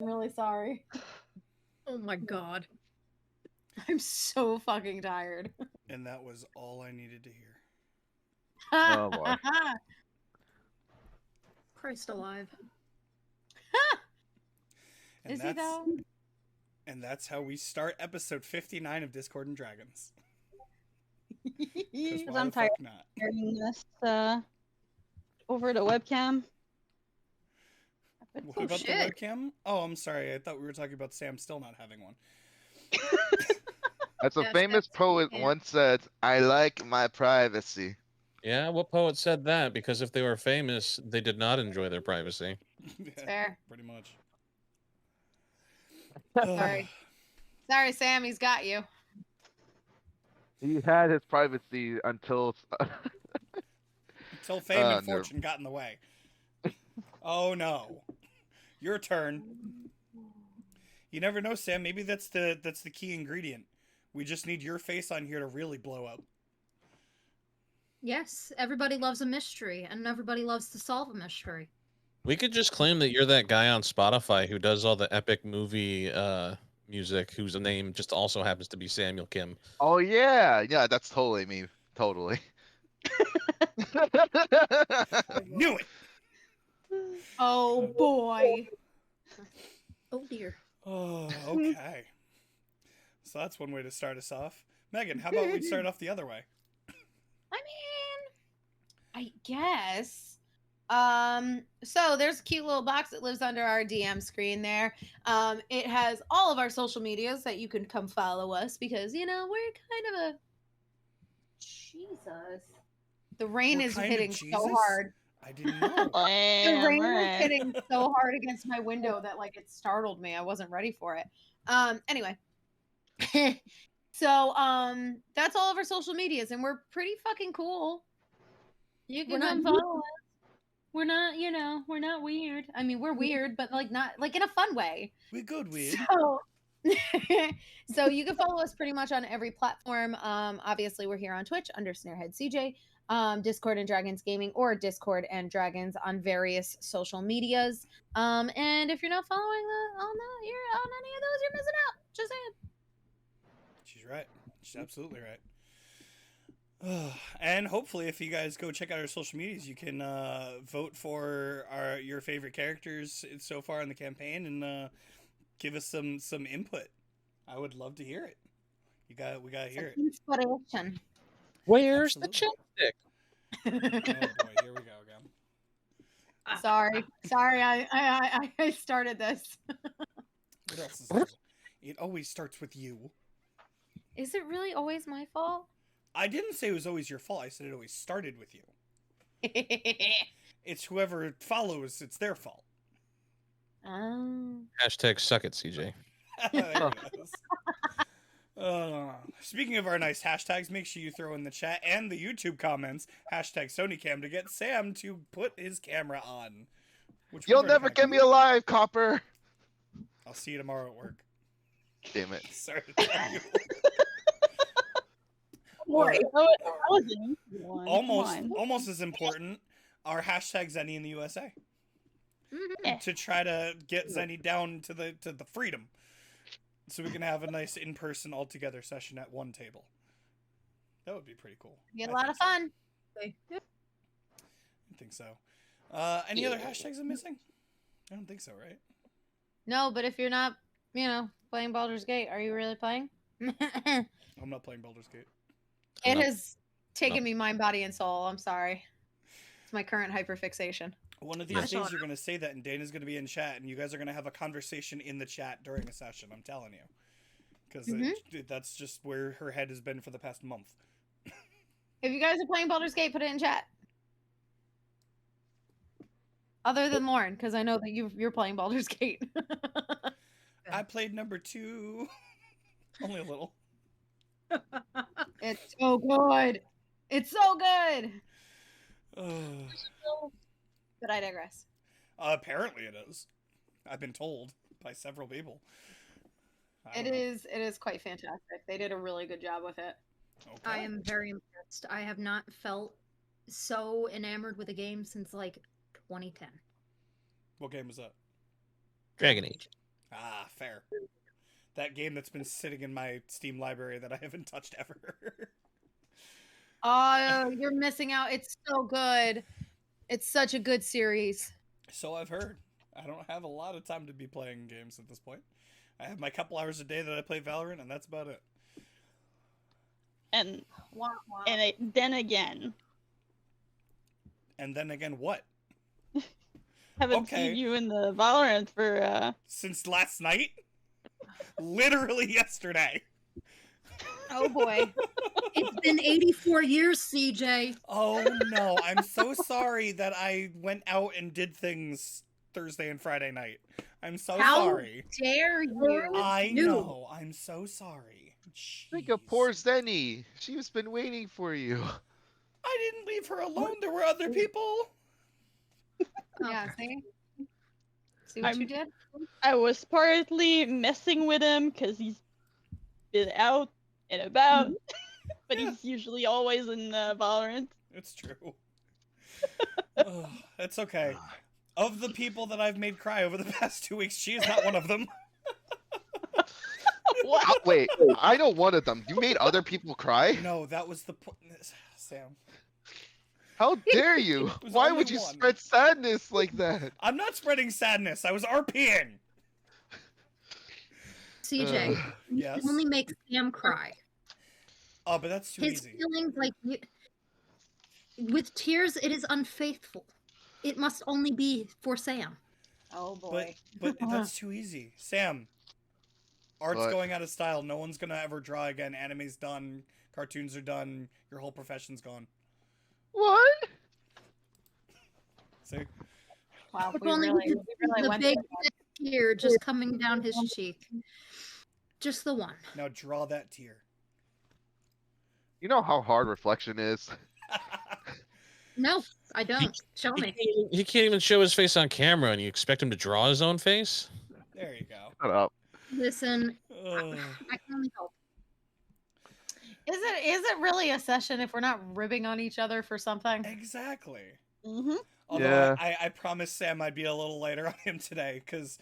I'm really sorry. Oh my god. I'm so fucking tired. And that was all I needed to hear. Oh, boy. Christ alive. And Is he though? And that's how we start episode 59 of Discord and Dragons. Because why I'm the tired fuck not? hearing this over the webcam. What about the shit. webcam? Oh, I'm sorry. I thought we were talking about Sam still not having one. As a Yes, famous that's- poet yeah. once said, I like my privacy. Yeah, what poet said that? Because if they were famous, they did not enjoy their privacy. Yeah, Fair. pretty much. Sorry. Sorry, Sam. He's got you. He had his privacy until Until fame and no. fortune got in the way. Oh no. Your turn. You never know, Sam. Maybe that's the key ingredient. We just need your face on here to really blow up. Yes, everybody loves a mystery, and everybody loves to solve a mystery. We could just claim that you're that guy on Spotify who does all the epic movie music, whose name just also happens to be Samuel Kim. Oh yeah, that's totally me. Totally. I knew it. Oh boy. Oh dear. Oh, okay. So that's one way to start us off. Megan, how about we start off the other way? I mean, I guess. So there's a cute little box that lives under our DM screen there. It has all of our social medias that you can come follow us because, we're kind of a Jesus. The rain We're is kind of hitting so Jesus? hard. I didn't know. The rain was hitting so hard against my window that it startled me. I wasn't ready for it. Anyway. So that's all of our social medias and we're pretty fucking cool. You We're can not come follow us. We're not, we're not weird. I mean, we're weird, but not in a fun way. We good, weird. So, so you can follow us pretty much on every platform. Obviously, we're here on Twitch under Snarehead CJ, Discord and Dragons Gaming, or Discord and Dragons on various social medias. And if you're not following on any of those, you're missing out. Just saying. She's right. She's absolutely right. And hopefully, if you guys go check out our social medias, you can vote for your favorite characters so far in the campaign and give us some input. I would love to hear it. We gotta hear it. Inspiration. Where's Absolutely. the chapstick? Oh boy, here we go again. Sorry, I started this. What else is there? It always starts with you. Is it really always my fault? I didn't say it was always your fault. I said it always started with you. It's whoever follows, it's their fault. Oh. Hashtag suck it, CJ. There it is. Speaking of our nice hashtags, make sure you throw in the chat and the YouTube comments hashtag SonyCam to get Sam to put his camera on. Which You'll we're never gonna get me alive, Copper. I'll see you tomorrow at work. Damn it. Sorry to tell you. Boy, that was an easy one. Come on. Almost as important are hashtag Zenny in the USA Mhm. to try to get Zenny down to the freedom, so we can have a nice in-person all-together session at one table. That would be pretty cool. Get a I lot think of so. fun. I think so. Any other hashtags I'm missing? I don't think so, right? No, but if you're not, playing Baldur's Gate, are you really playing? I'm not playing Baldur's Gate. It No. has taken me mind, body, and soul. I'm sorry. It's my current hyperfixation. One of these Yes. days you're going to say that, and Dana's going to be in chat, and you guys are going to have a conversation in the chat during a session. I'm telling you, because that's just where her head has been for the past month. If you guys are playing Baldur's Gate, put it in chat. Other than Lauren, because I know that you're playing Baldur's Gate. I played number 2, only a little. It's so good. It's so good. But I digress. Apparently it is. I've been told by several people. I It don't know. is quite fantastic. They did a really good job with it. Okay. I am very impressed. I have not felt so enamored with a game since 2010. What game was that? Dragon Age. fair. That game that's been sitting in my Steam library that I haven't touched ever. Oh, you're missing out. It's so good. It's such a good series. So I've heard. I don't have a lot of time to be playing games at this point. I have my couple hours a day that I play Valorant, and that's about it. And Wah, wah. then again, And then again, what? haven't Okay. seen you in the Valorant for Since last night? Literally yesterday. Oh boy. It's been 84 years, CJ. Oh no, I'm so sorry that I went out and did things Thursday and Friday night. I'm so How sorry. Dare you? I You. know. I'm so sorry. Think of Jeez. poor Zenny. She's been waiting for you. I didn't leave her alone. There were other people. Yeah, see? See what you did? I was partly messing with him because he's been out and about, but Yeah. he's usually always in Valorant. It's true. Ugh, it's okay. Of the people that I've made cry over the past 2 weeks, she is not one of them. What? Wait, I know one of them. You made other people cry? No, that was the point. Sam. How dare you? was Why only would you one. spread sadness like that? I'm not spreading sadness. I was RPing. CJ, Yes. you only make Sam cry. Oh, but that's too His easy. feelings, with tears, it is unfaithful. It must only be for Sam. Oh But boy. but that's too easy. Sam, art's What? going out of style. No one's gonna ever draw again. Anime's done. Cartoons are done. Your whole profession's gone. What? See? Wow, If we only really, we we could really see the went big there. tear just coming down his cheek. Just the one. Now draw that tear. You know how hard reflection is? No, I don't. Show me. He can't even show his face on camera, and you expect him to draw his own face? There you go. Shut up. Listen, Ugh. I can only help. Is it really a session if we're not ribbing on each other for something? Exactly. Mm-hmm. Although Yeah. I promised Sam I'd be a little lighter on him today because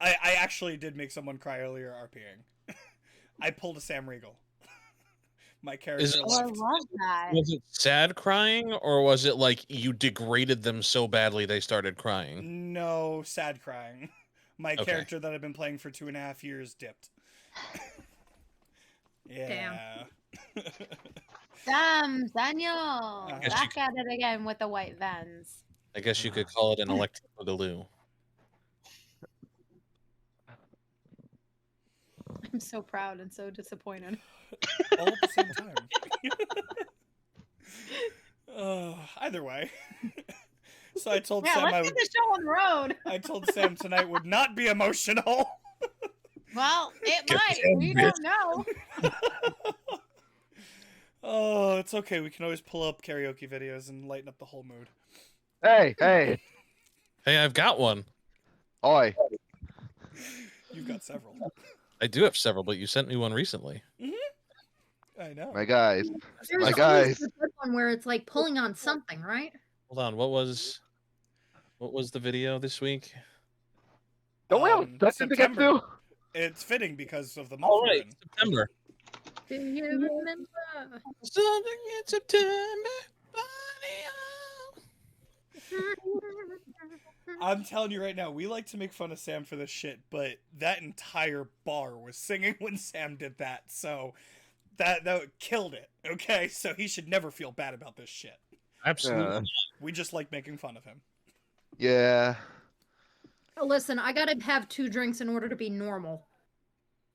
I actually did make someone cry earlier RPing. I pulled a Sam Riegel. My character Is it- Oh, I left. love that. Was it sad crying, or was it like you degraded them so badly they started crying? No, sad crying. My Okay. character that I've been playing for 2.5 years dipped. Yeah. Damn, Daniel. guess Back at it again with the white vans. I guess you could call it an electric boogaloo. I'm so proud and so disappointed. All at the same time. Either way. So I told Yeah, Sam let's get the show on the road. I told Sam tonight would not be emotional. Well, it Get might. the We bitch. don't know. Oh, it's okay. We can always pull up karaoke videos and lighten up the whole mood. Hey, hey. Hey, I've got one. Oi. You've got several. I do have several, but you sent me one recently. I know. My guys. There's My always guys. the good one where it's like pulling on something, right? Hold on, what was the video this week? Don't we have a session to get September. to? It's fitting because of the month All we're right, in. September. Do you remember? Something in September. I'm telling you right now, we like to make fun of Sam for this shit, but that entire bar was singing when Sam did that, so that killed it. Okay, so he should never feel bad about this shit. Absolutely. Yeah. We just like making fun of him. Yeah. Oh, listen, I gotta have 2 drinks in order to be normal.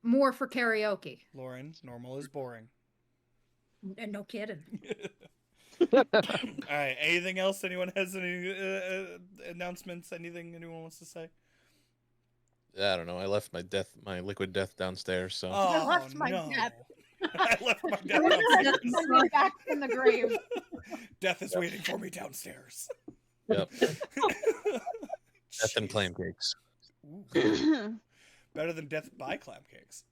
More for karaoke. Lauren, normal is boring. And no kidding. All right. Anything else? Anyone has any announcements? Anything anyone wants to say? I don't know. I left my liquid death downstairs, so Oh left my no! death. I left my I death wonder if downstairs. it's coming back from the grave. Death is waiting for me downstairs. yep. Death and clam cakes. Ooh, better than death by clam cakes.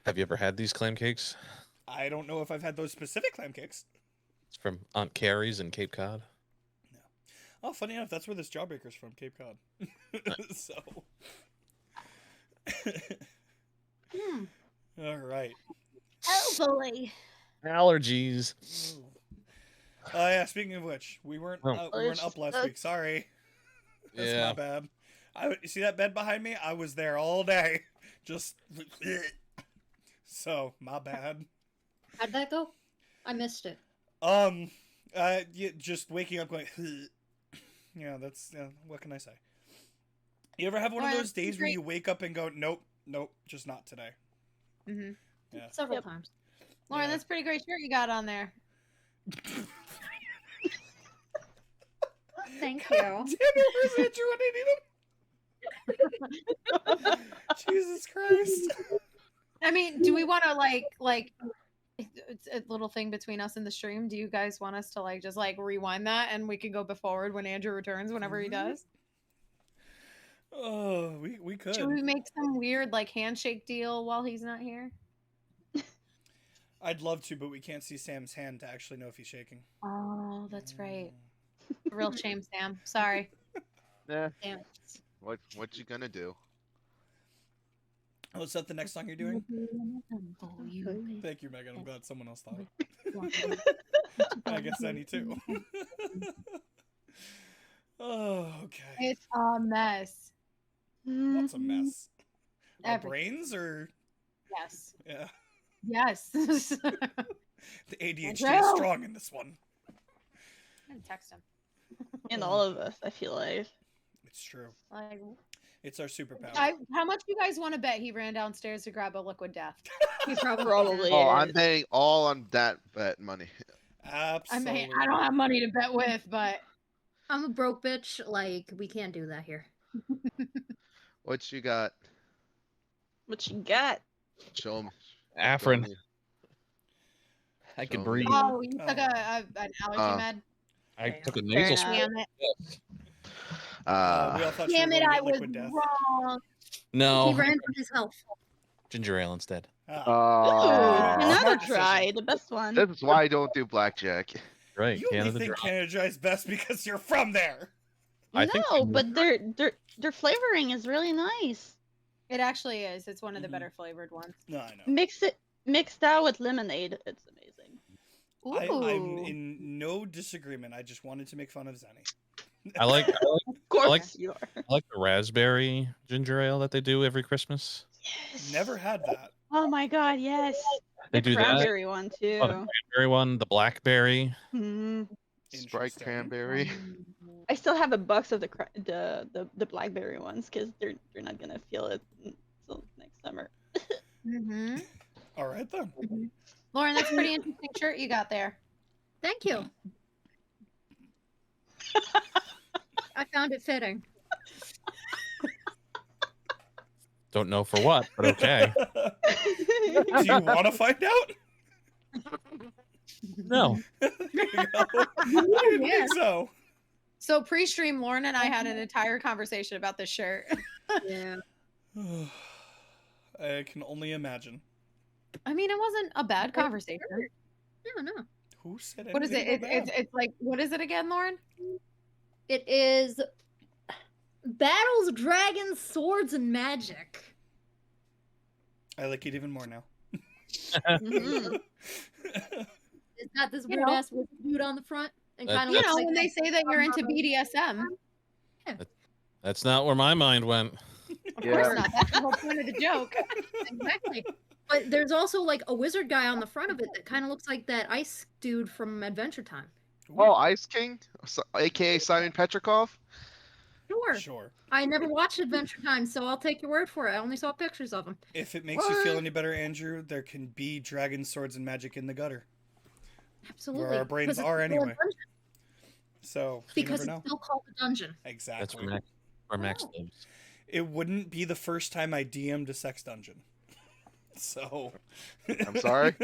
Have you ever had these clam cakes? I don't know if I've had those specific clam cakes. It's from Aunt Carrie's in Cape Cod. Oh, funny enough, that's where this Jawbreaker's from, Cape Cod. So, All right. Oh boy. Allergies. Oh yeah. Speaking of which, we weren't up last week. Sorry. That's my bad. You see that bed behind me? I was there all day. Just so my bad. How'd that go? I missed it. Just waking up going. Yeah, that's what can I say? You ever have one of those days where you wake up and go, nope, just not today? Mm-hmm. Yeah. Several times. Lauren, Yeah. that's a pretty great shirt you got on there. Thank Damn it, where's Andrew when I need him? Jesus Christ. I mean, do we want to like it's a little thing between us and the stream? Do you guys want us to just rewind that and we can go forward when Andrew returns whenever he does? Oh, we could. Should we make some weird handshake deal while he's not here? I'd love to, but we can't see Sam's hand to actually know if he's shaking. Oh, that's right. Real shame, Sam. Sorry. Yeah. Damn. What you gonna do? Oh, is that the next song you're doing? Thank you, Megan. I'm glad someone else thought it. I guess Annie too. Oh, okay. It's a mess. What's a mess? Our Everything. brains or Yes. yeah. Yes. The ADHD is Andrew! strong in this one. I'm gonna text him. And all of us, I feel like. It's true. Like, It's our superpower. how much you guys want to bet he ran downstairs to grab a liquid death? He probably Probably. Oh, I'm is. betting all on that bet money. I Absolutely. mean, I don't have money to bet with, but I'm a broke bitch. We can't do that here. What you got? What you got? Show me. Afrin. Show me. I Show could me. breathe. oh, you took Oh. an allergy med. I took a Fair nasal enough. spray. Damn it! We all thought you Damn were it! gonna I get was liquid death. wrong. No, He ran for his health. ginger ale instead. Ooh, Ah. Canada Smart Dry, decision. the best one. This is why I don't do blackjack. Right, You only Canada think Dry. Canada Dry is best because you're from there. I think No, we- but their flavoring is really nice. It actually is. It's one of the Mhm. better flavored ones. No, I know. Mixed out with lemonade. It's amazing. Ooh. I'm in no disagreement. I just wanted to make fun of Zenny. I like Of course like- you are. I like the raspberry ginger ale that they do every Christmas. Yes. Never had that. Oh my god, yes. They The do that. cranberry one too. Oh, the cranberry one, the blackberry. Mhm. Sprite Interesting. cranberry. I still have a box of the blackberry ones because they're not gonna feel it until next summer. Mm-hmm. All right then. Lauren, that's a pretty interesting shirt you got there. Thank you. I found it fitting. Don't know for what, but okay. Do you want to find out? No. There you go. I didn't think so. So pre-stream, Lauren and I had an entire conversation about this shirt. Yeah. I can only imagine. I mean, it wasn't a bad conversation. No. Who said What is it? anything about that? It's like, what is it again, Lauren? It is Battles, Dragons, Swords, and Magic. I like it even more now. Mhm. It's got this You weird know. ass dude on the front and That- kind of You looks know, like when they say that you're into BDSM. That's not where my mind went. Of course not. That's the whole point of the joke. exactly. But there's also a wizard guy on the front of it that kind of looks like that ice dude from Adventure Time. Oh, Ice King, aka Simon Petrikov. Sure. Sure. I never watched Adventure Time, so I'll take your word for it. I only saw pictures of him. If it makes you feel What? any better, Andrew, there can be dragon swords and magic in the gutter. Absolutely. our brains 'Cause it's are still a anyway. dungeon, So you Because never it's know. still called a dungeon. That's Exactly. where Max Oh. lives. It wouldn't be the first time I DM'd a sex dungeon. So I'm sorry?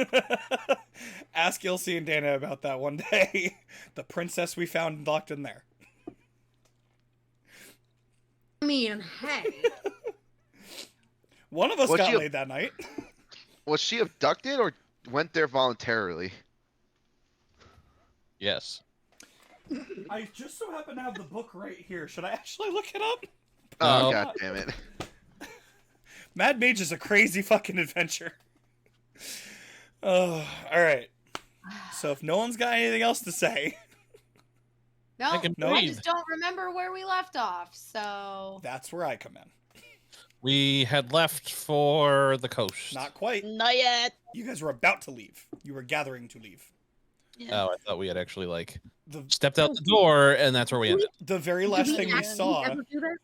Ask Ilse and Dana about that one day. The princess we found locked in there. I mean, hey. One of us Was got she- laid that night. Was she abducted or went there voluntarily? Yes. I just so happen to have the book right here. Should I actually look it up? Oh, No. god damn it. Mad Mage is a crazy fucking adventure. Oh, all right. So if no one's got anything else to say, No, I can I breathe. just don't remember where we left off. So that's where I come in. We had left for the coast. Not quite. Not yet. You guys were about to leave. You were gathering to leave. Yeah. Oh, I thought we had actually like The stepped out the door, and that's where we ended. the very Did last thing we actually saw. ever do that?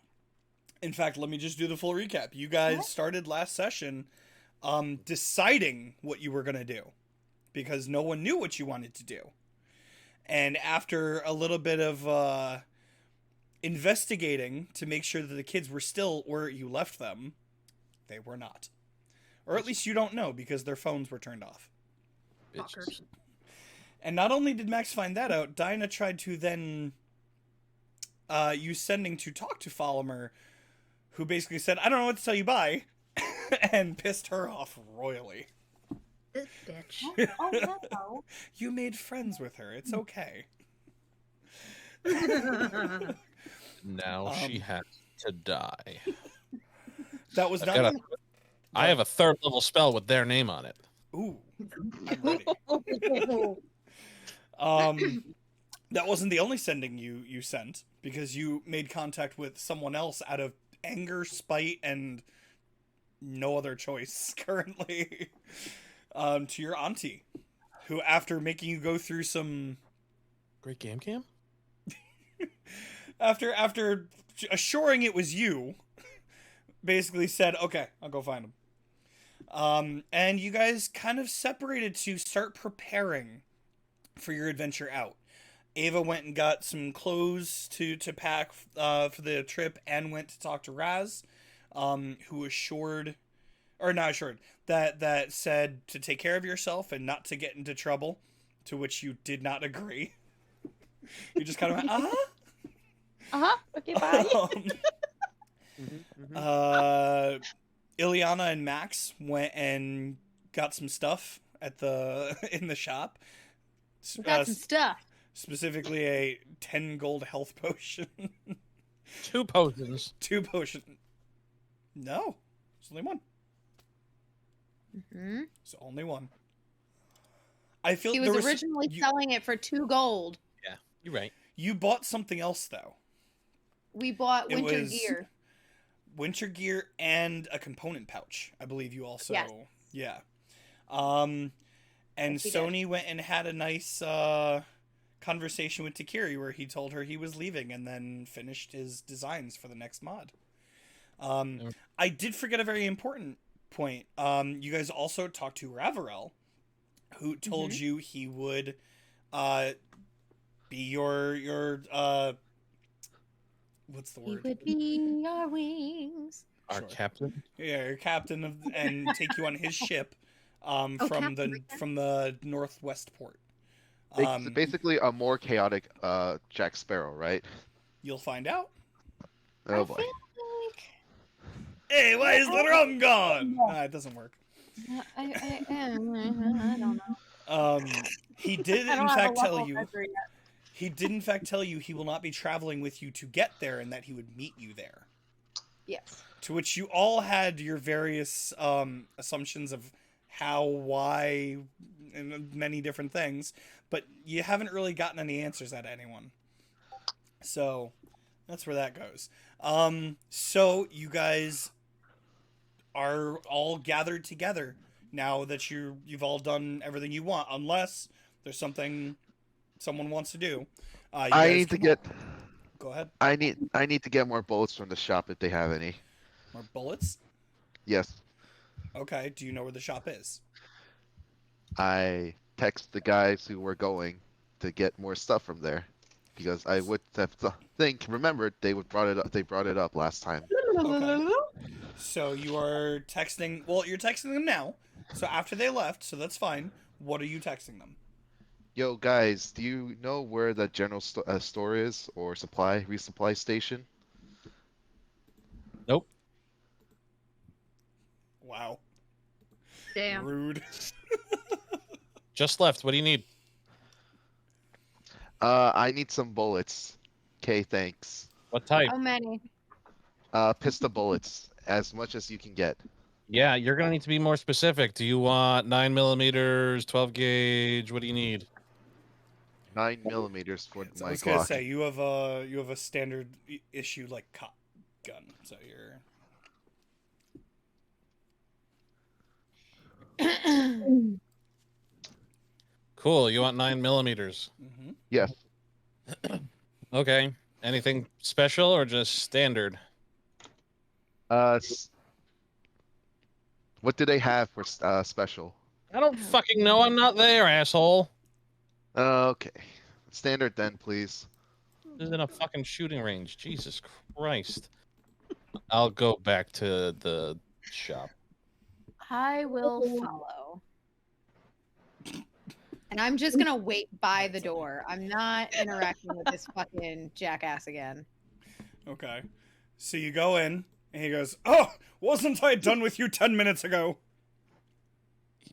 In fact, let me just do the full recap. You guys started last session deciding what you were going to do because no one knew what you wanted to do. And after a little bit of investigating to make sure that the kids were still where you left them, they were not. Or at least you don't know because their phones were turned off. Bitches. Fuckers. And not only did Max find that out, Dinah tried to then use sending to talk to Follimer, who basically said, I don't know what to tell you, bye, and pissed her off royally. This bitch. oh no. You made friends with her. It's okay. Now she has to die. That was I not... got I have a third level spell with their name on it. Ooh, I'm ready. That wasn't the only sending you sent, because you made contact with someone else out of anger, spite, and no other choice currently. To your auntie, who, after making you go through some... Great game cam? After assuring it was you, basically said, okay, I'll go find him. And you guys kind of separated to start preparing for your adventure out. Ava went and got some clothes to pack for the trip and went to talk to Raz, who assured, or not assured, that said to take care of yourself and not to get into trouble, to which you did not agree. You just kind of went, Okay, bye. Ileana and Max went and got some stuff at in the shop. Got some stuff. Specifically a 10 gold health potion. 2 potions. 2 potion. No, it's only one. Hmm. It's only one. I feel He there was originally you, selling it for 2 gold. Yeah, you're right. you bought something else though. We bought It winter was- gear. Winter gear and a component pouch. I believe you also. Yes. Yeah. And Yes, he did. Sony went and had a nice conversation with Takiri where he told her he was leaving and then finished his designs for the next mod. I did forget a very important point. You guys also talked to Ravarel, who told you he would be your what's the He word? would be our wings. Our Sure. captain. Yeah, your captain of, and take you on his ship from Captain the Riker. from the northwest port. Basically, a more chaotic Jack Sparrow, right? You'll find out. Oh I boy. feel like Hey, why is the rum gone? It doesn't work. I don't know. He did I in don't have a fact tell level you. measure yet. He did in fact tell you he will not be traveling with you to get there, and that he would meet you there. Yes. To which you all had your various assumptions of how, why, and many different things, but you haven't really gotten any answers out of anyone. So that's where that goes. So you guys are all gathered together now that you've all done everything you want, unless there's something someone wants to do. You I guys need to can- get. Go ahead. I need to get more bullets from the shop if they have any. More bullets. Yes. Okay. Do you know where the shop is? I text the guys who were going to get more stuff from there, because I would have remembered they brought it up last time. Okay. So you are texting. Well, you're texting them now. So after they left, so that's fine. What are you texting them? Yo guys, do you know where the general store is, or resupply station? Nope. Wow. Damn. Rude. Just left. What do you need? I need some bullets. Okay, thanks. What type? How many? Pistol bullets, as much as you can get. Yeah, you're gonna need to be more specific. Do you want 9mm, 12 gauge? What do you need? 9mm for I my was gonna Glock. say you have a standard issue like cop gun, so you're. Cool. You want 9mm? Mm-hmm. Yes. Okay. Anything special or just standard? What do they have for special? I don't fucking know. I'm not there, asshole. Okay. Standard then, please. This is in a fucking shooting range. Jesus Christ. I'll go back to the shop. I will follow. And I'm just gonna wait by the door. I'm not interacting with this fucking jackass again. Okay. So you go in, and he goes, "Oh, wasn't I done with you 10 minutes ago?"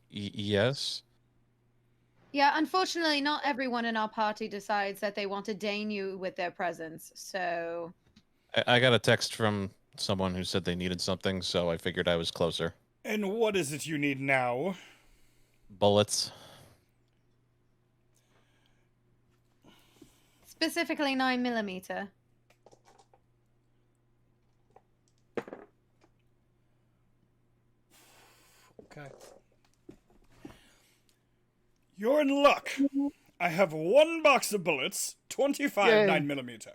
Yes. Yeah, unfortunately, not everyone in our party decides that they want to deign you with their presence. So, I got a text from someone who said they needed something, so I figured I was closer. And what is it you need now? Bullets. specifically 9mm. Okay. You're in luck. I have one box of bullets, 25 Yay. 9mm.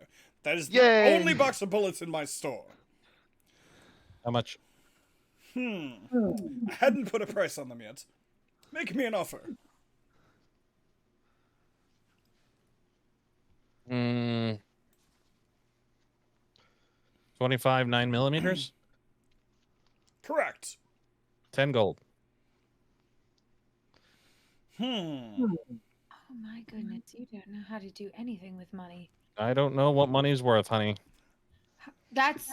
That is the Yay. only box of bullets in my store. How much? I hadn't put a price on them yet. Make me an offer. 25 9mm? Correct. 10 gold. Oh my goodness, you don't know how to do anything with money. I don't know what money's worth, honey. That's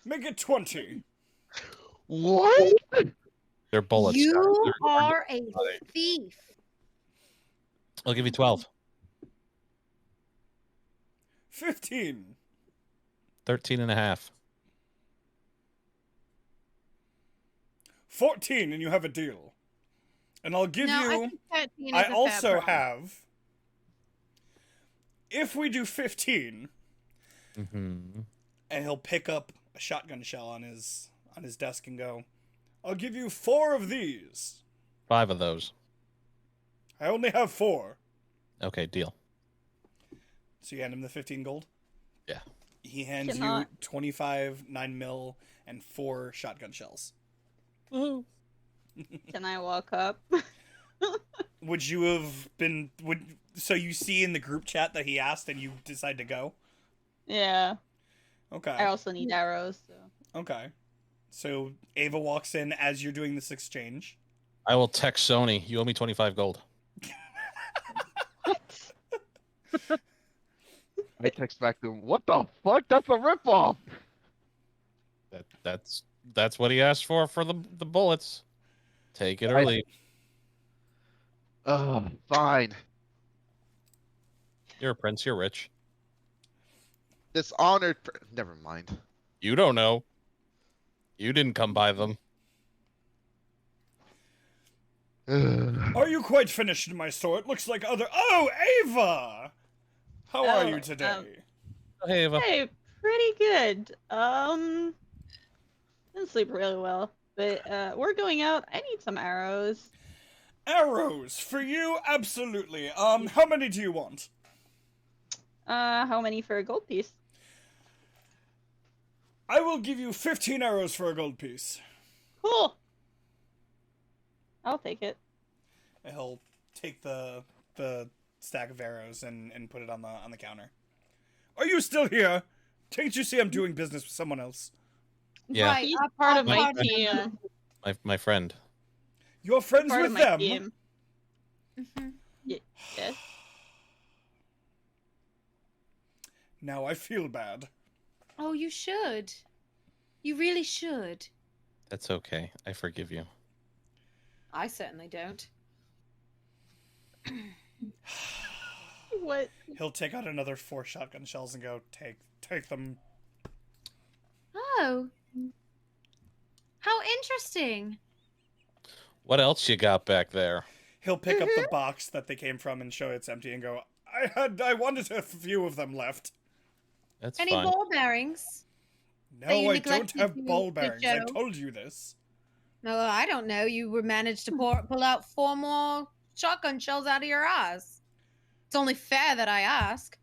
Make it 20. What? They're bullets. you guys. They're- are a thief. I'll give you 12. 15. 13 and a half. 14, and you have a deal. And I'll give No, I you. think 13 is I a fair also price. have. If we do 15, Mm-hmm. and he'll pick up a shotgun shell on his desk and go, "I'll give you 4 of these. 5 of those. I only have 4." Okay, deal. So you hand him the 15 gold? Yeah. He hands Cannot. you 25 9mm and 4 shotgun shells. Can I walk up? Would you have been so you see in the group chat that he asked and you decide to go? Yeah. Okay. I also need arrows. So. Okay. So Ava walks in as you're doing this exchange. I will text Sony. You owe me 25 gold. I text back to him, what the fuck? That's a ripoff! That's what he asked for the bullets. Take it or leave. Fine. You're a prince. You're rich. Dishonored. Never mind. You don't know. You didn't come by them. Are you quite finished in my store? It looks like other. Oh, Ava! How are you today? Hey, Eva. Hey, pretty good. Didn't sleep really well, but we're going out. I need some arrows. Arrows for you, absolutely. How many do you want? How many for a gold piece? I will give you 15 arrows for a gold piece. Cool. I'll take it. And he'll take the stack of arrows and put it on the counter. Are you still here? Can't you see I'm doing business with someone else? Yeah. Right, He's our part of my party team. My friend. You're friends Part with of my them? team. Mhm. Yes. Now I feel bad. Oh, you should. You really should. That's okay. I forgive you. I certainly don't. What? He'll take out another 4 shotgun shells and go, take them. Oh, interesting. What else you got back there? He'll pick up the box that they came from and show it's empty and go, I wanted a few of them left. That's Any fine. ball bearings? No, you I don't neglected have to ball bearings. I show. told you this. No, I don't know. You managed to pull out 4 more shotgun shells out of your ass. It's only fair that I ask.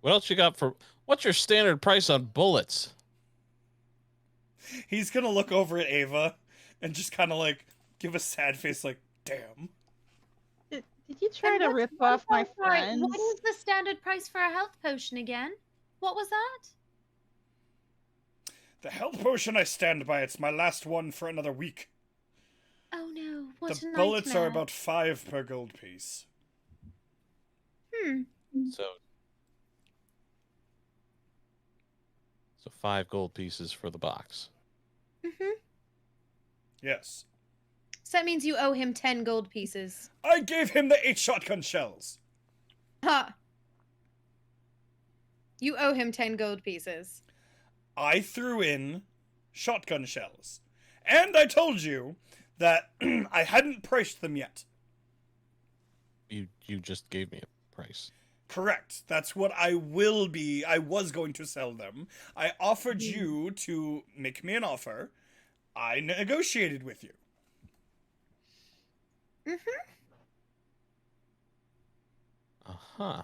What else you got for? What's your standard price on bullets? He's gonna look over at Ava and just kind of like give a sad face, like, damn. Did you try And to what's- rip what off my was that? Sorry, friends? What is the standard price for a health potion again? What was that? The health potion I stand by, it's my last one for another week. Oh no, what The a bullets are nightmare. about 5 per gold piece. So 5 gold pieces for the box. Yes. So that means you owe him 10 gold pieces. I gave him the 8 shotgun shells. Ha! You owe him 10 gold pieces. I threw in shotgun shells. And I told you that I hadn't priced them yet. You just gave me a price. Correct. That's what I was going to sell them. I offered you to make me an offer. I negotiated with you. Uh-huh.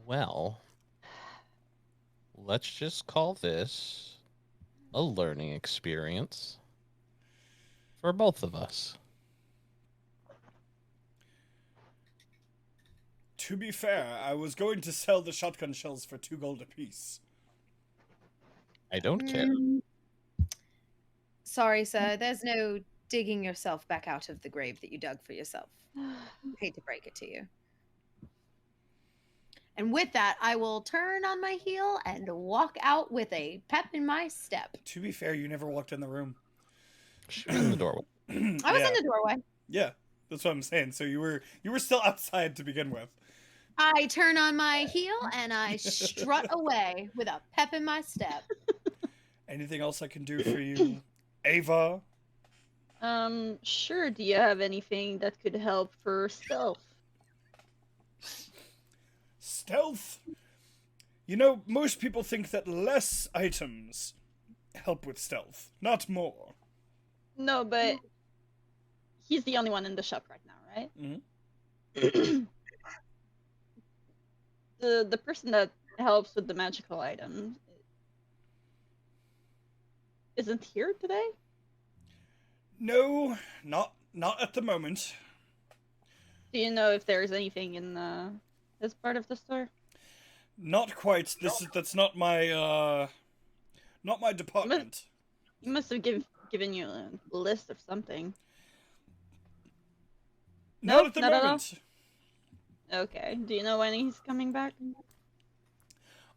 Well, let's just call this a learning experience for both of us. To be fair, I was going to sell the shotgun shells for 2 gold apiece. I don't care. Sorry, sir. There's no digging yourself back out of the grave that you dug for yourself. Hate to break it to you. And with that, I will turn on my heel and walk out with a pep in my step. To be fair, you never walked in the room. She was in the doorway. I was in the doorway. Yeah, that's what I'm saying. So you were still outside to begin with. I turn on my heel and I strut away with a pep in my step. Anything else I can do for you, Ava? Sure. Do you have anything that could help for stealth? Stealth? You know, most people think that less items help with stealth, not more. No, but he's the only one in the shop right now, right? Mhm. The person that helps with the magical items isn't here today? No, not at the moment. Do you know if there's anything in this part of the store? Not quite. That's not my department. He must have given you a list of something. Not at the not at all? moment. Okay. Do you know when he's coming back?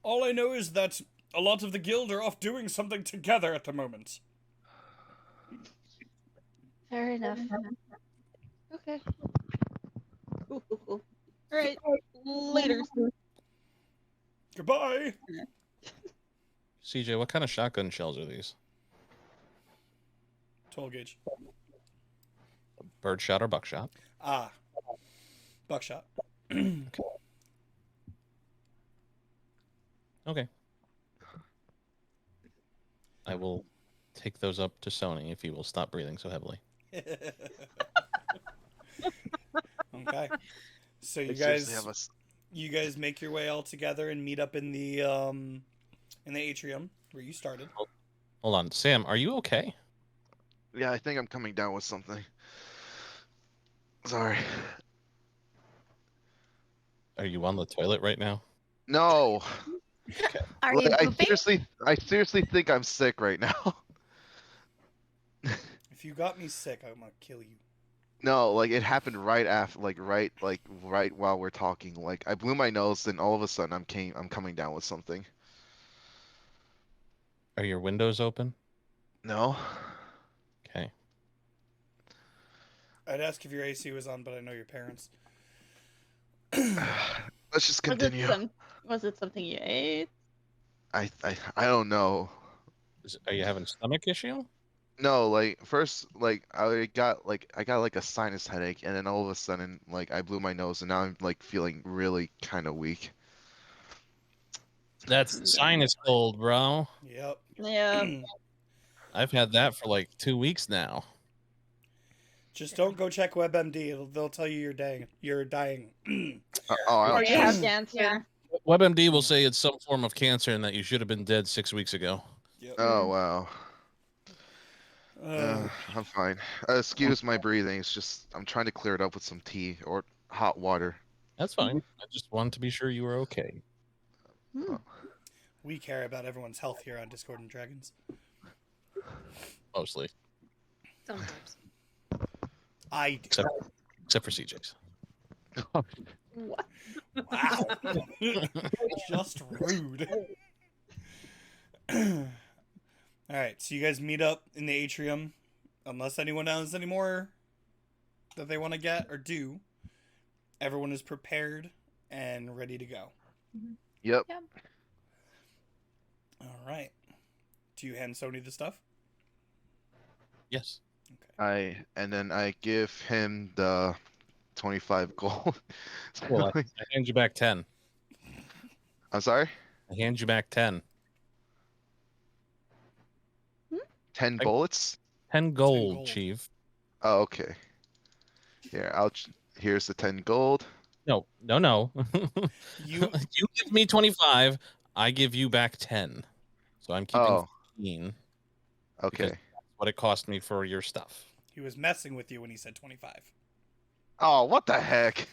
All I know is that a lot of the guild are off doing something together at the moment. Fair enough. Okay. Cool. Alright. Later. Goodbye. CJ, what kind of shotgun shells are these? 12 gauge. Birdshot or buckshot? Ah. Buckshot. Okay. I will take those up to Sony if he will stop breathing so heavily. Okay. So They you seriously guys have us. you guys make your way all together and meet up in the atrium where you started. Hold on. Sam, are you okay? Yeah, I think I'm coming down with something. Sorry. Are you on the toilet right now? No. Are Like, you I pooping? seriously think I'm sick right now. If you got me sick, I'm gonna kill you. No, like it happened right after, right while we're talking. Like I blew my nose, then all of a sudden I'm coming down with something. Are your windows open? No. Okay. I'd ask if your AC was on, but I know your parents. Let's just Was continue. it something you ate? I don't know. Are you having a stomach issue? No, like first, like I got like a sinus headache, and then all of a sudden, like I blew my nose, and now I'm like feeling really kind of weak. That's sinus cold, bro. Yep. Yeah. I've had that for like 2 weeks now. Just don't go check WebMD. They'll tell you you're dying. You're dying. Oh, Or ouch. you have Yeah. cancer. WebMD will say it's some form of cancer and that you should have been dead 6 weeks ago. Yep. Oh wow. Oh, I'm fine. Excuse my breathing. It's just I'm trying to clear it up with some tea or hot water. That's fine. I just wanted to be sure you were okay. Hmm. we care about everyone's health here on Discord and Dragons. Mostly. Sometimes. I do. Except for CJ's. What? Wow. Just rude. All right, so you guys meet up in the atrium. Unless anyone has any more that they want to get or do, everyone is prepared and ready to go. Yep. All right. Do you hand Sony the stuff? Yes. And then I give him the 25 gold. Well, I hand you back 10. I'm sorry? I hand you back 10. 10 I- bullets? 10 gold, gold. Chief. Oh, okay. Here, here's the 10 gold. No. You You give me 25. I give you back 10. So I'm keeping Oh, 15. okay. That's what it cost me for your stuff. he was messing with you when he said 25. Oh, what the heck?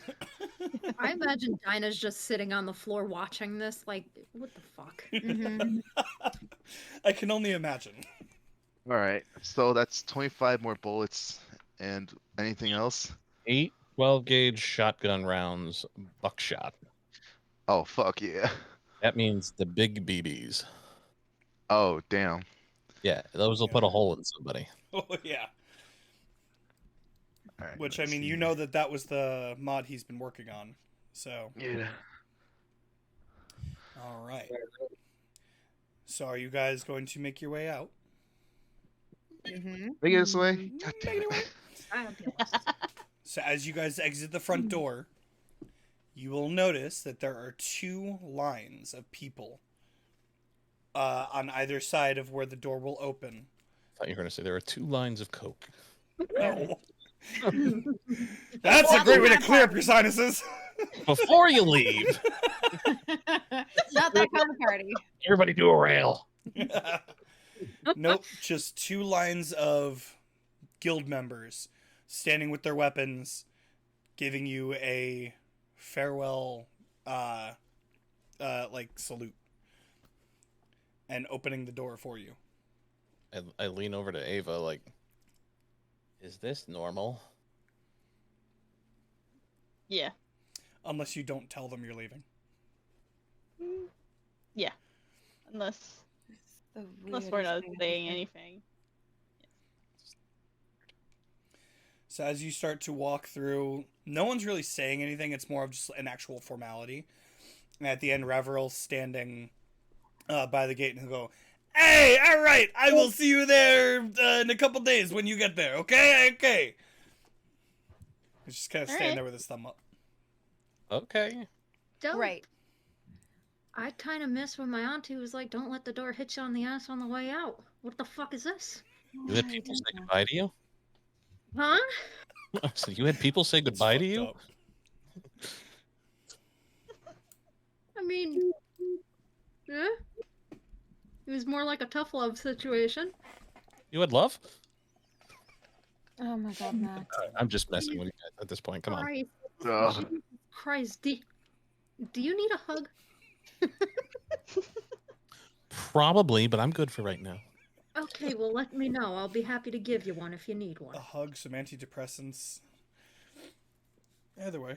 I imagine Dinah's just sitting on the floor watching this, like, what the fuck? Mhm. I can only imagine. All right. So that's 25 more bullets and anything else? 8 12 gauge shotgun rounds, buckshot. Oh, fuck yeah. That means the big BBs. Oh, damn. Yeah, those will put a hole in somebody. Oh yeah. All right, Which I let's mean, see you here. know that was the mod he's been working on. So, Yeah. all right. So, are you guys going to make your way out? Mhm. Make it this way? God Make damn it away. it. Fabulous. So, as you guys exit the front door, you will notice that there are 2 lines of people on either side of where the door will open. I thought you were going to say there are 2 lines of Coke. No. That's a great way to clear up your sinuses. Before you leave, Not that kind of party. everybody do a rail. Nope, just 2 lines of guild members standing with their weapons, giving you a farewell, like salute, and opening the door for you. I lean over to Ava like, is this normal? Yeah. Unless you don't tell them you're leaving. Mm, Yeah. Unless The we're not weirdest thing. saying anything. So as you start to walk through, no one's really saying anything. It's more of just an actual formality. And at the end, Reverill's standing by the gate and he'll go, "Hey, all right, I will see you there in a couple days when you get there. Okay, okay." He's just kind of All standing right. there with his thumb up. Okay. Don't. Right. I kind of miss when my auntie was like, don't let the door hit you on the ass on the way out. What the fuck is this? You had people say goodbye to you? Huh? So you had people say It's goodbye to fucked you? up. I mean, yeah. It was more like a tough love situation. You had love? Oh my god, Matt. I'm just messing with you guys at this point. Come on. Christ, Ugh. Jesus Christ. Do you need a hug? Probably, but I'm good for right now. Okay, well, let me know. I'll be happy to give you one if you need one. A hug, some antidepressants. Either way.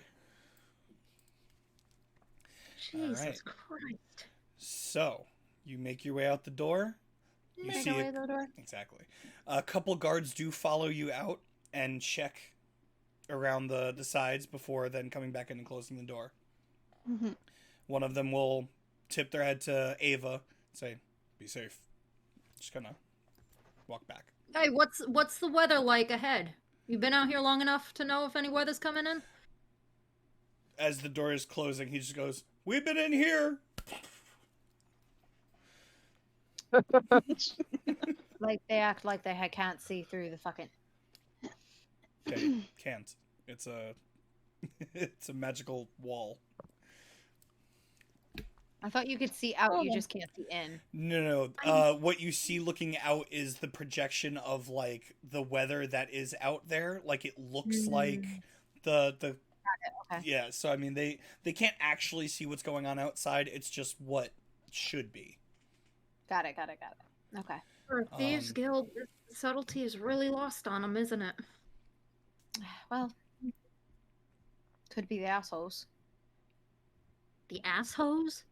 Jesus right. Christ. So, you make your way out the door. You Make see our way it. to the door. Exactly. A couple guards do follow you out and check around the sides before then coming back in and closing the door. Mm-hmm. One of them will tip their head to Ava, say, "Be safe." Just gonna walk back. Hey, what's the weather like ahead? You been out here long enough to know if any weather's coming in? As the door is closing, he just goes, "We've been in here." Like they act like they can't see through the fucking. Okay, can't. It's a it's a magical wall. I thought you could see out. You just can't see in. No. What you see looking out is the projection of like the weather that is out there. Like it looks like the Okay. yeah. So I mean they can't actually see what's going on outside. It's just what should be. Got it. Okay. For a Thieves Um, Guild, this subtlety is really lost on them, isn't it? Well, could be the assholes. The assholes?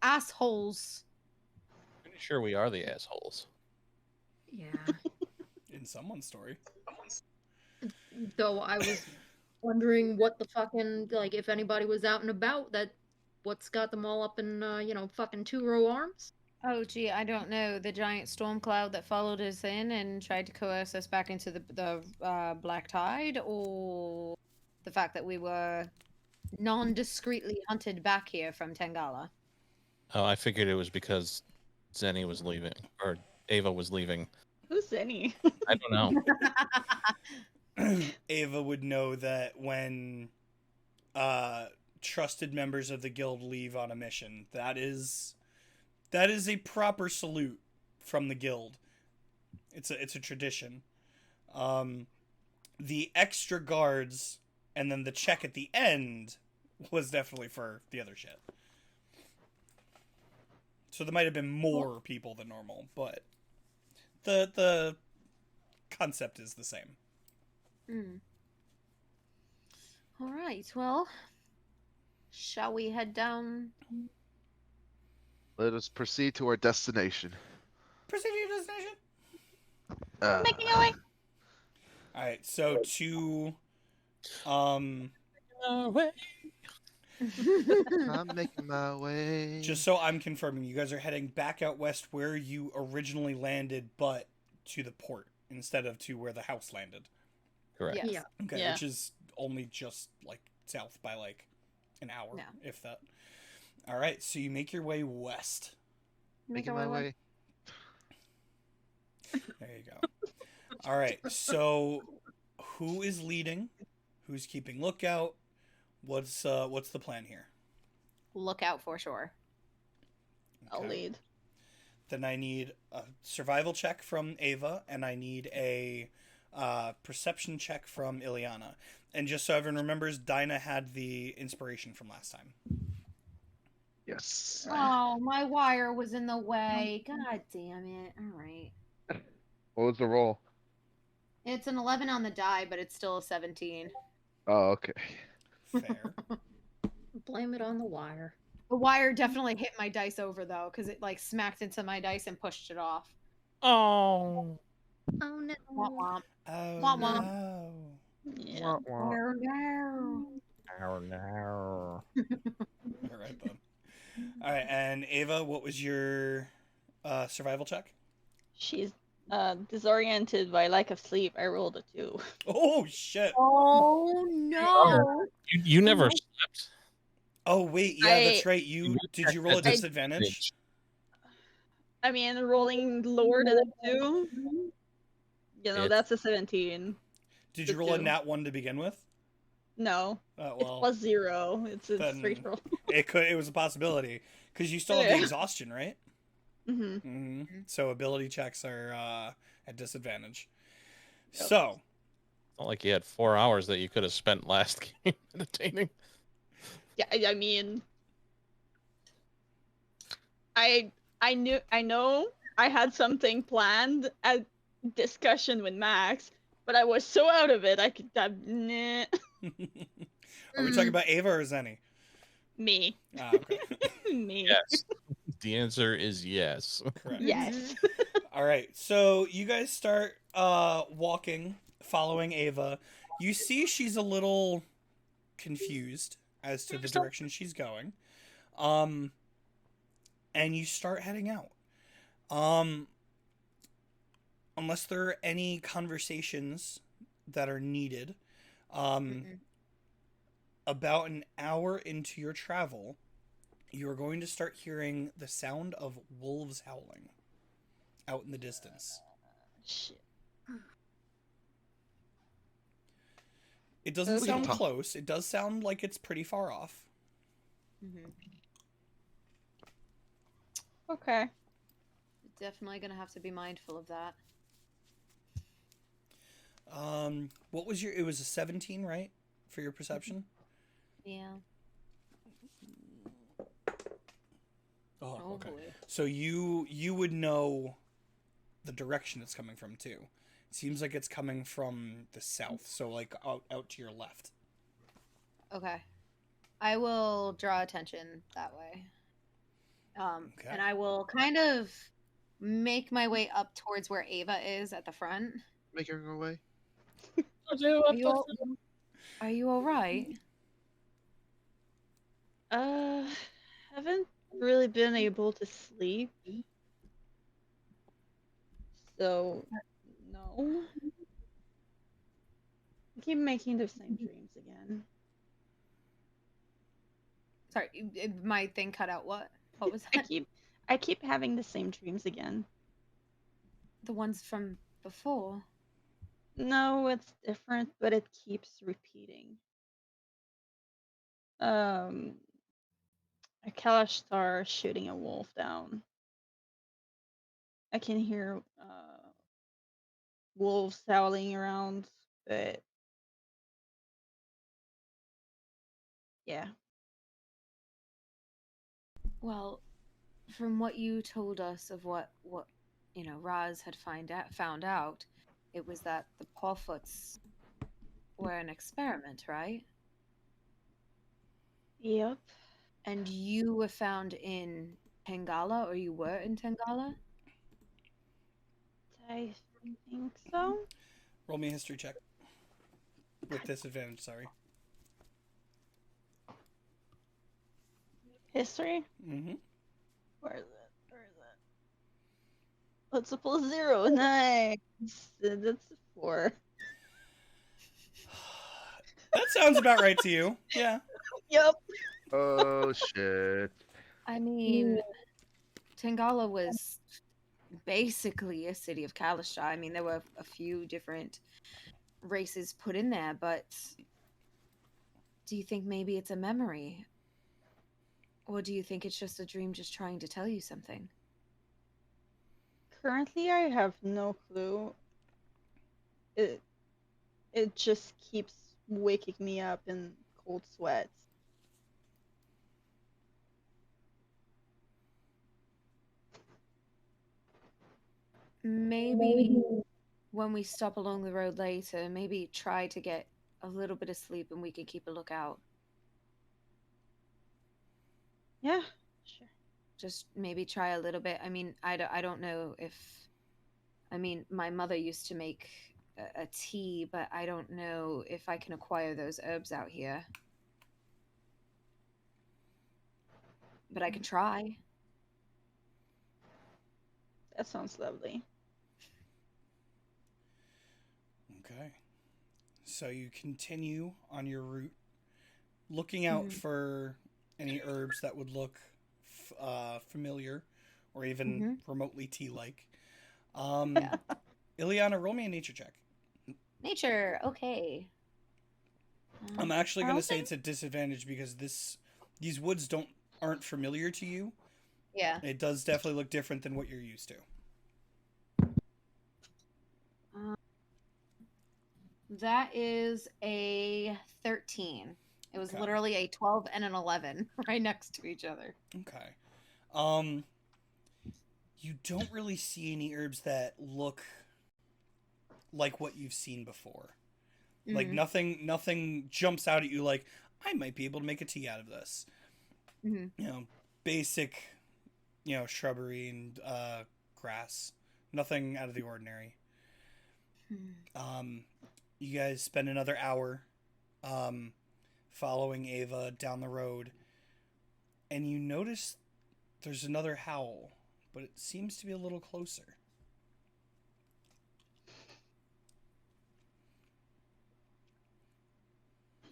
Assholes. Pretty sure we are the assholes. Yeah. In someone's story. Though I was wondering what the fucking, like, if anybody was out and about, what's got them all up in, fucking two-row arms? Oh, gee, I don't know. The giant storm cloud that followed us in and tried to coerce us back into the black tide, or the fact that we were non-discreetly hunted back here from Tangala. Oh, I figured it was because Zenny was leaving, or Ava was leaving. Who's Zenny? I don't know. Ava would know that when trusted members of the guild leave on a mission, that is a proper salute from the guild. It's a tradition. The extra guards and then the check at the end was definitely for the other shit. So there might have been more people than normal, but the concept is the same. All right. Well, shall we head down? Let us proceed to our destination. Proceed to your destination. Making our way. All right. So to I'm making my way. just so I'm confirming, you guys are heading back out west where you originally landed, but to the port instead of to where the house landed. Correct. Yes. Yeah. Okay, Yeah. which is only just like south by like an hour, Yeah. if that. All right, so you make your way west. Making my way. There you go. All right, so who is leading? Who's keeping lookout? What's the plan here? Look out for sure. I'll Okay. lead. Then I need a survival check from Ava, and I need a perception check from Ileana. And just so everyone remembers, Dinah had the inspiration from last time. Yes. Oh, my wire was in the way. God damn it. All right. What was the roll? It's an 11 on the die, but it's still a 17. Oh, okay. Fair. Blame it on the wire. The wire definitely hit my dice over though, because it like smacked into my dice and pushed it off. Oh. Oh no. Womp womp. Oh Wah, wah. no. Yeah. Oh no. Oh, no. All right then. All right, and Ava, what was your survival check? She's disoriented by lack of sleep. I rolled a 2. Oh shit! Oh no. You never slept. Oh wait, yeah, that's I- right. Did you roll a I- disadvantage? I mean, rolling lower than a 2. It's- That's a 17. Did you the roll a two. nat 1 to begin with? No, Oh it's well, plus 0. It's a then- straight roll. it was a possibility because you still have the Yeah. exhaustion, right? hmm Mm-hmm. So ability checks are at disadvantage. Yep. So It's not like you had 4 hours that you could have spent last game meditating. Yeah, I mean, I know I had something planned at discussion with Max, but I was so out of it. Nah. are we talking about Ava or Zenny? Me. Ah, okay. Me. Yes. The answer is yes. Correct. Yes. All right, so you guys start walking, following Ava. You see she's a little confused as to the direction she's going. and you start heading out. Unless there are any conversations that are needed, Mm-mm. about an hour into your travel, you are going to start hearing the sound of wolves howling out in the distance. Shit. It doesn't Okay. sound close. It does sound like it's pretty far off. Mm-hmm. Okay. Definitely gonna have to be mindful of that. What was your? It was a 17, right, for your perception. Yeah. Oh, Oh okay. boy. So you would know the direction it's coming from too. It seems like it's coming from the south, so like out to your left. Okay. I will draw attention that way. Okay. And I will kind of make my way up towards where Ava is at the front. Making her way. Are you all right? Haven't really been able to sleep. So, no. I keep making the same dreams again. Sorry, my thing cut out. What was I that? keep having the same dreams again. The ones from before. No, it's different, but it keeps repeating. A Kalash star shooting a wolf down. I can hear wolves howling around, but yeah. Well, from what you told us of what Raz had found out, it was that the Pawfoots were an experiment, right? Yep. And you were found in Tengala, or you were in Tengala? I think so. Roll me a history check with disadvantage. Sorry. History? Mm-hmm. Where is it? What's a +0? Nice. That's a 4. That sounds about right to you. Yeah. Yep. Oh shit. I mean, Tengala was basically a city of Kalashtar. I mean, there were a few different races put in there, but do you think maybe it's a memory? Or do you think it's just a dream just trying to tell you something? Currently, I have no clue. It just keeps waking me up in cold sweats. Maybe when we stop along the road later, maybe try to get a little bit of sleep and we can keep a lookout. Yeah, sure. Just maybe try a little bit. I mean, I don't know if. I mean, my mother used to make a tea, but I don't know if I can acquire those herbs out here. But I can try. That sounds lovely. Okay. So you continue on your route, looking out for any herbs that would look familiar or even remotely tea-like. Yeah. Ileana, roll me a nature check. Nature, okay. I'm actually I going to don't say think- it's a disadvantage because these woods aren't familiar to you. Yeah. It does definitely look different than what you're used to. That is a 13. It was Okay. literally a 12 and an 11 right next to each other. Okay. You don't really see any herbs that look like what you've seen before. Like nothing jumps out at you like I might be able to make a tea out of this. Mhm. You know, basic, shrubbery and grass. Nothing out of the ordinary. You guys spend another hour following Ava down the road, and you notice there's another howl, but it seems to be a little closer.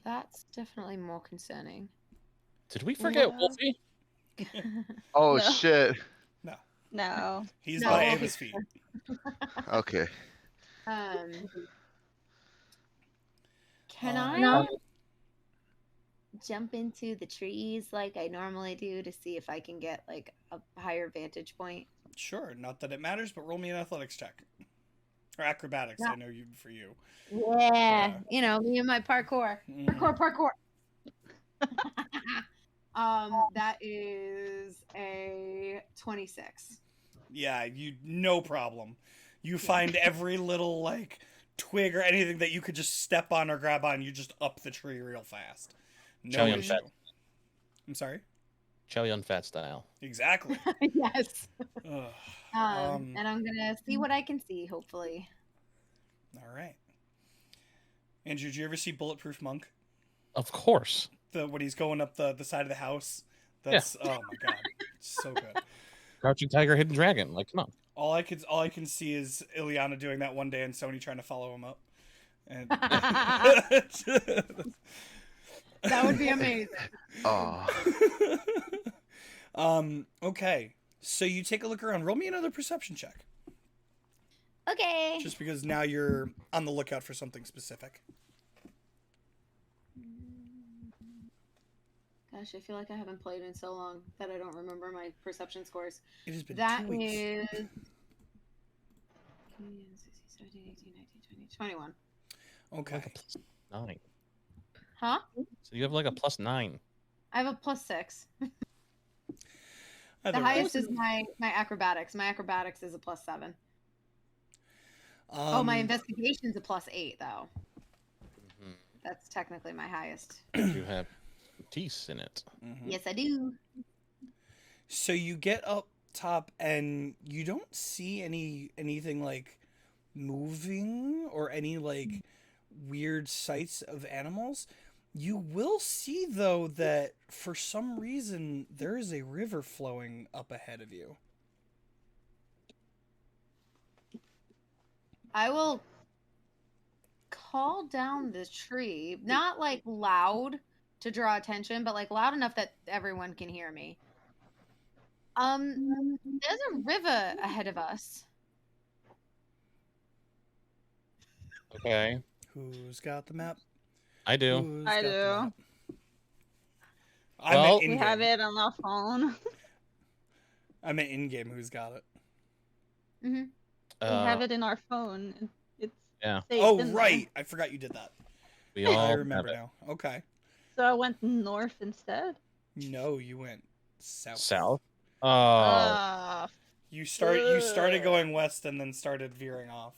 That's definitely more concerning. Did we forget Yeah. Wolfie? Oh No. shit. No. He's No, by Wolfie's Ava's feet. Okay. Can Um, I jump into the trees like I normally do to see if I can get like a higher vantage point? Sure, not that it matters, but roll me an athletics check. Or acrobatics, Yeah. I know you for you. Yeah, you know, me and my parkour. Mhm. Parkour. That is a 26. Yeah, no problem. You find every little like twig or anything that you could just step on or grab on, you just up the tree real fast. No Chow Yun issue. Fat. I'm sorry? Chow Yun Fat style. Exactly. Yes. Ugh. And I'm gonna see what I can see, hopefully. All right. Andrew, did you ever see Bulletproof Monk? Of course. When he's going up the side of the house? That's oh my god. So good. Crouching Tiger, Hidden Dragon. Like, come on. All I can see is Ileana doing that one day and Sony trying to follow him up. And That would be amazing. Oh. Okay. So you take a look around. Roll me another perception check. Okay. Just because now you're on the lookout for something specific. Gosh, I feel like I haven't played in so long that I don't remember my perception scores. It has been That 2 weeks. is 17, 18, 19, 20, 21. Okay. Like a plus 9. Huh? So you have like a plus 9. I have a +6. The Either way. highest is my acrobatics. My acrobatics is a +7. Oh, my investigation's a +8 though. Mhm. That's technically my highest. You have teeth in it. Mhm. Yes, I do. So you get up top and you don't see anything like moving or any like weird sights of animals. You will see though that for some reason there is a river flowing up ahead of you. I will call down the tree, not like loud to draw attention, but like loud enough that everyone can hear me. There's a river ahead of us. Okay. Who's got the map? I do. Who's I got the do. map? I Well, meant We in-game. have it on our phone. I meant in-game. Who's got it? Mm-hmm. We have it in our phone. It's Yeah. saved Oh, in there. right. I forgot you did that. We all I have remember it. now. Okay. So I went north instead. No, you went south. South. Oh. Ah, You started Ugh. going west and then started veering off.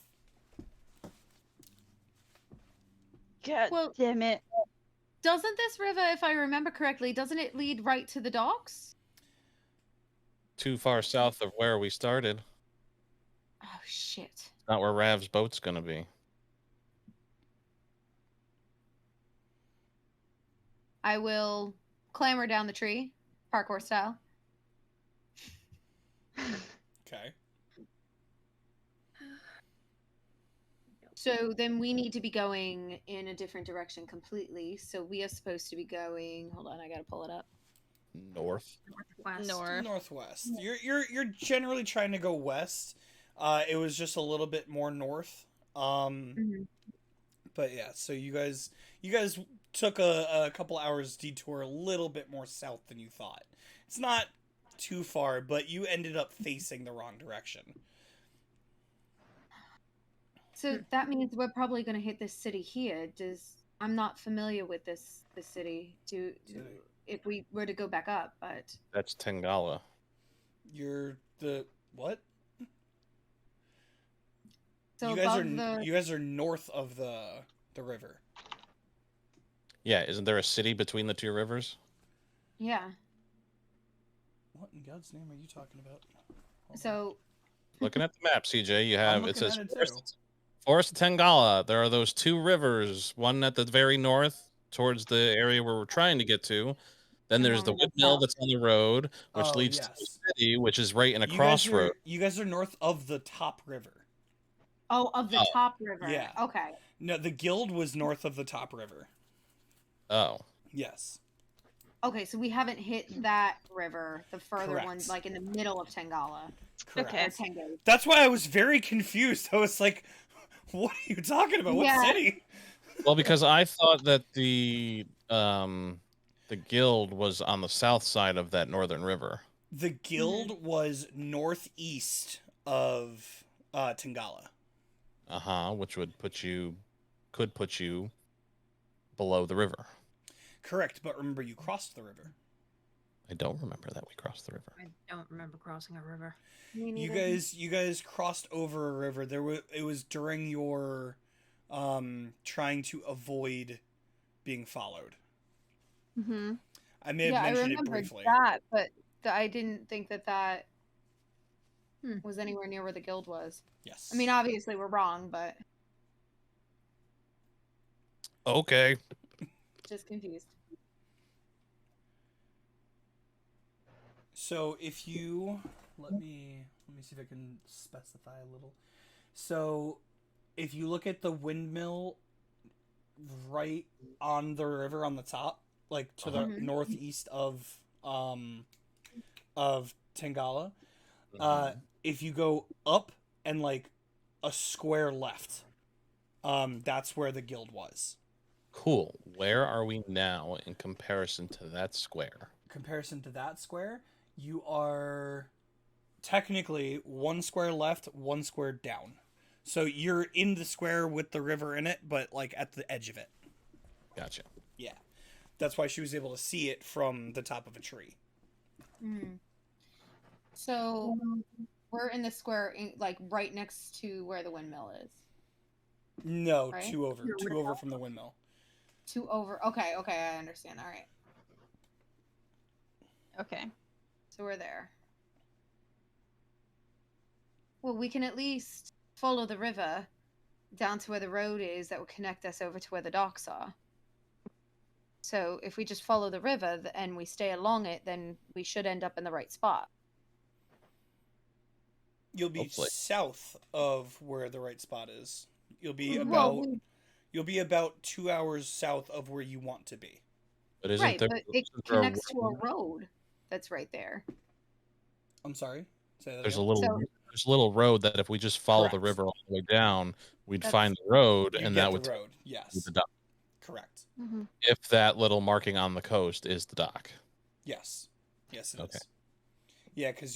God Well- damn it. Doesn't this river, if I remember correctly, doesn't it lead right to the docks? Too far south of where we started. Oh shit. Not where Rav's boat's gonna be. I will clamber down the tree, parkour style. Okay. So then we need to be going in a different direction completely. So we are supposed to be going. Hold on, I gotta pull it up. North. West. North. Northwest. You're generally trying to go west. It was just a little bit more north. But yeah, so you guys took a couple hours detour a little bit more south than you thought. It's not too far, but you ended up facing the wrong direction. So that means we're probably gonna hit this city here. I'm not familiar with this city. If we were to go back up, but That's Tengala. You're the what? so you guys above are the you guys are north of the river. Yeah, isn't there a city between the two rivers? yeah. What in God's name are you talking about? Hold on. So Looking at the map, CJ, you have it looking says at it too. Forest of Tengala. There are those two rivers, one at the very north towards the area where we're trying to get to, Then And there's the then we go windmill south. that's on the road, which Oh, leads to the yes. city, which is right in a You guys crossroad. are north of the top river. Oh, of the Oh. top river. Yeah. Okay. No, the guild was north of the top river. Oh, Yes. Okay, so we haven't hit that river, the further one, Correct. like in the middle of Tangala. Correct. Okay. Or Tengu. That's why I was very confused. I was like, what are you talking about? What Yeah. city? well, because I thought that the guild was on the south side of that northern river. The guild was northeast of Tangala. Which could put you below the river. Correct, but remember you crossed the river. I don't remember that we crossed the river. I don't remember crossing a river. Me You neither. guys crossed over a river. It was during your trying to avoid being followed. Mm-hmm. I may have Yeah, I mentioned it remember briefly. that, but I didn't think that Hmm. was anywhere near where the guild was. Yes. I mean, obviously we're wrong, but Okay. just confused. So if you let me see if I can specify a little. So if you look at the windmill right on the river on the top, like to the Mhm. northeast of Tangala, if you go up and like a square left, that's where the guild was. Cool. Where are we now in comparison to that square? Comparison to that square, you are technically one square left, one square down. So you're in the square with the river in it, but like at the edge of it. Gotcha. Yeah. That's why she was able to see it from the top of a tree. Mm. So we're in the square, like right next to where the windmill is. No, Right? two over from the windmill. Two over. Okay, I understand. All right, Okay. so we're there. Well, we can at least follow the river down to where the road is that will connect us over to where the docks are. So if we just follow the river and we stay along it, then we should end up in the right spot. You'll be Hopefully. south of where the right spot is. You'll be Well, about 2 hours south of where you want to be. But isn't right, there, but it isn't there a connects to a road? road that's right there. I'm sorry. Say that There's a again. little So- there's a little road that if we just follow the Correct. river all the way down, we'd That's- find the road, You and get that the would take road. you to Yes. the dock. Correct. Mm-hmm. If that little marking on the coast is the dock. Yes. Yes, it is. Okay. Yeah, because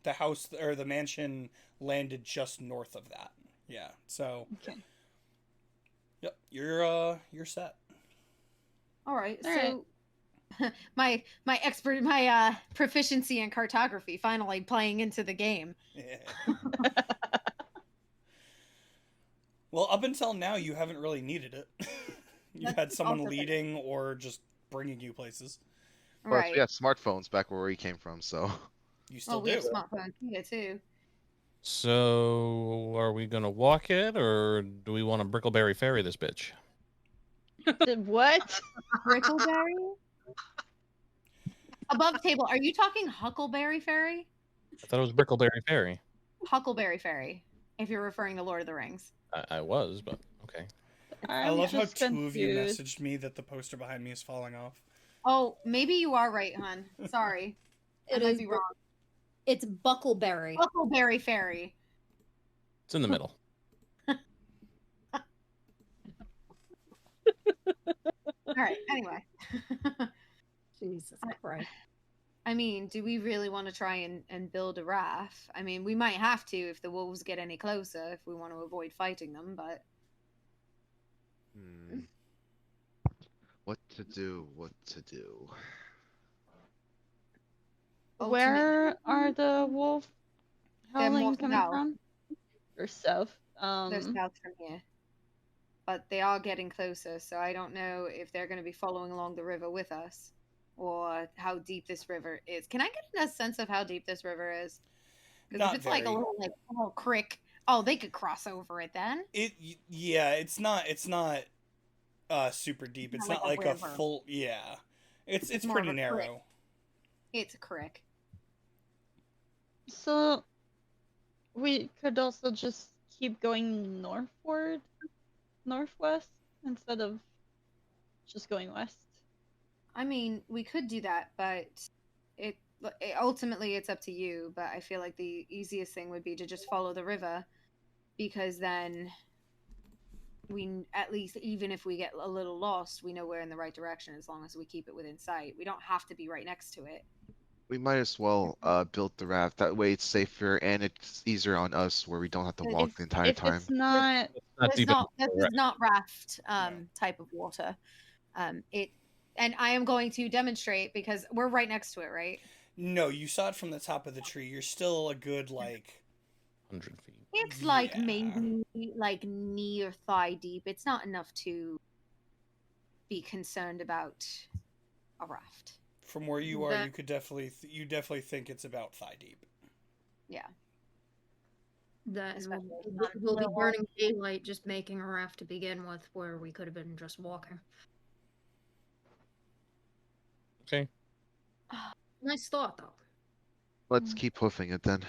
the house or the mansion landed just north of that. Yeah. So. Okay. Yep. You're set. All right. All So my proficiency in cartography finally playing into the game. Well, up until now, you haven't really needed it. You've had That's someone also fair. leading or just bringing you places. Plus, Right. we had smartphones back where we came from, so You still Well, we do. have smartphones here too. So are we gonna walk it, or do we want to Brickleberry Ferry this bitch? What? Brickleberry? Above table. Are you talking Huckleberry Ferry? I thought it was Brickleberry Ferry. Huckleberry Ferry, if you're referring to Lord of the Rings. I was, but okay. I I'm love how just two of you confused. messaged me that the poster behind me is falling off. Oh, maybe you are right, hon. Sorry. I It might is be wrong. It's Buckleberry. Huckleberry Ferry. It's in the middle. All right. Anyway. Jesus Christ. I mean, do we really want to try and build a raft? I mean, we might have to if the wolves get any closer, if we want to avoid fighting them, but what to do? What to do? Where are the wolf They're more howling coming south. from? Or south? they're south from here. But they are getting closer, so I don't know if they're going to be following along the river with us or how deep this river is. Can I get a sense of how deep this river is? Because Not if it's like a very. little creek, oh, they could cross over it then. Yeah, it's not super deep. It's Not not like like a a river. full. Yeah, It's more pretty of a crick. narrow. It's a crick. So we could also just keep going northwest, instead of just going west. I mean, we could do that, but ultimately it's up to you. But I feel like the easiest thing would be to just follow the river, because then at least, even if we get a little lost, we know we're in the right direction as long as we keep it within sight. We don't have to be right next to it. We might as well build the raft. That way it's safer and it's easier on us where we don't have to But walk the entire If time. it's not, Not This deep not enough. this is not raft No. type of water. And I am going to demonstrate because we're right next to it, right? No, you saw it from the top of the tree. You're still a good 100 feet. It's like Yeah. maybe like knee or thigh deep. It's not enough to be concerned about a raft. from where you are. That- You could definitely think it's about thigh deep. Yeah. That Especially we'll be little- burning daylight just making a raft to begin with, where we could have been just walking. Okay. Nice thought, though. Let's keep hoofing it then.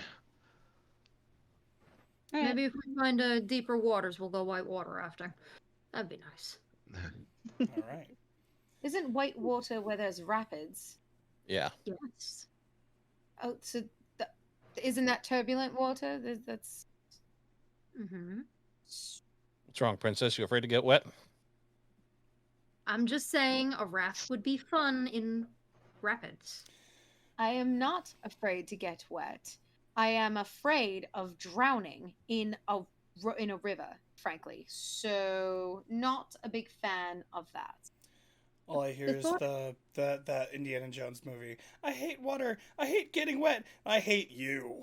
alright. Maybe if we find deeper waters, we'll go whitewater after. That'd be nice. All right. Isn't white water where there's rapids? Yeah. Yes. Oh, so isn't that turbulent water? That's Mm-hmm. What's wrong, princess? You afraid to get wet? I'm just saying a raft would be fun in rapids. I am not afraid to get wet. I am afraid of drowning in a river, frankly. So not a big fan of that. All I hear is thought- that Indiana Jones movie. I hate water. I hate getting wet. I hate you.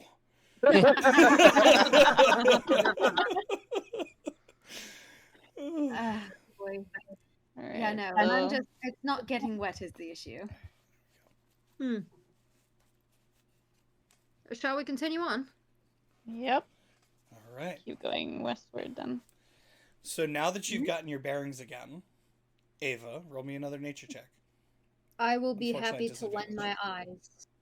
Boy. Alright, Yeah, no. so- It's not getting wet is the issue. Shall we continue on? Yep. All right. Keep going westward then. So now that you've gotten your bearings again, Ava, roll me another nature check. I will be Unfortunately, happy to lend my disadvantage.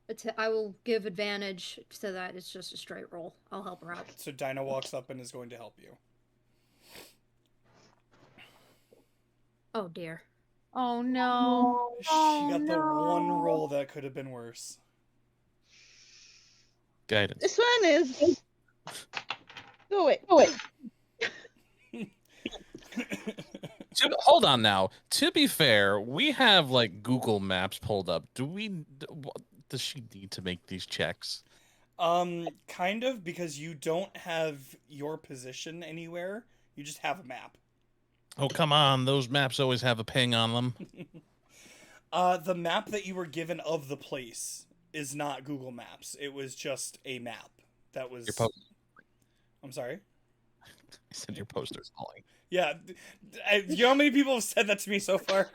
eyes. I will give advantage so that it's just a straight roll. I'll help her out. So Dinah walks up and is going to help you. Oh dear. Oh no. She got the one roll that could have been worse. Guidance. This one is. Go away. Hold on now. To be fair, we have like Google Maps pulled up. Does she need to make these checks? Kind of, because you don't have your position anywhere. You just have a map. Oh, come on. Those maps always have a ping on them. The map that you were given of the place is not Google Maps. It was just a map. That was. Your post. I'm sorry. I said your poster's calling. Yeah, you know how many people have said that to me so far?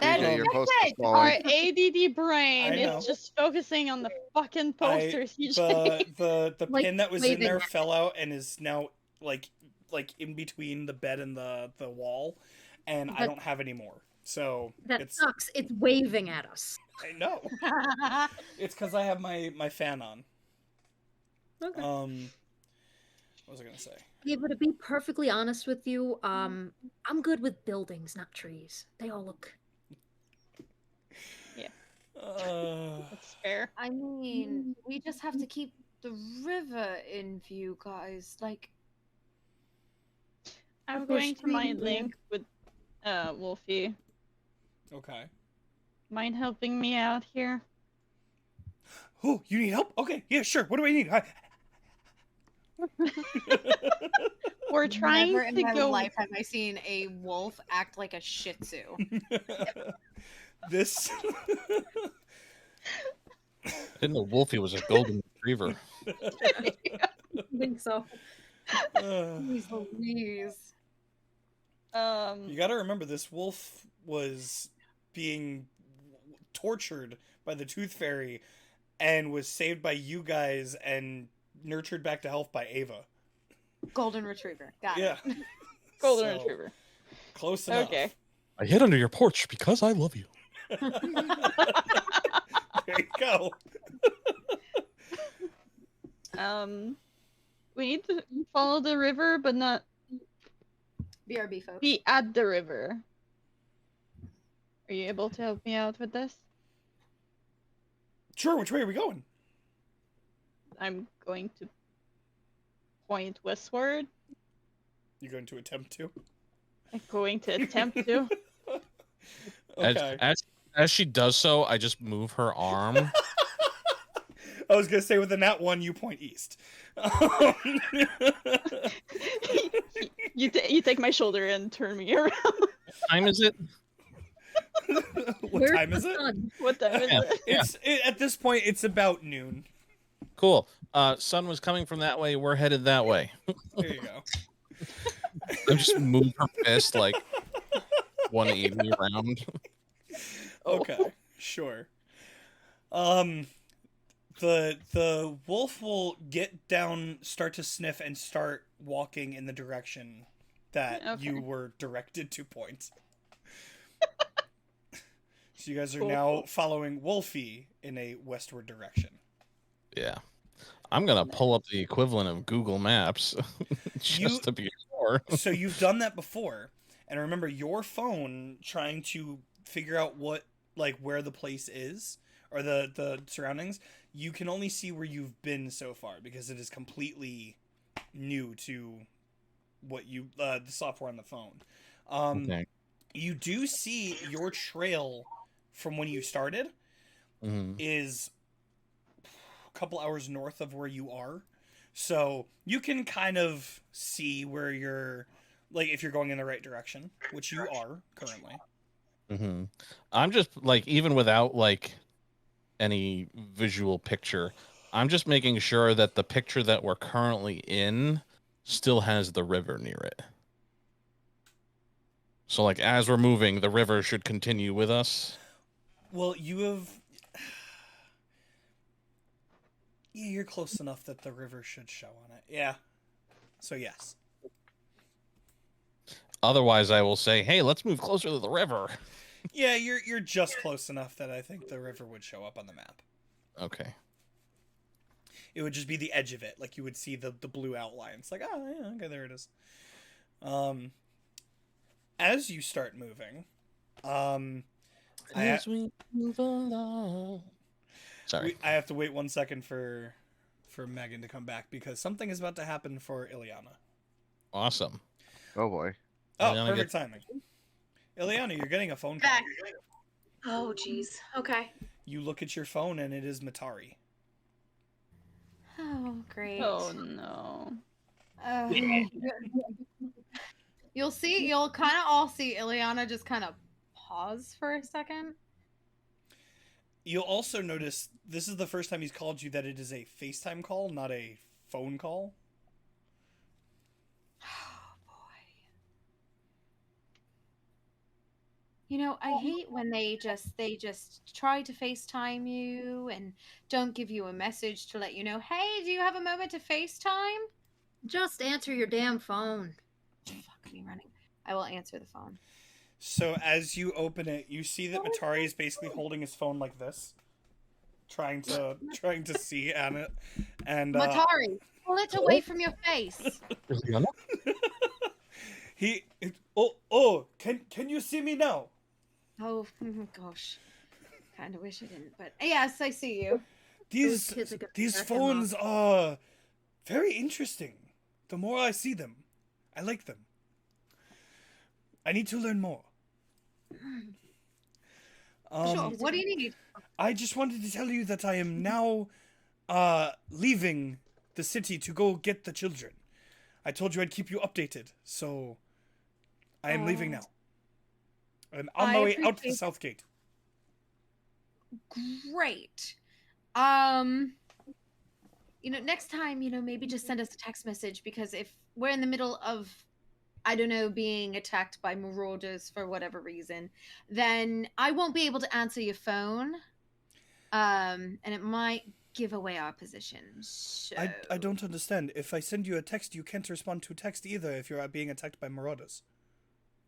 That Yeah, is your that's post is it. falling. Our ADD brain I know. is just focusing on the fucking posters. The Like pin that was in waving there at fell out and is now like in between the bed and the wall, and I But- don't have any more. So That it's sucks. It's waving at us. I know it's because I have my fan on. Okay. What was I gonna say? Yeah, but to be perfectly honest with you, I'm good with buildings, not trees. They all look. That's fair. I mean, we just have to keep the river in view, guys. Like, I'm There's going to mind three- link with Wolfie. Okay. Mind helping me out here? Oh, you need help? Okay, yeah, sure. What do I need? We're trying never in to my go. life have I seen a wolf act like a Shih Tzu. This. I didn't know Wolfie was a golden retriever. I think so. Jeez Louise. You got to remember, this wolf was being tortured by the Tooth Fairy and was saved by you guys and nurtured back to health by Ava. Golden Retriever. Got Yeah. Golden So, retriever. Close enough. Okay. I hid under your porch because I love you. There you go. We need to follow the river, but not BRB, folks. be at the river. Are you able to help me out with this? Sure, which way are we going? I'm going to point westward. You're going to attempt to? I'm going to attempt to. Okay. As she does so, I just move her arm. I was going to say with the nat 1, you point east. You take my shoulder and turn me around. What time is it? What Where's time the is it? sun? What time is it? At this point, it's about noon. Cool. Sun was coming from that way. We're headed that way. There you go. I just move her fist like 180 around. Okay, sure. The wolf will get down, start to sniff, and start walking in the direction that you were directed to point. So you guys are now following Wolfie in a westward direction. Yeah. I'm going to pull up the equivalent of Google Maps just to be sure. So you've done that before, and remember your phone trying to figure out where the place is or the surroundings. You can only see where you've been so far because it is completely new to what you the software on the phone. Okay. You do see your trail from when you started is a couple hours north of where you are. So you can kind of see where you're, like, if you're going in the right direction, which you are currently. I'm just, like, even without, like, any visual picture, I'm just making sure that the picture that we're currently in still has the river near it. So, like, as we're moving, the river should continue with us. Well, you have... Yeah, you're close enough that the river should show on it. Yeah. So, yes. Otherwise, I will say, hey, let's move closer to the river. Yeah, you're just close enough that I think the river would show up on the map. Okay. It would just be the edge of it. Like, you would see the blue outline. It's like, oh, yeah, okay, there it is. As you start moving, As we move along. Sorry. I have to wait 1 second for Megan to come back because something is about to happen for Ileana. Awesome. Oh boy. Oh, Ileana perfect timing. Ileana, you're getting a phone call. Back. Oh, jeez. Okay. You look at your phone and it is Matari. Oh, great. Oh no. You'll kind of all see Ileana just kind of pause for a second. You'll also notice this is the first time he's called you that it is a FaceTime call, not a phone call. Oh, boy. You know, I hate when they just try to FaceTime you and don't give you a message to let you know, hey, do you have a moment to FaceTime? Just answer your damn phone. Fuck me running. I will answer the phone. So as you open it, you see that Matari is basically holding his phone like this, trying to see at it, and Matari, pull it away from your face. Can you see me now? Oh gosh, kind of wish I didn't, but yes, I see you. These kids are gonna these crack him phones are very interesting. The more I see them, I like them. I need to learn more. Sure. What do you need? I just wanted to tell you that I am now leaving the city to go get the children. I told you I'd keep you updated, so I am leaving now. I'm on my way out to the south gate. Great. Next time, maybe just send us a text message, because if we're in the middle of, I don't know, being attacked by marauders for whatever reason, then I won't be able to answer your phone. And it might give away our position. So... I don't understand. If I send you a text, you can't respond to text either if you're being attacked by marauders.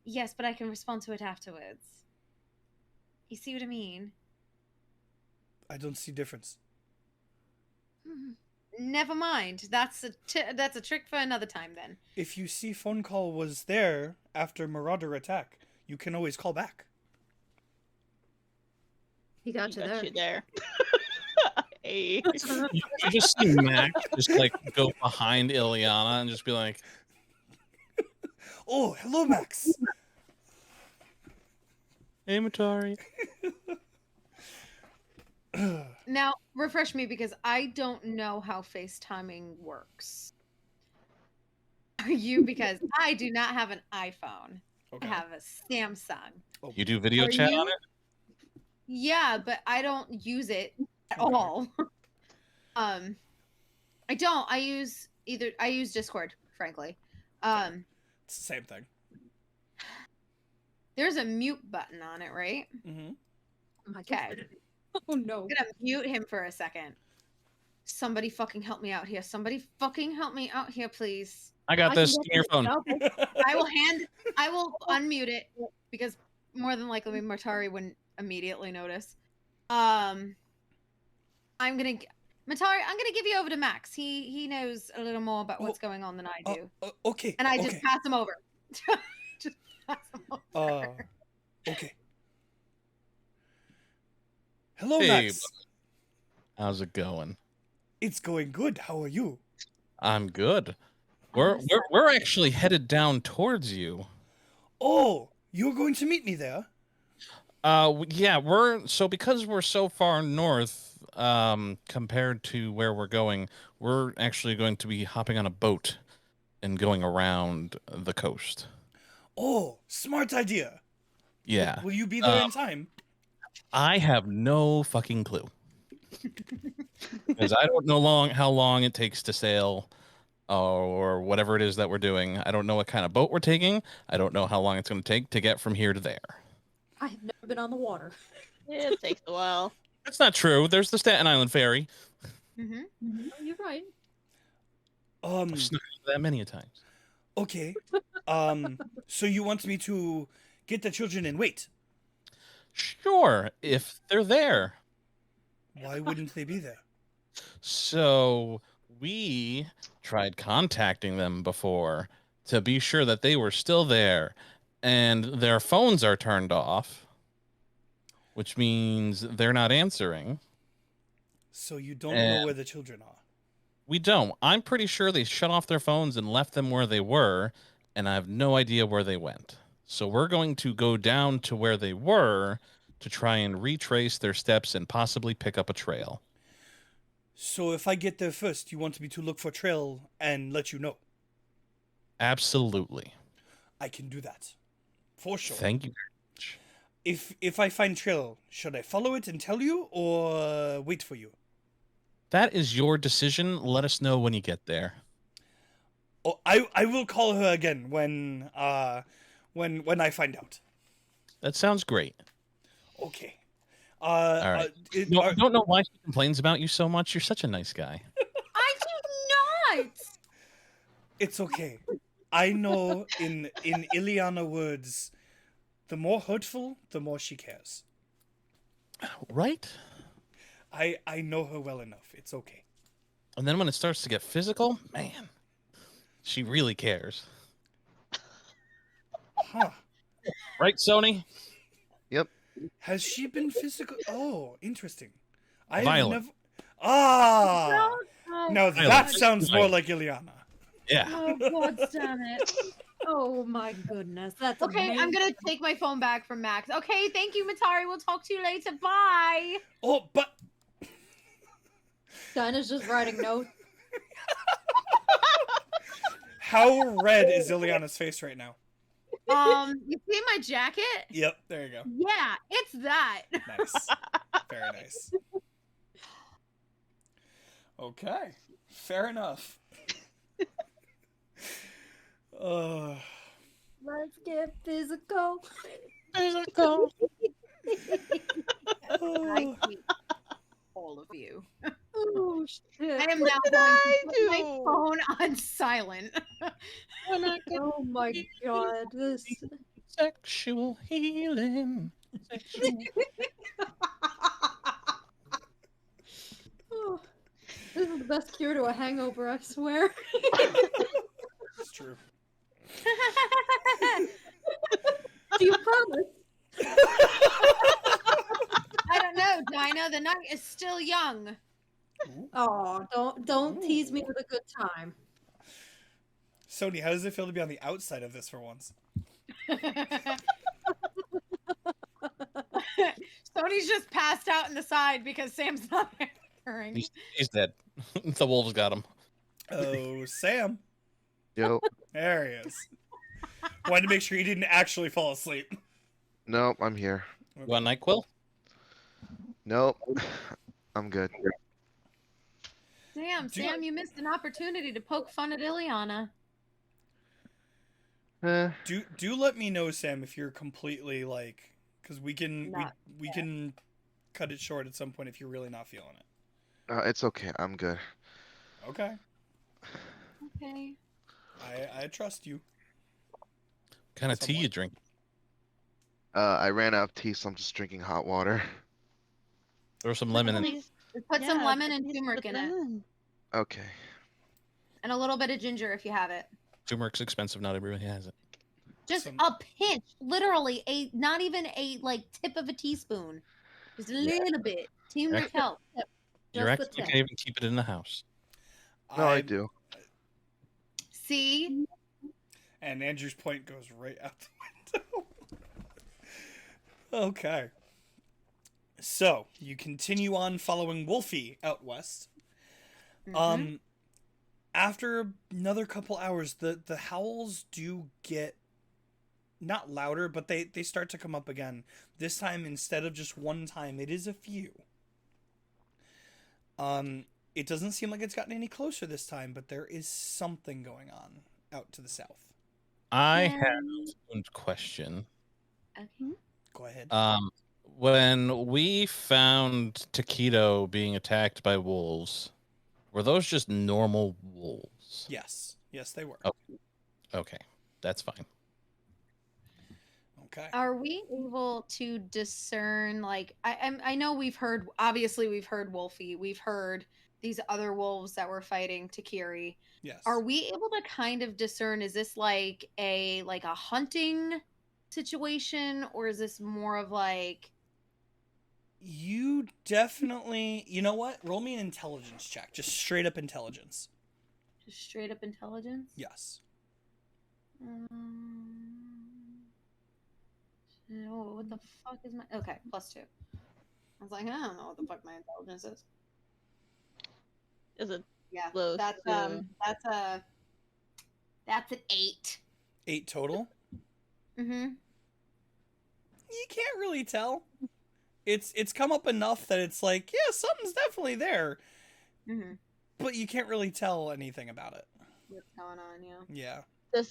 Yes, but I can respond to it afterwards. You see what I mean? I don't see difference. Never mind. That's a trick for another time then. If you see phone call was there after Marauder attack, you can always call back. He got you there. there. Hey. You just see Max just like go behind Ileana and just be like, Oh, hello, Max. "Hey, Matari." Now, refresh me because I don't know how FaceTiming works. Are you? Because I do not have an iPhone. Okay. I have a Samsung. You do video Are chat you? on it? Yeah, but I don't use it at Okay. all. I don't. I use Discord, frankly. It's the same thing. There's a mute button on it, right? Mm-hmm. Okay. Oh no. I'm gonna mute him for a second. Somebody fucking help me out here. Somebody fucking help me out here, please. I got I this. can Give me your phone. Okay. I will unmute it because more than likely Matari wouldn't immediately notice. Matari, I'm gonna give you over to Max. He knows a little more about what's going on than I do. Okay. And I okay. just pass him over. Just pass him over. Okay. Hello, Hey, Max. how's it going? It's going good. How are you? I'm good. We're actually headed down towards you. Oh, you're going to meet me there? Yeah, because we're so far north, compared to where we're going, we're actually going to be hopping on a boat and going around the coast. Oh, smart idea. Yeah. Will you be there in time? I have no fucking clue. Because I don't know how long it takes to sail or whatever it is that we're doing. I don't know what kind of boat we're taking. I don't know how long it's going to take to get from here to there. I have never been on the water. Yeah, it takes a while. That's not true. There's the Staten Island ferry. Mm-hmm. Oh, you're right. I've snuck into that many a times. Okay. So you want me to get the children and wait? Sure, if they're there. Why wouldn't they be there? So we tried contacting them before to be sure that they were still there, and their phones are turned off, which means they're not answering. So you don't know And- where the children are? We don't. I'm pretty sure they shut off their phones and left them where they were, and I have no idea where they went. So we're going to go down to where they were to try and retrace their steps and possibly pick up a trail. So if I get there first, you want me to look for trail and let you know? Absolutely. I can do that. For sure. Thank you. If I find trail, should I follow it and tell you or wait for you? That is your decision. Let us know when you get there. Oh, I will call her again when I find out. That sounds great. Okay. All right. No, I don't know why she complains about you so much. You're such a nice guy. I do not. It's okay. I know in Ileana words, the more hurtful, the more she cares. Right? I know her well enough. It's okay. And then when it starts to get physical, man, she really cares. Huh. Right, Sony? Yep. Has she been physical? Oh, interesting. I have Violent. never. Ah. Now that Violent. sounds more Violent. like Ileana. Yeah. Oh god damn it. Oh my goodness. That's Okay, I'm amazing. gonna take my phone back from Max. Okay, thank you, Matari. We'll talk to you later. Bye. Oh, but Dinah's just writing notes. how red is Ileana's face right now? You see my jacket? Yep, there you go. Yeah, it's that. Nice. Very nice. Okay. Fair enough. Let's get physical. Physical. I hate all of you. Oh shit. I am now did going I to put my do? phone on silent. Oh my god. This Sexual healing. Sexual... Oh, this is the best cure to a hangover, I swear. It's true. Do you promise? I don't know, Dinah. The night is still young. Oh, don't tease me with a good time. Sony, how does it feel to be on the outside of this for once? Sony's just passed out in the side because Sam's not answering. He's dead. The wolves got him. Oh, Sam. Yo, There he is. Wanted to make sure he didn't actually fall asleep. nope, I'm here. You want NyQuil? Nope, I'm good. Sam, you missed an opportunity to poke fun at Ileana. Eh, Do let me know, Sam, if you're completely like, because we can we can cut it short at some point if you're really not feeling it. it's okay. I'm good. Okay, Okay. I trust you. What kind of tea you drink? I ran out of tea, so I'm just drinking hot water. Throw some lemon in. Please- Put some yeah, lemon and please turmeric put in it. lemon. Okay. And a little bit of ginger if you have it. Turmeric's expensive. Not everybody has it. Just Some- a pinch. Literally not even a tip of a teaspoon. Just a little bit. Turmeric help. You're Just the actually tip. can't even keep it in the house. No, I do. See? And Andrew's point goes right out the window. Okay. So you continue on following Wolfie out west. Mhm. After another couple hours, the howls do get not louder, but they start to come up again. This time, instead of just one time, it is a few. It doesn't seem like it's gotten any closer this time, but there is something going on out to the south. I have a question. Okay. Go ahead. When we found Taquito being attacked by wolves, were those just normal wolves? Yes, they were. Oh. Okay, that's fine. Okay. Are we able to discern, like, I know we've heard Wolfie, we've heard these other wolves that were fighting Takiri. Yes. Are we able to kind of discern, is this like a hunting situation, or is this more of like... You definitely. You know what? Roll me an intelligence check. Just straight up intelligence. just straight up intelligence? Yes. Oh, what the fuck is my... Okay, +2. I was like, I don't know what the fuck my intelligence is. Is it Yeah, close that's to- that's an 8. 8 total. Mm-hmm. You can't really tell. It's come up enough that it's like, yeah, something's definitely there, Mm-hmm. but you can't really tell anything about it. What's going on? Yeah. Yeah.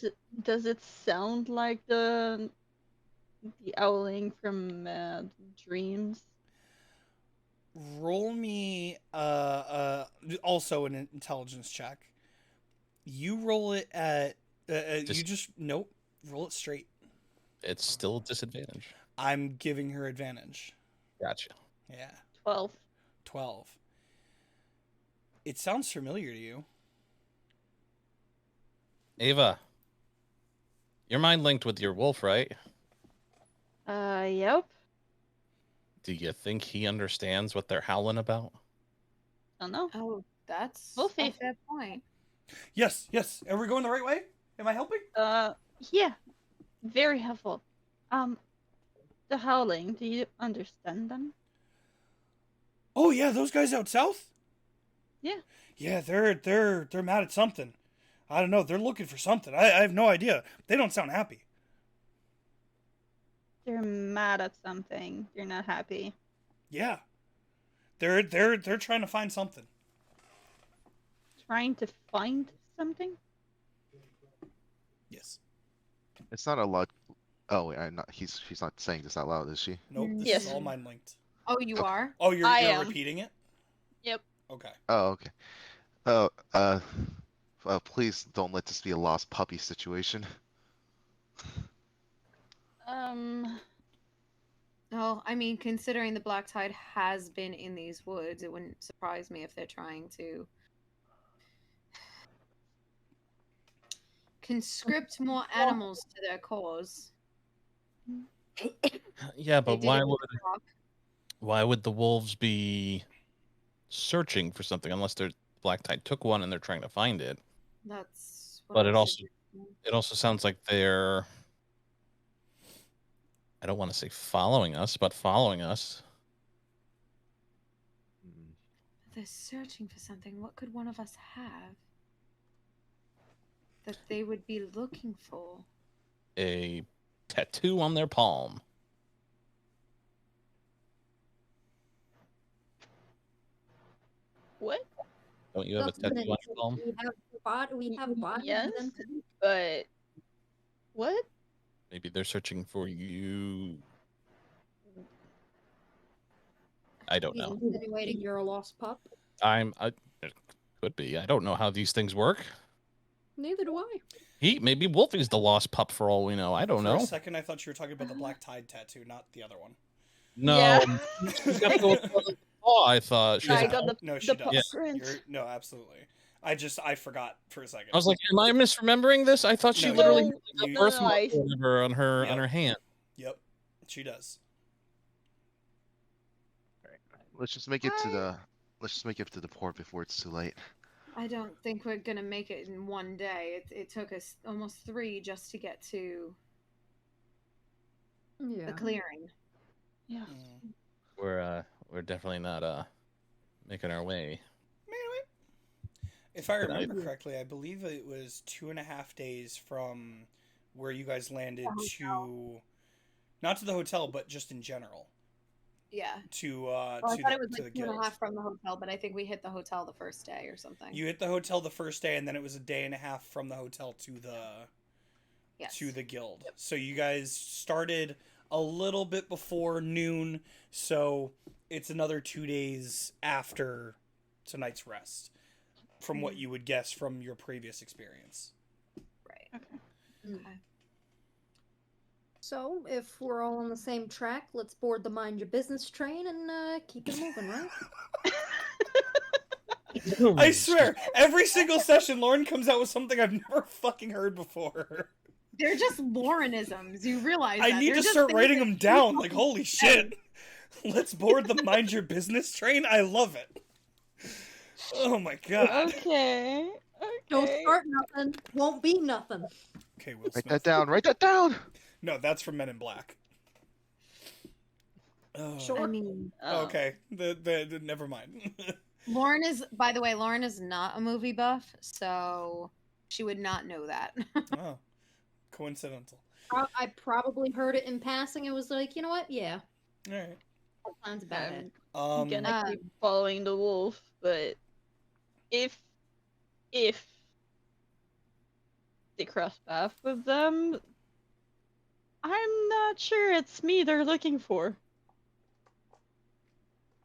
Does it sound like the owling from Dreams? Roll me also an intelligence check. You roll it at nope. Roll it straight. It's still a disadvantage. I'm giving her advantage. Gotcha. Yeah. 12. 12. It sounds familiar to you. Ava, you're mind linked with your wolf, right? Yep. Do you think he understands what they're howling about? Don't know. Oh, that's Wolfie. a fair point. Yes. Are we going the right way? Am I helping? Yeah. Very helpful. The howling, do you understand them? Oh yeah, those guys out south? Yeah. Yeah, they're mad at something. I don't know, they're looking for something. I have no idea. They don't sound happy. They're mad at something. They're not happy. Yeah. They're trying to find something. Trying to find something? Yes. It's not a lot. Oh wait, I'm not. She's not saying this out loud, is she? Nope, this Yes. is all mind linked. Oh, you are? Oh, you're I am. repeating it? Yep. Okay. Oh, okay. Oh, please don't let this be a lost puppy situation. Oh, I mean, considering the black tide has been in these woods, it wouldn't surprise me if they're trying to conscript more animals to their cause. Yeah, They but did it with the crop. why would the wolves be searching for something unless they're black tide took one and they're trying to find it? That's what But I it also suggested. it also sounds like they're, I don't want to say following us, but following us. They're searching for something. What could one of us have that they would be looking for? A tattoo on their palm. What? Don't you have a tattoo on your palm? We have bodies Yes, then too. but what? Maybe they're searching for you. I don't He's know. insinuating you're a lost pup. It could be. I don't know how these things work. Neither do I. Maybe Wolfie's the lost pup for all we know. I don't For know. a second, I thought you were talking about the black tide tattoo, not the other one. No, Yeah. she's got the paw. I thought she I has. got the No, she the does. Yeah. print. No, absolutely. I forgot for a second. I was like, am I misremembering this? I thought she No, literally No, had the you- birthmark I- or whatever on her Yep. hand. Yep, she does. Let's just make it to the. Let's just make it to the port before it's too late. I don't think we're gonna make it in one day. It took us almost 3 just to get to Yeah. the clearing. Yeah. Mm. We're definitely not making our way. If I Good remember idea. correctly, I believe it was 2.5 days from where you guys landed to, not to the hotel, but just in general Yeah. to Well, I to thought the, it was to the like 2.5 guild. from the hotel, but I think we hit the hotel the first day or something. You hit the hotel the first day, and then it was a day and a half from the hotel to Yes. the guild. So you guys started a little bit before noon, so it's another 2 days after tonight's rest, from what you would guess from your previous experience. Right. Okay. Okay. So, if we're all on the same track, let's board the Mind Your Business train and keep it moving, right? I swear, every single session, Lauren comes out with something I've never fucking heard before. They're just Laurenisms. You realize I that. need They're to just start things writing that them down. people Like, holy shit. Let's board the Mind Your Business train. I love it. Oh my god. Okay. Don't Okay. start nothing, won't be nothing. Okay, Will Write Smith. that down. Write that down. No, that's from Men in Black. Oh. Sure. I mean, Okay. The never mind. Lauren is, by the way, Lauren is not a movie buff, so she would not know that. Oh. Coincidental. I probably heard it in passing and was like, you know what? Yeah, All right. that sounds about it. I'm gonna Um, keep following the wolf, but if they cross paths with them, I'm not sure it's me they're looking for.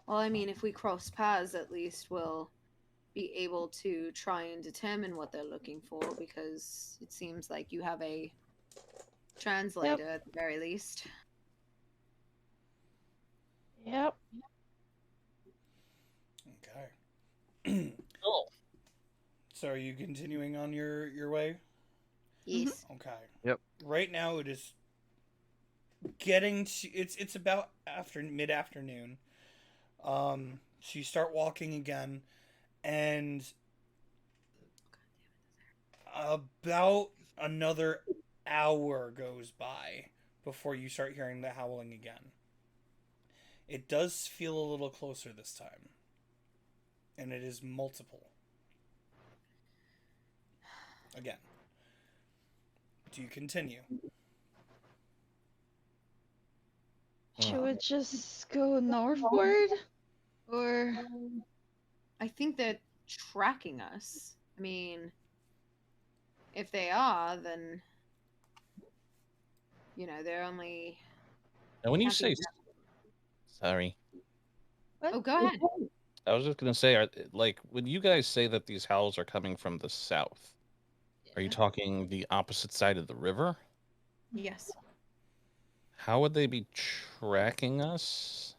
Well, I mean, if we cross paths, at least we'll be able to try and determine what they're looking for, because it seems like you have a translator at the very least. Yep. Okay. Oh. So are you continuing on your way? Yes. Okay. Yep. Right now it is getting to it's about mid-afternoon. So you start walking again, and about another hour goes by before you start hearing the howling again. It does feel a little closer this time, and it is multiple. Again. Do you continue? Should we just go northward? Or I think they're tracking us. I mean, if they are, then they're only. And when you Happy say, sorry, what? Oh, go ahead. I was just gonna say, like when you guys say that these howls are coming from the south, are you talking the opposite side of the river? Yes. How would they be tracking us?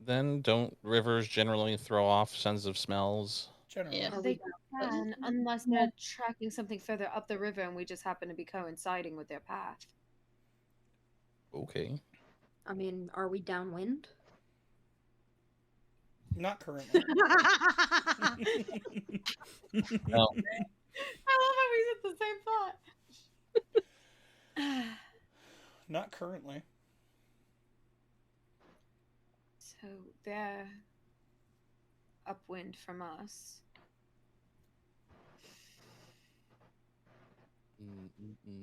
Then don't rivers generally throw off sense of smells? Generally. Yeah. Are They we can, unless they're tracking something further up the river and we just happen to be coinciding with their path. Okay. I mean, are we downwind? Not currently. No. I love how we said the same thought. Not currently. So they're upwind from us.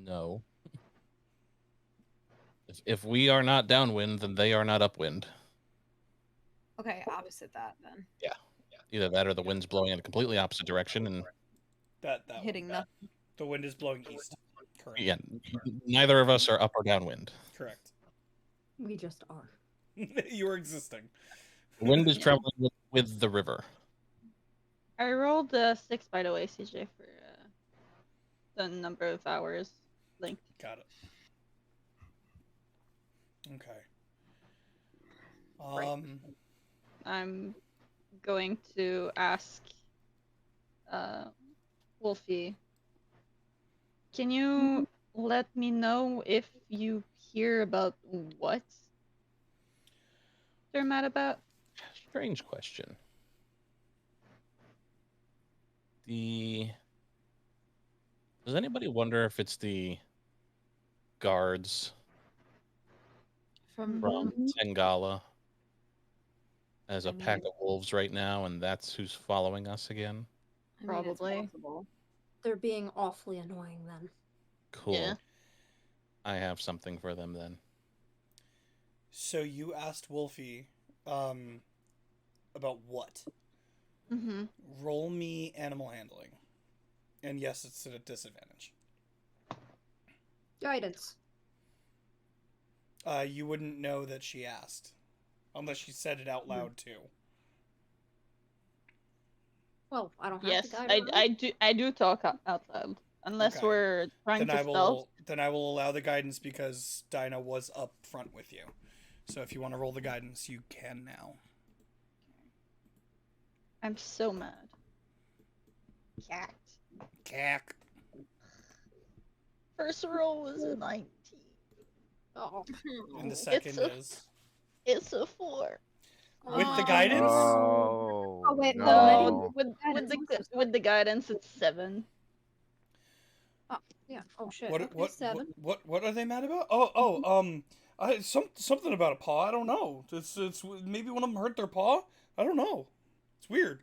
No. If we are not downwind, then they are not upwind. Okay, opposite that then. Either that or the wind's blowing in a completely opposite direction, and That Hitting one, nothing. the wind is blowing east. Correct. yeah, neither of us are up or downwind. Correct. We just are. You are existing. The wind is traveling with the river. I rolled a 6, by the way, CJ, for the number of hours linked. Got it. Okay. I'm going to ask Wolfie, can you let me know if you hear about what they're mad about? Strange question. Does anybody wonder if it's the guards From from Tengala as I a pack mean- of wolves right now, and that's who's following us again? I mean, it's Probably. possible. They're being awfully annoying then. Cool. Yeah. I have something for them then. So you asked Wolfie about what? Mm-hmm. Roll me animal handling. And yes, it's at a disadvantage. Guidance. You wouldn't know that she asked. Unless she said it out loud too. Well, I don't have Yes, to guide. I do talk out loud. Unless Okay. we're trying Then to stealth. I will allow the guidance because Dinah was up front with you. So if you want to roll the guidance, you can now. I'm so mad. Cat. Cack. First roll was a 19. Oh, And the second a- is It's a 4. with the guidance. Oh, Oh, wait, no. No, Guidance was with the guidance, it's 7. yeah. Oh shit. What, Okay, what 7. what are they mad about? Something about a paw. I don't know. It's maybe one of them hurt their paw. I don't know. It's weird.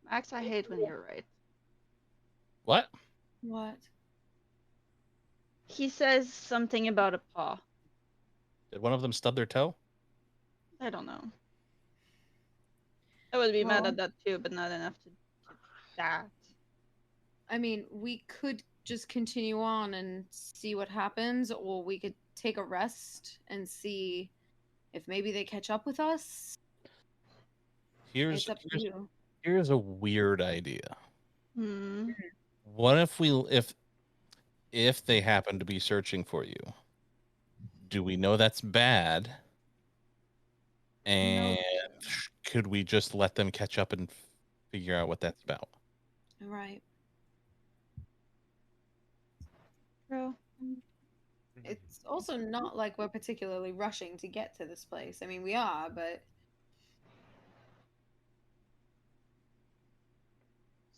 Max, I hate when you're right. What? What? He says something about a paw. Did one of them stub their toe? I don't know. I would be mad Well- at that too, but not enough to that. I mean, we could just continue on and see what happens, or we could take a rest and see if maybe they catch up with us. Here's It's up to you. here's a weird idea. Hmm. What if if they happen to be searching for you? Do we know that's bad? And could we just let them catch up and figure out what that's about? Right. True. It's also not like we're particularly rushing to get to this place. I mean, we are, but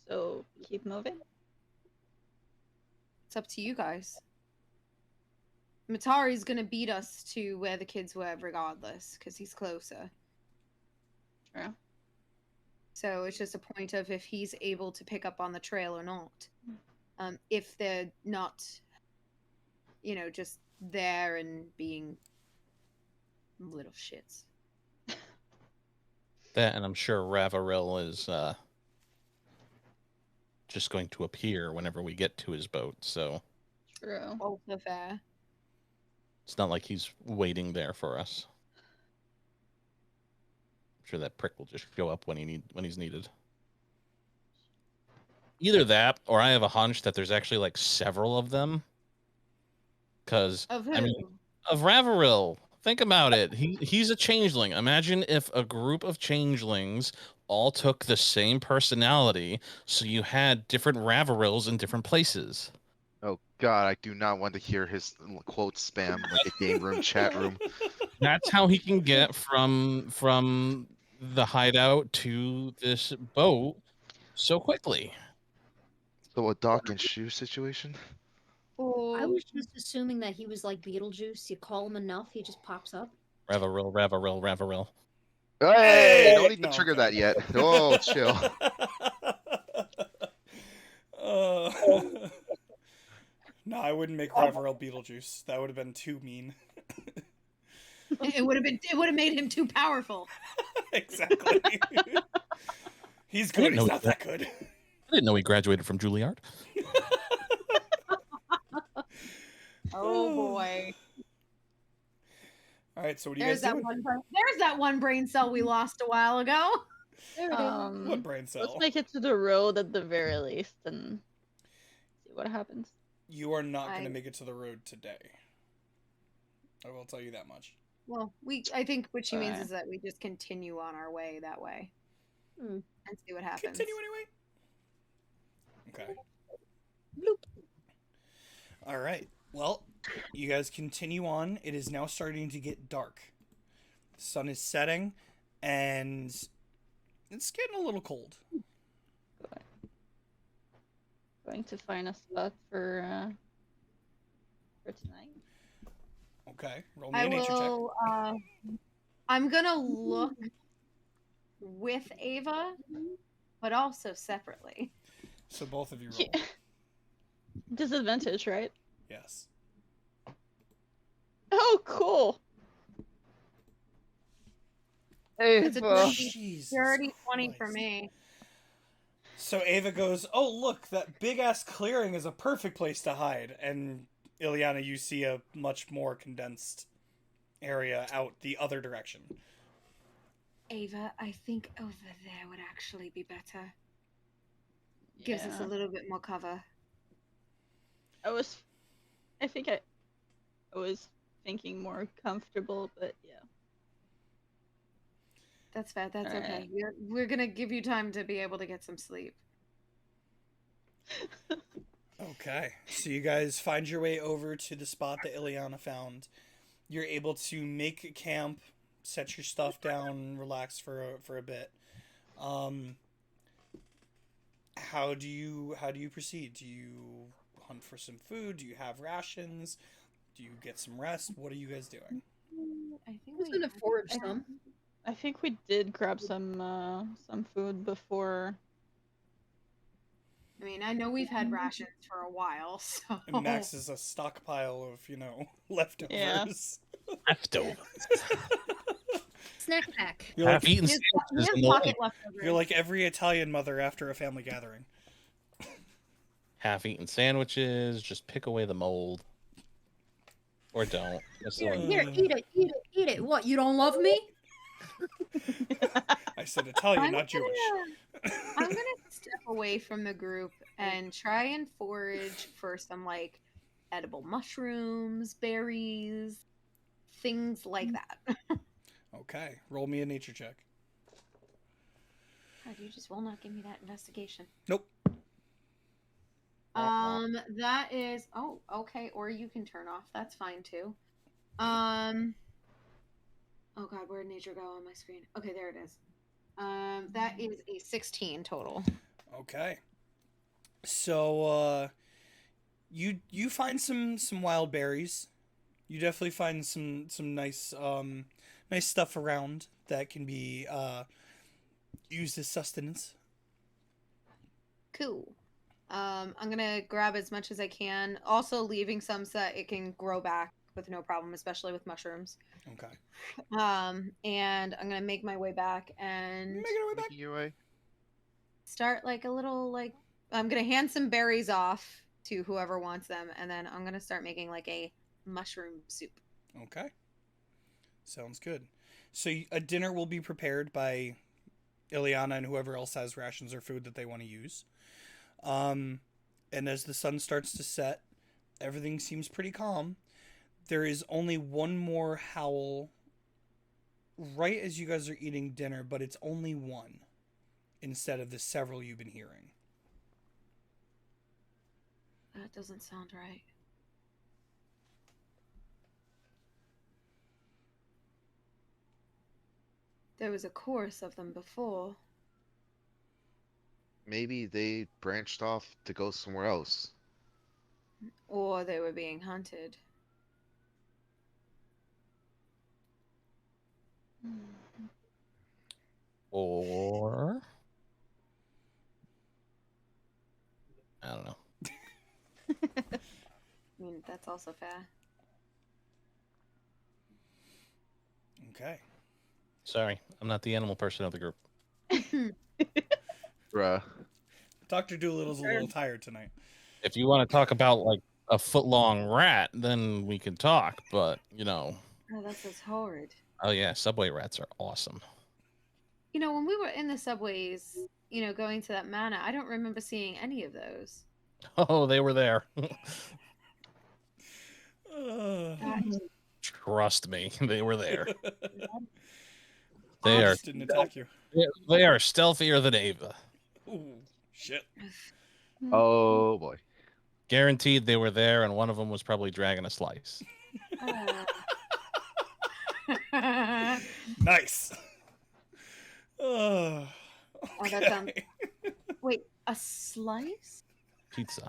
So keep moving. it's up to you guys. Matari's gonna beat us to where the kids were regardless, because he's closer. True. So it's just a point of if he's able to pick up on the trail or not. If they're not, just there and being little shits. That, and I'm sure Ravaril is just going to appear whenever we get to his boat, so True. Also fair. it's not like he's waiting there for us. I'm sure that prick will just show up when he's needed. either that, or I have a hunch that there's actually like several of them. Because Of who? I mean, of Ravaril. Think about it. He's a changeling. Imagine if a group of changelings all took the same personality, so you had different Ravarils in different places. Oh God, I do not want to hear his quote spam like a game room chat room. That's how he can get from the hideout to this boat so quickly. So a dock and shoe situation. I Oh, was just assuming that he was like Beetlejuice. You call him enough, he just pops up. Ravaril, Ravaril, Ravaril. Hey, no need to no, trigger okay. that yet. Oh, chill. No, I wouldn't make Ravarel Beetlejuice. That would have been too mean. it would have made him too powerful. Exactly. He's good. He's not that good. I didn't know he graduated from Juilliard. Oh boy. All right, so what are you guys doing? There's that one brain cell we lost a while ago. There it is. What brain Let's cell? make it to the road at the very least and see what happens. You are not going to I- make it to the road today. I will tell you that much. Well, I think what she means Alright. is that we just continue on our way that way. Hmm. And see what happens. Continue anyway. Okay. All right. Well, you guys continue on. It is now starting to get dark. The sun is setting, and it's getting a little cold. Going to find a spot for tonight. Okay. Roll me I a nature check. will I'm gonna look with Ava, but also separately. So both of you roll. Yeah. Disadvantage, right? Yes. Oh, cool. It's a Jesus dirty 20 for Christ. me. So Ava goes, "Oh, look, that big-ass clearing is a perfect place to hide." And Ileana, you see a much more condensed area out the other direction. Ava, I think over there would actually be better. Gives us a Yeah. little bit more cover. I think I was thinking more comfortable, but yeah. That's fair. That's okay. Alright. We're gonna give you time to be able to get some sleep. Okay, so you guys find your way over to the spot that Ileana found. You're able to make a camp, set your stuff down, relax for a bit. How do you proceed? Do you hunt for some food? Do you have rations? Do you get some rest? What are you guys doing? I think I was gonna forage some. I think we did grab some food before. I mean, I know we've had rations for a while, so And Max is a stockpile of, leftovers. Leftovers. Snack pack. You're like, Half-eaten He has sandwiches in the pocket lake. leftovers. you're like every Italian mother after a family gathering. Half-eaten sandwiches. Just pick away the mold, or don't. That's the Here, one. here, eat it, eat it, eat it. What, you don't love me? I said Italian, I'm not Jewish. I'm gonna step away from the group and try and forage for some like edible mushrooms, berries, things like that. Okay, roll me a nature check. God, you just will not give me that investigation. Nope. That is okay, or you can turn off. That's fine too. Oh god, where'd nature go on my screen? Okay, there it is. That is a 16 total. Okay. So you find some wild berries. You definitely find some nice nice stuff around that can be used as sustenance. Cool. I'm gonna grab as much as I can, also leaving some so that it can grow back with no problem, especially with mushrooms. Okay. And I'm gonna make my way back and Make it way back. Making your way. start like a little like I'm gonna hand some berries off to whoever wants them, and then I'm gonna start making like a mushroom soup. Okay. Sounds good. So a dinner will be prepared by Ileana and whoever else has rations or food that they want to use. And as the sun starts to set, everything seems pretty calm. There is only one more howl right as you guys are eating dinner, but it's only one instead of the several you've been hearing. That doesn't sound right. There was a chorus of them before. Maybe they branched off to go somewhere else. Or they were being hunted. Or I don't know. I mean, that's also fair. Okay. Sorry, I'm not the animal person of the group. Bruh. Dr. Doolittle's a little tired tonight. If you want to talk about like a foot-long rat, then we can talk. But you know, Oh, that's just horrid. oh yeah, subway rats are awesome. You know, when we were in the subways, going to that manor, I don't remember seeing any of those. Oh, they were there. Trust me, they were there. They are. Just didn't attack you. They are stealthier than Ava. Ooh, shit. Oh boy. Guaranteed, they were there, and one of them was probably dragging a slice. Nice. Oh, that sounds. Okay. Wait, a slice? Pizza.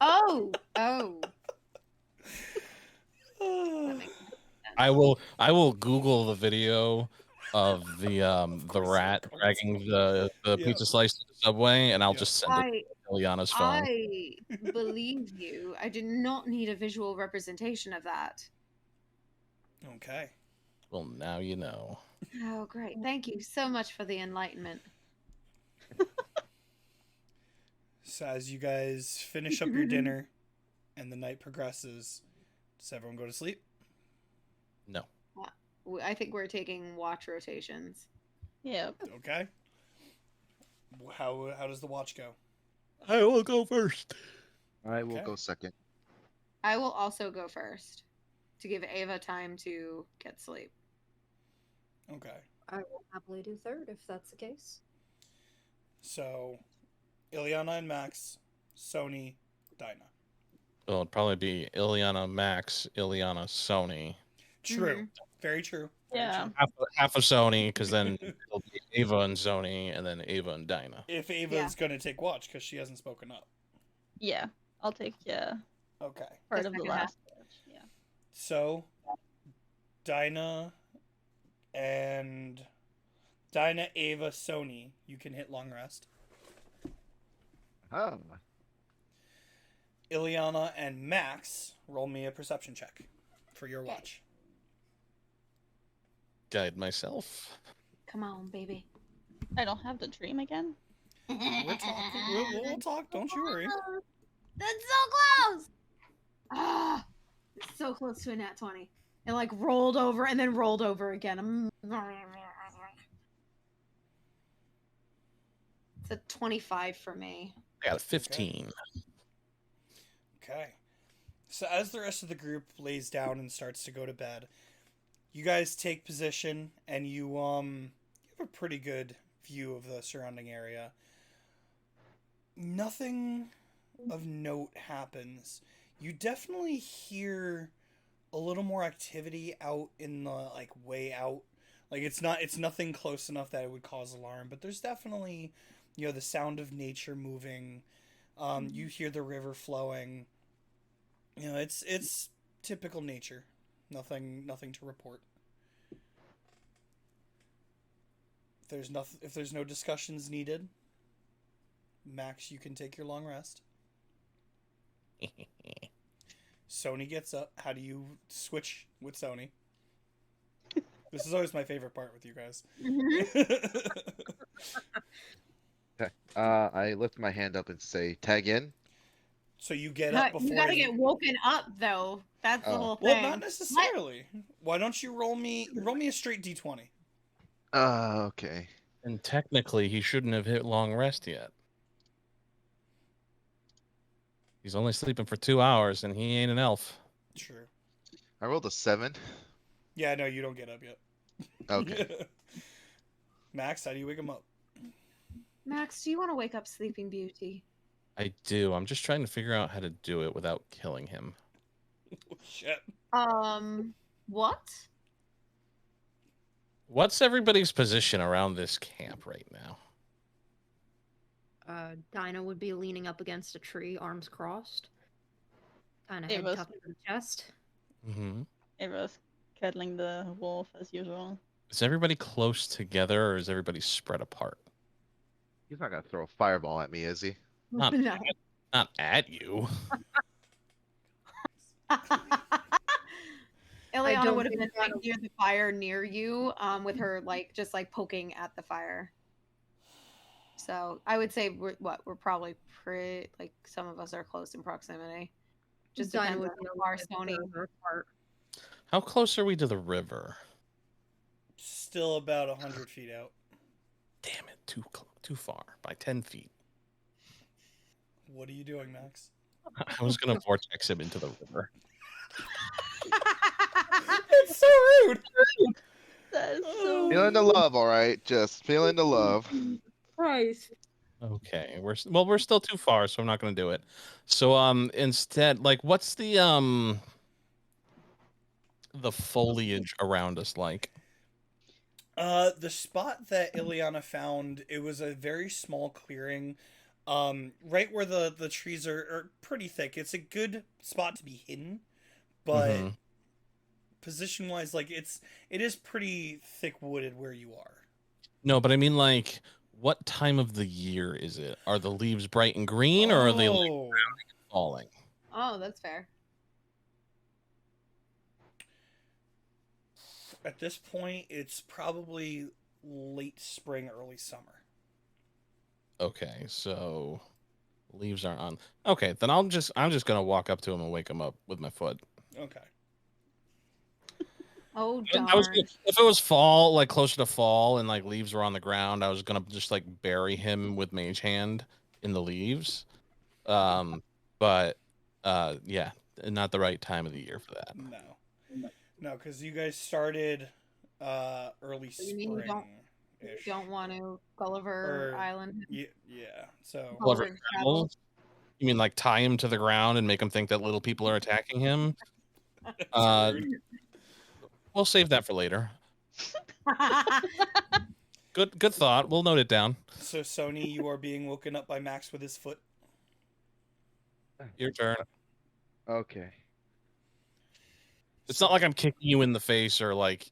Oh. I will Google the video of the rat dragging the Yeah. pizza slice to the subway, and I'll Yeah. just send it to Ileana's phone. I believe you. I do not need a visual representation of that. Okay. Well, now you know. Oh, great. Thank you so much for the enlightenment. So as you guys finish up your dinner and the night progresses, does everyone go to sleep? No. I think we're taking watch rotations. Yeah. Okay. How does the watch go? I will go first. I will Okay. go second. I will also go first to give Ava time to get sleep. Okay. I will happily do third if that's the case. So, Ileana and Max, Sony, Dinah. Well, it'd probably be Ileana, Max, Ileana, Sony. True. Very true. Very Yeah. true. Half of Sony, because then it'll be Ava and Sony, and then Ava and Dinah. If Ava's going to take watch because she hasn't spoken up. Yeah. I'll take Okay. part The of the second last batch. Yeah. So, Dinah, Ava, Sony, you can hit long rest. Oh. Ileana and Max, roll me a perception check for your watch. Guide myself. Come on, baby. I don't have the dream again. We're talking. We'll talk. Don't you worry. That's so close. Ah, it's so close to a nat 20. It like rolled over and then rolled over again. It's a 25 for me. I got a 15. Okay. So as the rest of the group lays down and starts to go to bed, you guys take position and you have a pretty good view of the surrounding area. Nothing of note happens. You definitely hear a little more activity out in the way out. Like it's nothing close enough that it would cause alarm, but there's definitely the sound of nature moving. You hear the river flowing. It's typical nature. Nothing to report. If there's no discussions needed, Max, you can take your long rest. Sony gets up. How do you switch with Sony? This is always my favorite part with you guys. Okay. I lift my hand up and say, "Tag in." So you get up before You gotta get woken up though. That's the Oh. whole Well, thing. not necessarily. Why don't you roll me a straight d20? Okay. And technically, he shouldn't have hit long rest yet. He's only sleeping for 2 hours, and he ain't an elf. True. I rolled a 7. Yeah, no, you don't get up yet. Okay. Max, how do you wake him up? Max, do you want to wake up Sleeping Beauty? I do. I'm just trying to figure out how to do it without killing him. Oh, shit. What? What's everybody's position around this camp right now? Dinah would be leaning up against a tree, arms crossed. Kind of It head was- tucked to the chest. Mm-hmm. Ava's cuddling the wolf as usual. Is everybody close together, or is everybody spread apart? He's not gonna throw a fireball at me, is he? Not, No. not at you. Ileana don't would have think been like near the fire near you, with her like just like poking at the fire. So I would say we're probably pretty like some of us are close in proximity. Just Dinah depends would on be how far a bit Sony. further apart. How close are we to the river? Still about 100 feet out. Damn it, too far by 10 feet. What are you doing, Max? I was gonna vortex him into the river. It's so rude. That is so. Feeling the love, all right. Just feeling the love. Christ. Okay, we're still too far, so I'm not gonna do it. So instead, like, what's the foliage around us like? The spot that Ileana found, it was a very small clearing, right where the trees are pretty thick. It's a good spot to be hidden, but Mhm. position wise, like it is pretty thick wooded where you are. No, but I mean, like, what time of the year is it? Are the leaves bright and green, or are they like, Oh, falling? Oh, that's fair. at this point, it's probably late spring, early summer. Okay, so leaves aren't on. Okay, then I'm just gonna walk up to him and wake him up with my foot. Okay. Oh I was darn. gonna, if it was fall, like closer to fall, and like leaves were on the ground, I was gonna just like bury him with mage hand in the leaves. But yeah, not the right time of the year for that. No, because you guys started early So you mean you spring. You don't want to Gulliver Or- Island. Yeah. So Gulliver Gulliver's Travels? You mean like tie him to the ground and make him think that little people are attacking him? We'll save that for later. Good thought. We'll note it down. So Sony, you are being woken up by Max with his foot. Your turn. Okay. It's not like I'm kicking you in the face or like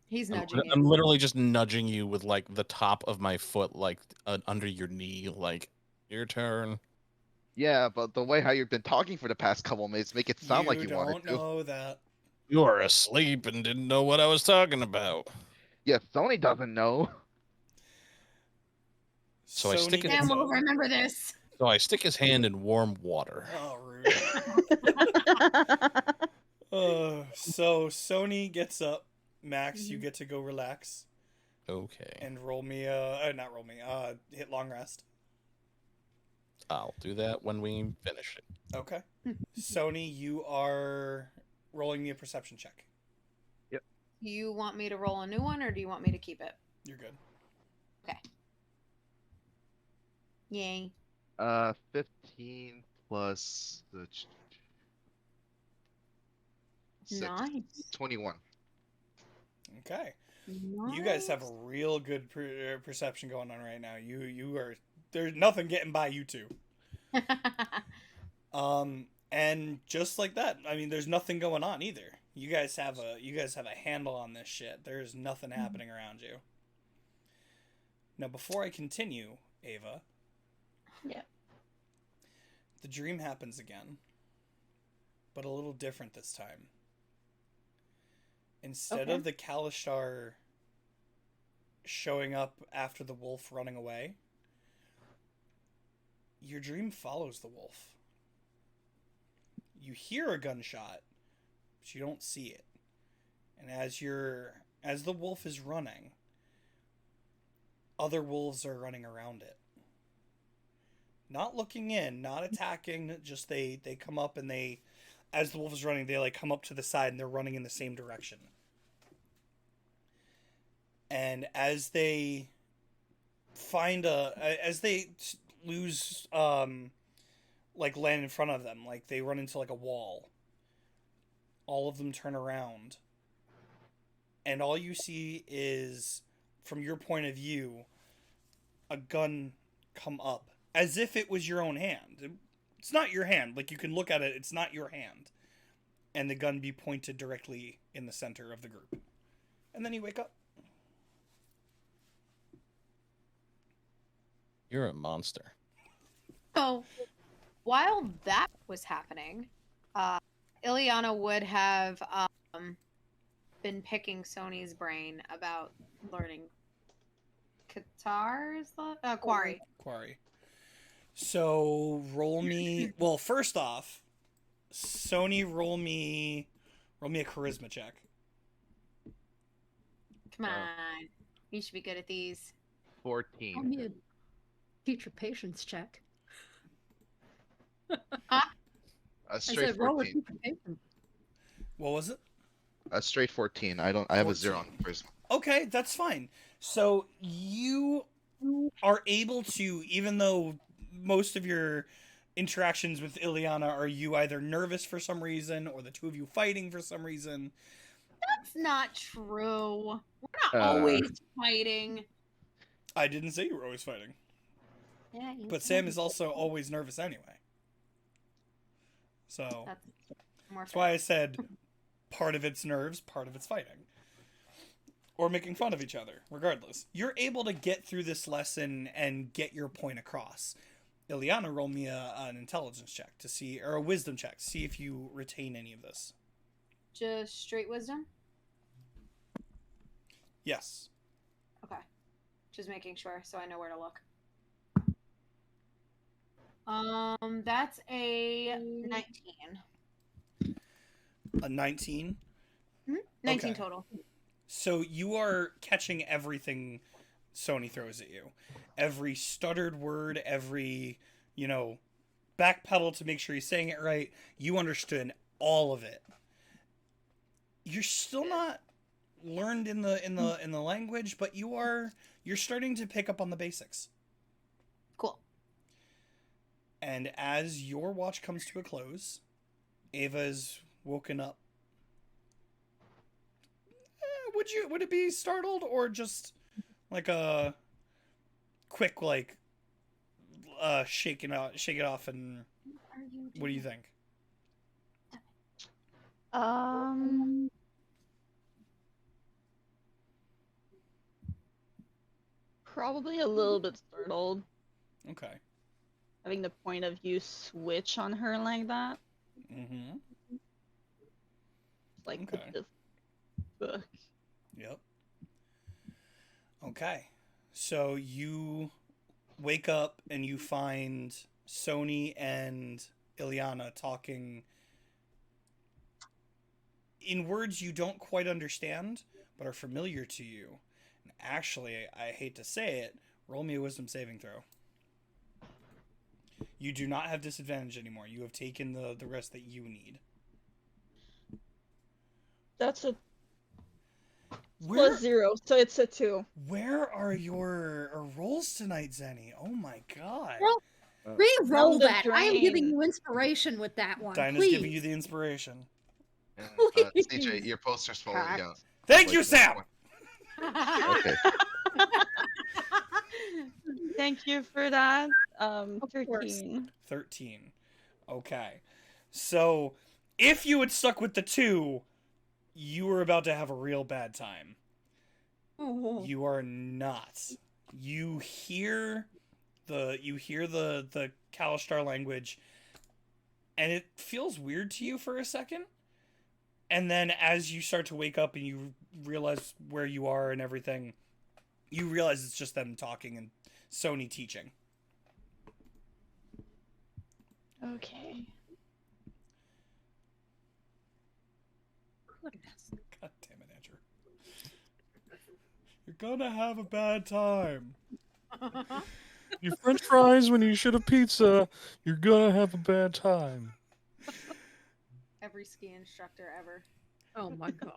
He's I'm, nudging I'm you. literally just nudging you with like the top of my foot, like under your knee. Like, your turn. Yeah, but the way how you've been talking for the past couple minutes make it sound like you don't wanted to. know that. You are asleep and didn't know what I was talking about. Yeah, Sony doesn't know. So I stick it- gets Sam will up. remember this. So I stick his hand in warm water. Oh, rude. So Sony gets up. Max, you get to go relax Okay. and roll me hit long rest. I'll do that when we finish it. Okay. Sony, you are rolling me a perception check. Do you want me to roll a new one or do you want me to keep it? You're good. Yay. 15 plus the 6, Nice. 21. Okay. You guys have a real good perception going on right now. You are there's nothing getting by you two. And just like that, I mean, there's nothing going on either. You guys have a handle on this shit. There's nothing happening around you. Now, before I continue, Ava. Yeah. The dream happens again, but a little different this time. Instead of the Kalashtar showing up after the wolf running away, your dream follows the wolf. You hear a gunshot, but you don't see it. And as the wolf is running, other wolves are running around it. not looking in, not attacking. Just they come up and they, as the wolf is running, they like come up to the side and they're running in the same direction. And as they as they lose like land in front of them, like they run into like a wall, all of them turn around, and all you see is, from your point of view, a gun come up as if it was your own hand. It's not your hand. Like, you can look at it, it's not your hand. And the gun be pointed directly in the center of the group. And then you wake up. You're a monster. So, while that was happening, Ileana would have been picking Sony's brain about learning Qatar's Quarry. Quarry. So roll me. Well, first off, Sony, roll me a charisma check. Come on, you should be good at these. 14. Give me a teacher patience check. A I straight said roll a 14. teacher patience. What was it? A straight 14. I have a 0 on 14. charisma. Okay, that's fine. So you are able to, even though most of your interactions with Ileana are you either nervous for some reason or the two of you fighting for some reason. That's not true. We're not Uh, always fighting. I didn't say you were always fighting. Yeah, you But said Sam is also always nervous anyway. So that's more that's why I said part of it's nerves, part of it's fighting. Or making fun of each other, regardless. You're able to get through this lesson and get your point across. Ileana, roll me an intelligence check to see, or a wisdom check to see if you retain any of this. just straight wisdom. Yes. Okay, just making sure so I know where to look. That's a 19. A 19. 19 Okay. total. So you are catching everything Sony throws at you. Every stuttered word, every, backpedal to make sure he's saying it right. You understood all of it. You're still not learned in the language, but you're starting to pick up on the basics. Cool. And as your watch comes to a close, Ava's woken up. Would it be startled or just like a quick shake it off and what do you think? Probably a little bit startled, Okay. having the point of view switch on her like that. Mm-hmm. Like, Okay. what the fuck? Yep. Okay. So you wake up and you find Sony and Ileana talking in words you don't quite understand, but are familiar to you. And actually, I hate to say it, roll me a wisdom saving throw. You do not have disadvantage anymore. You have taken the rest that you need. That's a Where, plus 0, so it's a 2. where are your rolls tonight, Zenny? Oh my god. Well, Uh, re-roll From the that. I am giving drain. you inspiration with that one. Dinah's Please. giving you the inspiration. And, Please. CJ, your poster's falling Cock. down. Thank Like you, this Sam! one. Okay. Thank you for that. Of course. 13. 13. Okay. So, if you had stuck with the 2, you were about to have a real bad time. Oh. You are not. You hear the Kalashtar language, and it feels weird to you for a second. And then as you start to wake up and you realize where you are and everything, you realize it's just them talking and Sony teaching. Okay. Goodness. God damn it, Andrew. You're gonna have a bad time. You French fries when you should have pizza. You're gonna have a bad time. Every ski instructor ever. Oh my god.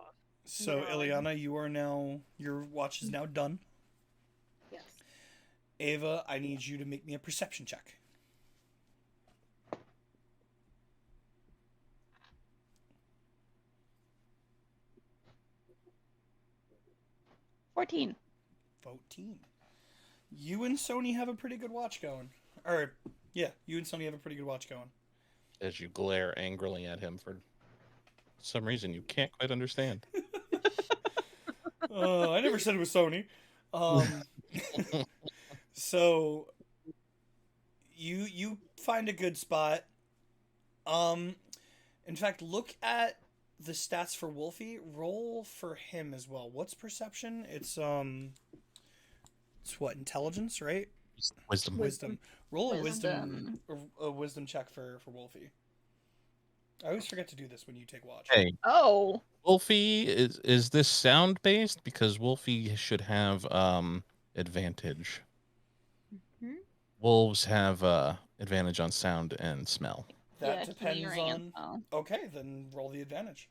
So, Literally. Ileana, your watch is now done. Yes. Ava, I need you to make me a perception check. 14. 14. You and Sony have a pretty good watch going. Or, yeah, you and Sony have a pretty good watch going. As you glare angrily at him for some reason you can't quite understand. I never said it was Sony. So you find a good spot. In fact, look at the stats for Wolfie. Roll for him as well. What's perception? It's what, intelligence, right? Wisdom. Wisdom. Roll a Wisdom. wisdom check for Wolfie. I always forget to do this when you take watch. Hey, Oh. Wolfie, is this sound based? Because Wolfie should have advantage. Mhm. Wolves have advantage on sound and smell. That Yeah, depends hearing on. and smell. Okay, then roll the advantage.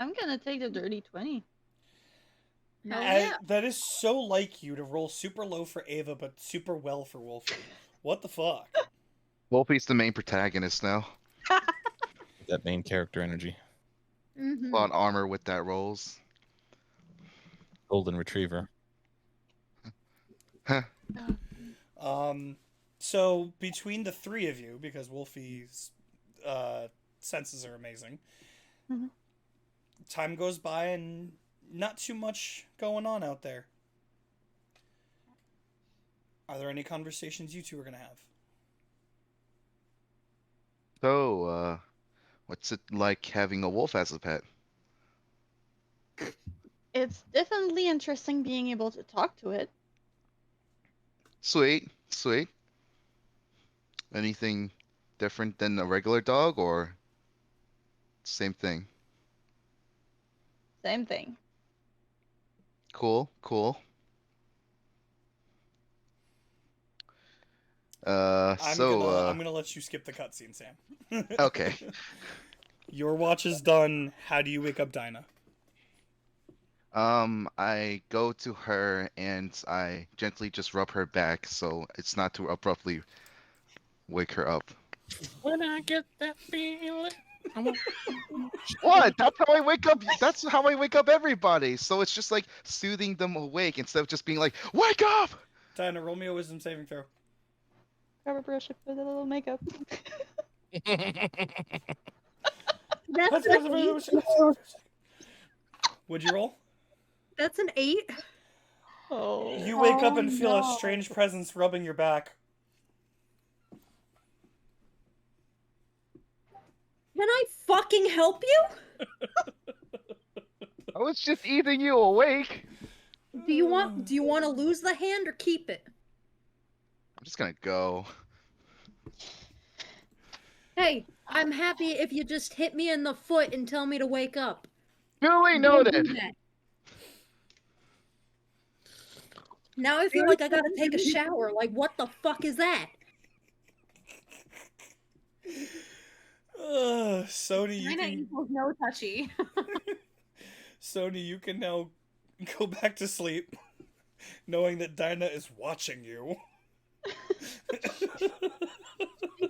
I'm gonna take the dirty 20. Hell And yeah. that is so like you to roll super low for Ava, but super well for Wolfie. What the fuck? Wolfie's the main protagonist now. That main character energy. Mm-hmm. On armor with that rolls. Golden Retriever. Huh. So between the three of you, because Wolfie's senses are amazing, Mhm. time goes by and not too much going on out there. Are there any conversations you two are gonna have? So, what's it like having a wolf as a pet? It's definitely interesting being able to talk to it. Sweet, sweet. Anything different than a regular dog, or same thing? Same thing. Cool, cool. I'm So, gonna let you skip the cutscene, Sam. okay. Your watch is done. How do you wake up Dinah? I go to her and I gently just rub her back so it's not too abruptly wake her up. When I get that feeling. What? That's how I wake up. That's how I wake up everybody. So it's just like soothing them awake instead of just being like, "Wake up!" Dinah, roll me a wisdom saving throw. Grab a brush and put a little makeup. That's an 8. Would you roll? That's an 8. Oh. You wake up Oh, and feel a no. strange presence rubbing your back. Can I fucking help you? I was just eating you awake. Do you want to lose the hand or keep it? I'm just gonna go. Hey, I'm happy if you just hit me in the foot and tell me to wake up. Duly Don't do noted. that. Now I feel like I gotta take a shower. Like, what the fuck is that? Sony, you Dinah can equals no touchy. Sony, you can now go back to sleep, knowing that Dinah is watching you.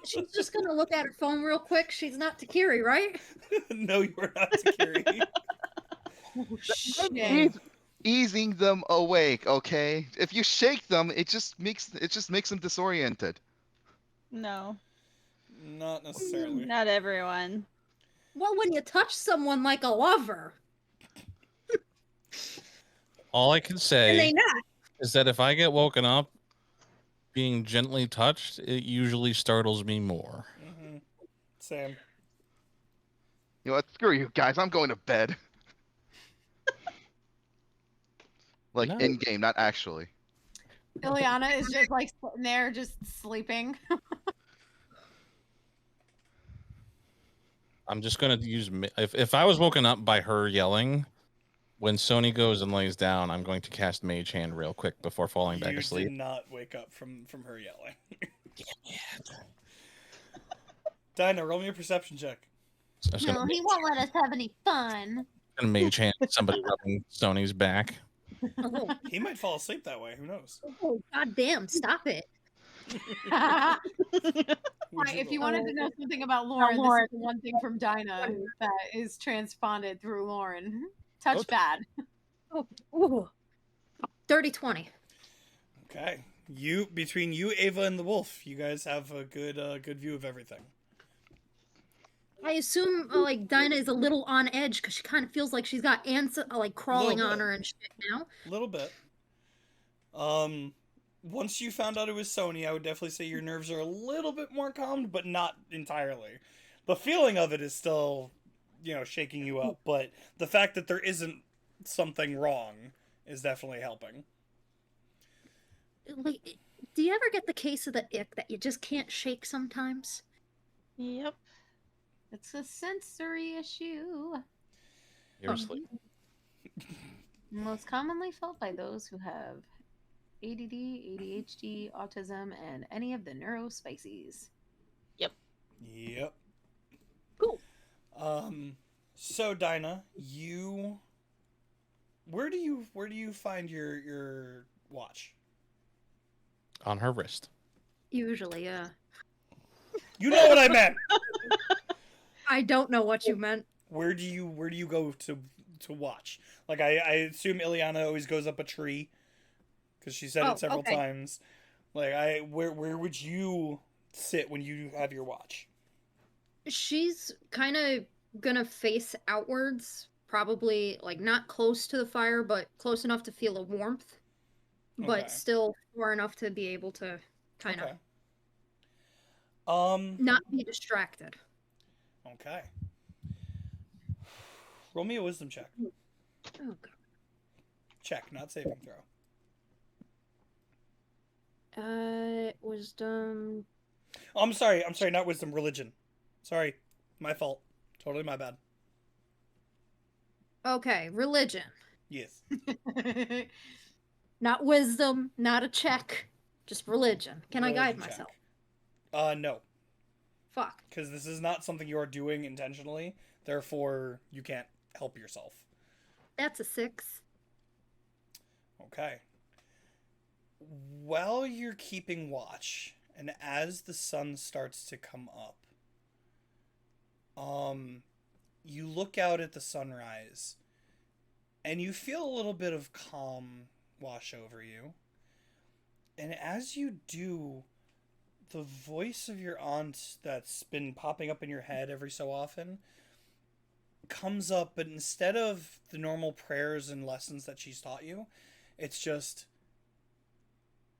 She's just gonna look at her phone real quick. She's not Takiri, right? No, you are not Takiri. Oh, I'm shit. easing them awake, okay? If you shake them, it just makes them disoriented. No, Not necessarily. not everyone. Well, when you touch someone like a lover, All I can and they say not. is that if I get woken up being gently touched, it usually startles me more. Mm-hmm. Sam. You know what? Screw you guys. I'm going to bed. Like No. in game, not actually. Ileana is just like sitting there, just sleeping. I'm just gonna use if I was woken up by her yelling, when Sony goes and lays down, I'm going to cast Mage Hand real quick before falling back You asleep. did not wake up from her yelling. Dinah, roll me a perception check. I was gonna, he won't let us have any fun. gonna Mage Hand somebody rubbing Sony's back. Oh, He might fall asleep that way. Who knows? oh god damn, stop it. Would If roll? you wanted to know something about Lauren, this is the one thing from Dinah that is transponded through Lauren. Touch Okay. bad. Oh, ooh. Dirty 20. Okay. Between you, Ava, and the wolf, you guys have a good view of everything. I assume like Dinah is a little on edge because she kind of feels like she's got ants like crawling Little on bit. her and shit now. A little bit. Once you found out it was Sony, I would definitely say your nerves are a little bit more calmed, but not entirely. The feeling of it is still, shaking you up, but the fact that there isn't something wrong is definitely helping. Like, do you ever get the case of the ick that you just can't shake sometimes? Yep. It's a sensory issue. You're asleep. Most commonly felt by those who have ADD, ADHD, autism, and any of the neurospecies. Yep. Cool. So Dinah, where do you find your watch? On her wrist. Usually, yeah. You know what I meant. I don't know what you meant. Where do you go to watch? Like I assume Ileana always goes up a tree because she said Oh, it several okay. times. Like where would you sit when you have your watch? She's kind of gonna face outwards, probably like not close to the fire, but close enough to feel a warmth, Okay. but still far enough to be able to kind of Okay. not be distracted. Okay. Roll me a wisdom check. Oh god. Check, not saving throw. Wisdom. Oh, I'm sorry, not wisdom, religion. Sorry, my fault. Totally my bad. Okay, religion. Yes. Not wisdom, not a check, just religion. Can I guide Religion check. myself? No, Fuck. because this is not something you are doing intentionally. Therefore, you can't help yourself. That's a 6. Okay. While you're keeping watch, and as the sun starts to come up, you look out at the sunrise, and you feel a little bit of calm wash over you. And as you do, the voice of your aunt that's been popping up in your head every so often comes up, but instead of the normal prayers and lessons that she's taught you, it's just,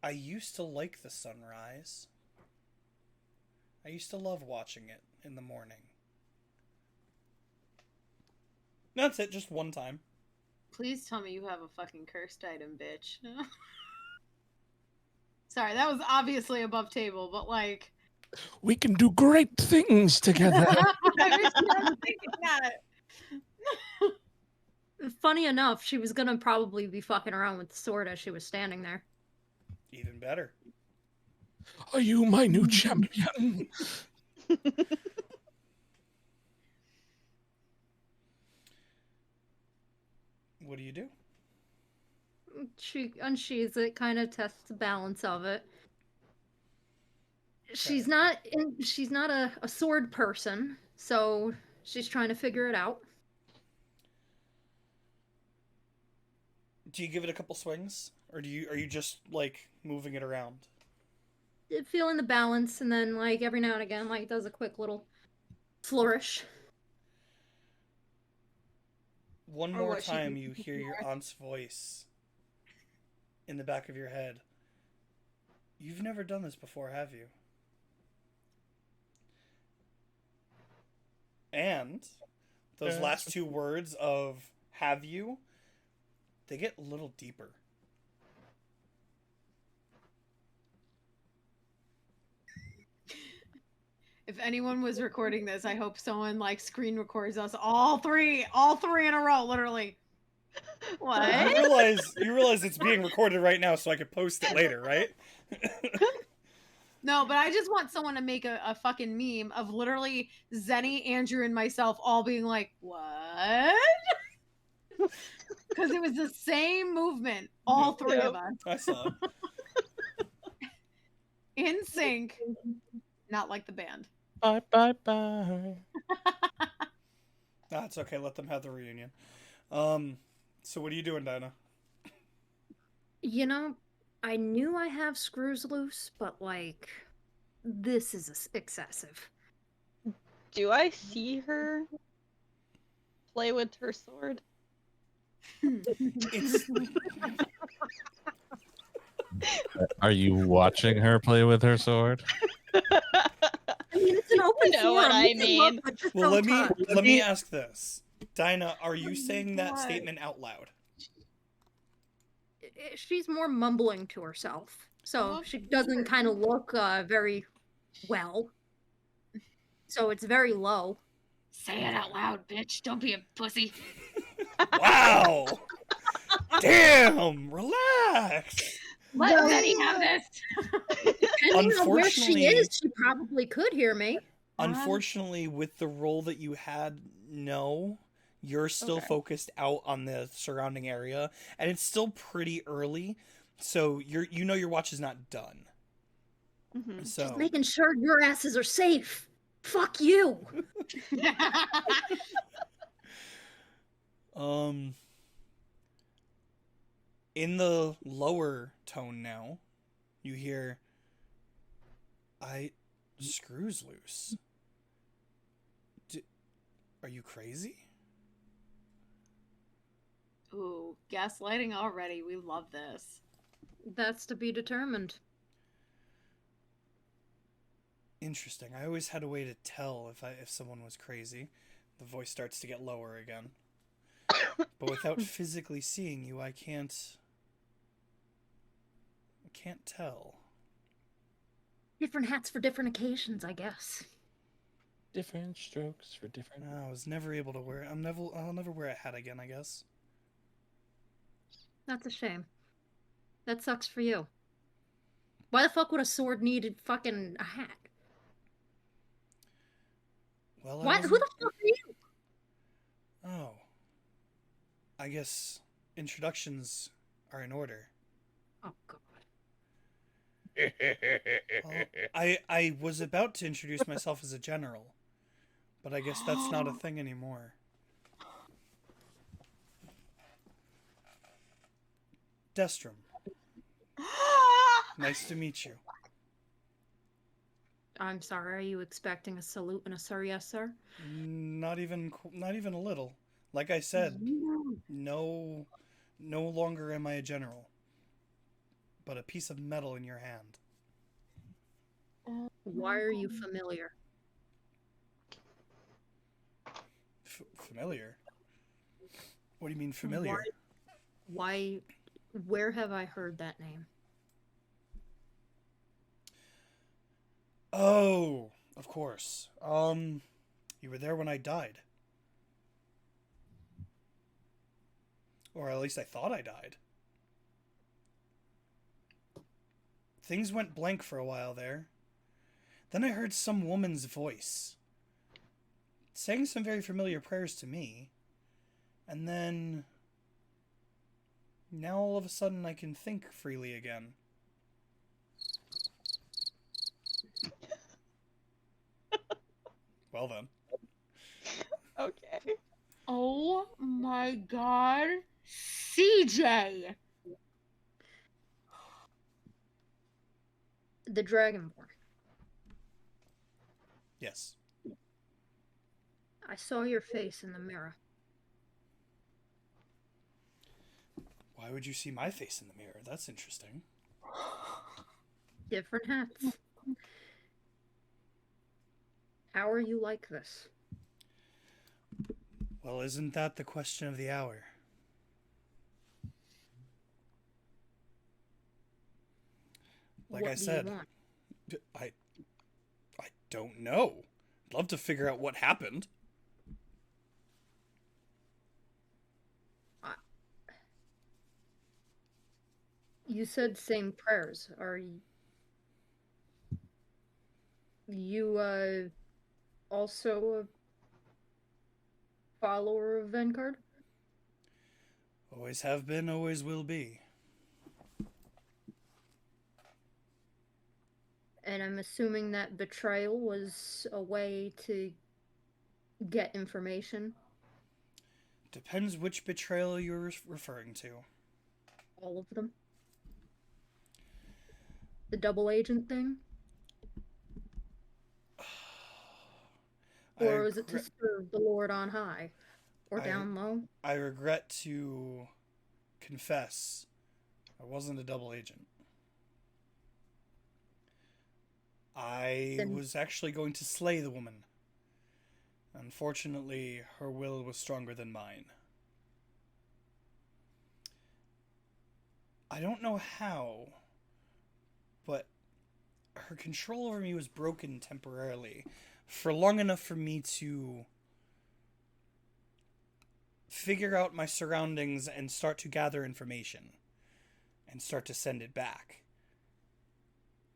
I used to like the sunrise. I used to love watching it in the morning. That's it, just one time. Please tell me you have a fucking cursed item, bitch. Sorry, that was obviously above table, but like. We can do great things together. I was thinking that. Funny enough, she was gonna probably be fucking around with the sword as she was standing there. Even better. Are you my new champion? What do you do? She unsheathes it, kind of tests the balance of it. She's not a sword person, so she's trying to figure it out. Do you give it a couple swings? Or are you just like moving it around? Feeling the balance, and then like every now and again, like does a quick little flourish. One Or more what she time can you keep hear your more. aunt's voice in the back of your head. You've never done this before, have you? And those last two words of have you, they get a little deeper. If anyone was recording this, I hope someone like screen records us all three in a row, literally. What? You realize it's being recorded right now, so I could post it later, right? No, but I just want someone to make a fucking meme of literally Zenny, Andrew, and myself all being like, what? Because it was the same movement, all three of us. I saw it. In sync, not like the band. Bye bye bye. It's okay. Let them have the reunion. So what are you doing, Dinah? You know, I knew I have screws loose, but like, this is excessive. Do I see her play with her sword? It's Are you watching her play with her sword? I mean, it's an open You know forum. what I You can look, mean. but just well. don't Let touch. me ask this, Dinah. Are Oh you my saying that God. statement out loud? She's more mumbling to herself, so Oh, she doesn't kind of look very well. So it's very low. Say it out loud, bitch. Don't be a pussy. Wow. Damn. Relax. Let Well, Zenny have this. Depending on where she Unfortunately- is, she probably could hear me. Unfortunately, with the role that you had, no, you're still Okay. focused out on the surrounding area, and it's still pretty early, so your watch is not done. Mhm. So Just making sure your asses are safe. Fuck you. in the lower tone now, you hear, screws loose. Are you crazy? Ooh, gaslighting already. We love this. That's to be determined. Interesting. I always had a way to tell if someone was crazy. The voice starts to get lower again. But without physically seeing you, I can't tell. Different hats for different occasions, I guess. Different strokes for different. No, I was never able to wear. I'll never wear a hat again, I guess. That's a shame. That sucks for you. Why the fuck would a sword need fucking a hat? Well, Why? Who the fuck are you? Oh. I guess introductions are in order. Oh god. Well, I was about to introduce myself as a general, but I guess that's not a thing anymore. Destrom, nice to meet you. I'm sorry. Are you expecting a salute and a sir, yes, sir? Not even a little. Like I said, no longer am I a general, but a piece of metal in your hand. Why are you familiar? Familiar? What do you mean familiar? Why? Where have I heard that name? Oh, of course. You were there when I died. Or at least I thought I died. Things went blank for a while there. Then I heard some woman's voice saying some very familiar prayers to me. And then now all of a sudden I can think freely again. Well then. Okay. Oh my god. CJ! The Dragonborn. Yes. I saw your face in the mirror. Why would you see my face in the mirror? That's interesting. Different hats. How are you like this? Well, isn't that the question of the hour? Like What I do you said, want? I don't know. I'd love to figure out what happened. You said saying prayers. Are you also a follower of Vanguard? Always have been, always will be. And I'm assuming that betrayal was a way to get information. Depends which betrayal you're referring to. All of them. The double agent thing? Or is it to serve the Lord on high? Or down low? I regret to confess, I wasn't a double agent. I was actually going to slay the woman. Unfortunately, her will was stronger than mine. I don't know how, but her control over me was broken temporarily for long enough for me to figure out my surroundings and start to gather information and start to send it back.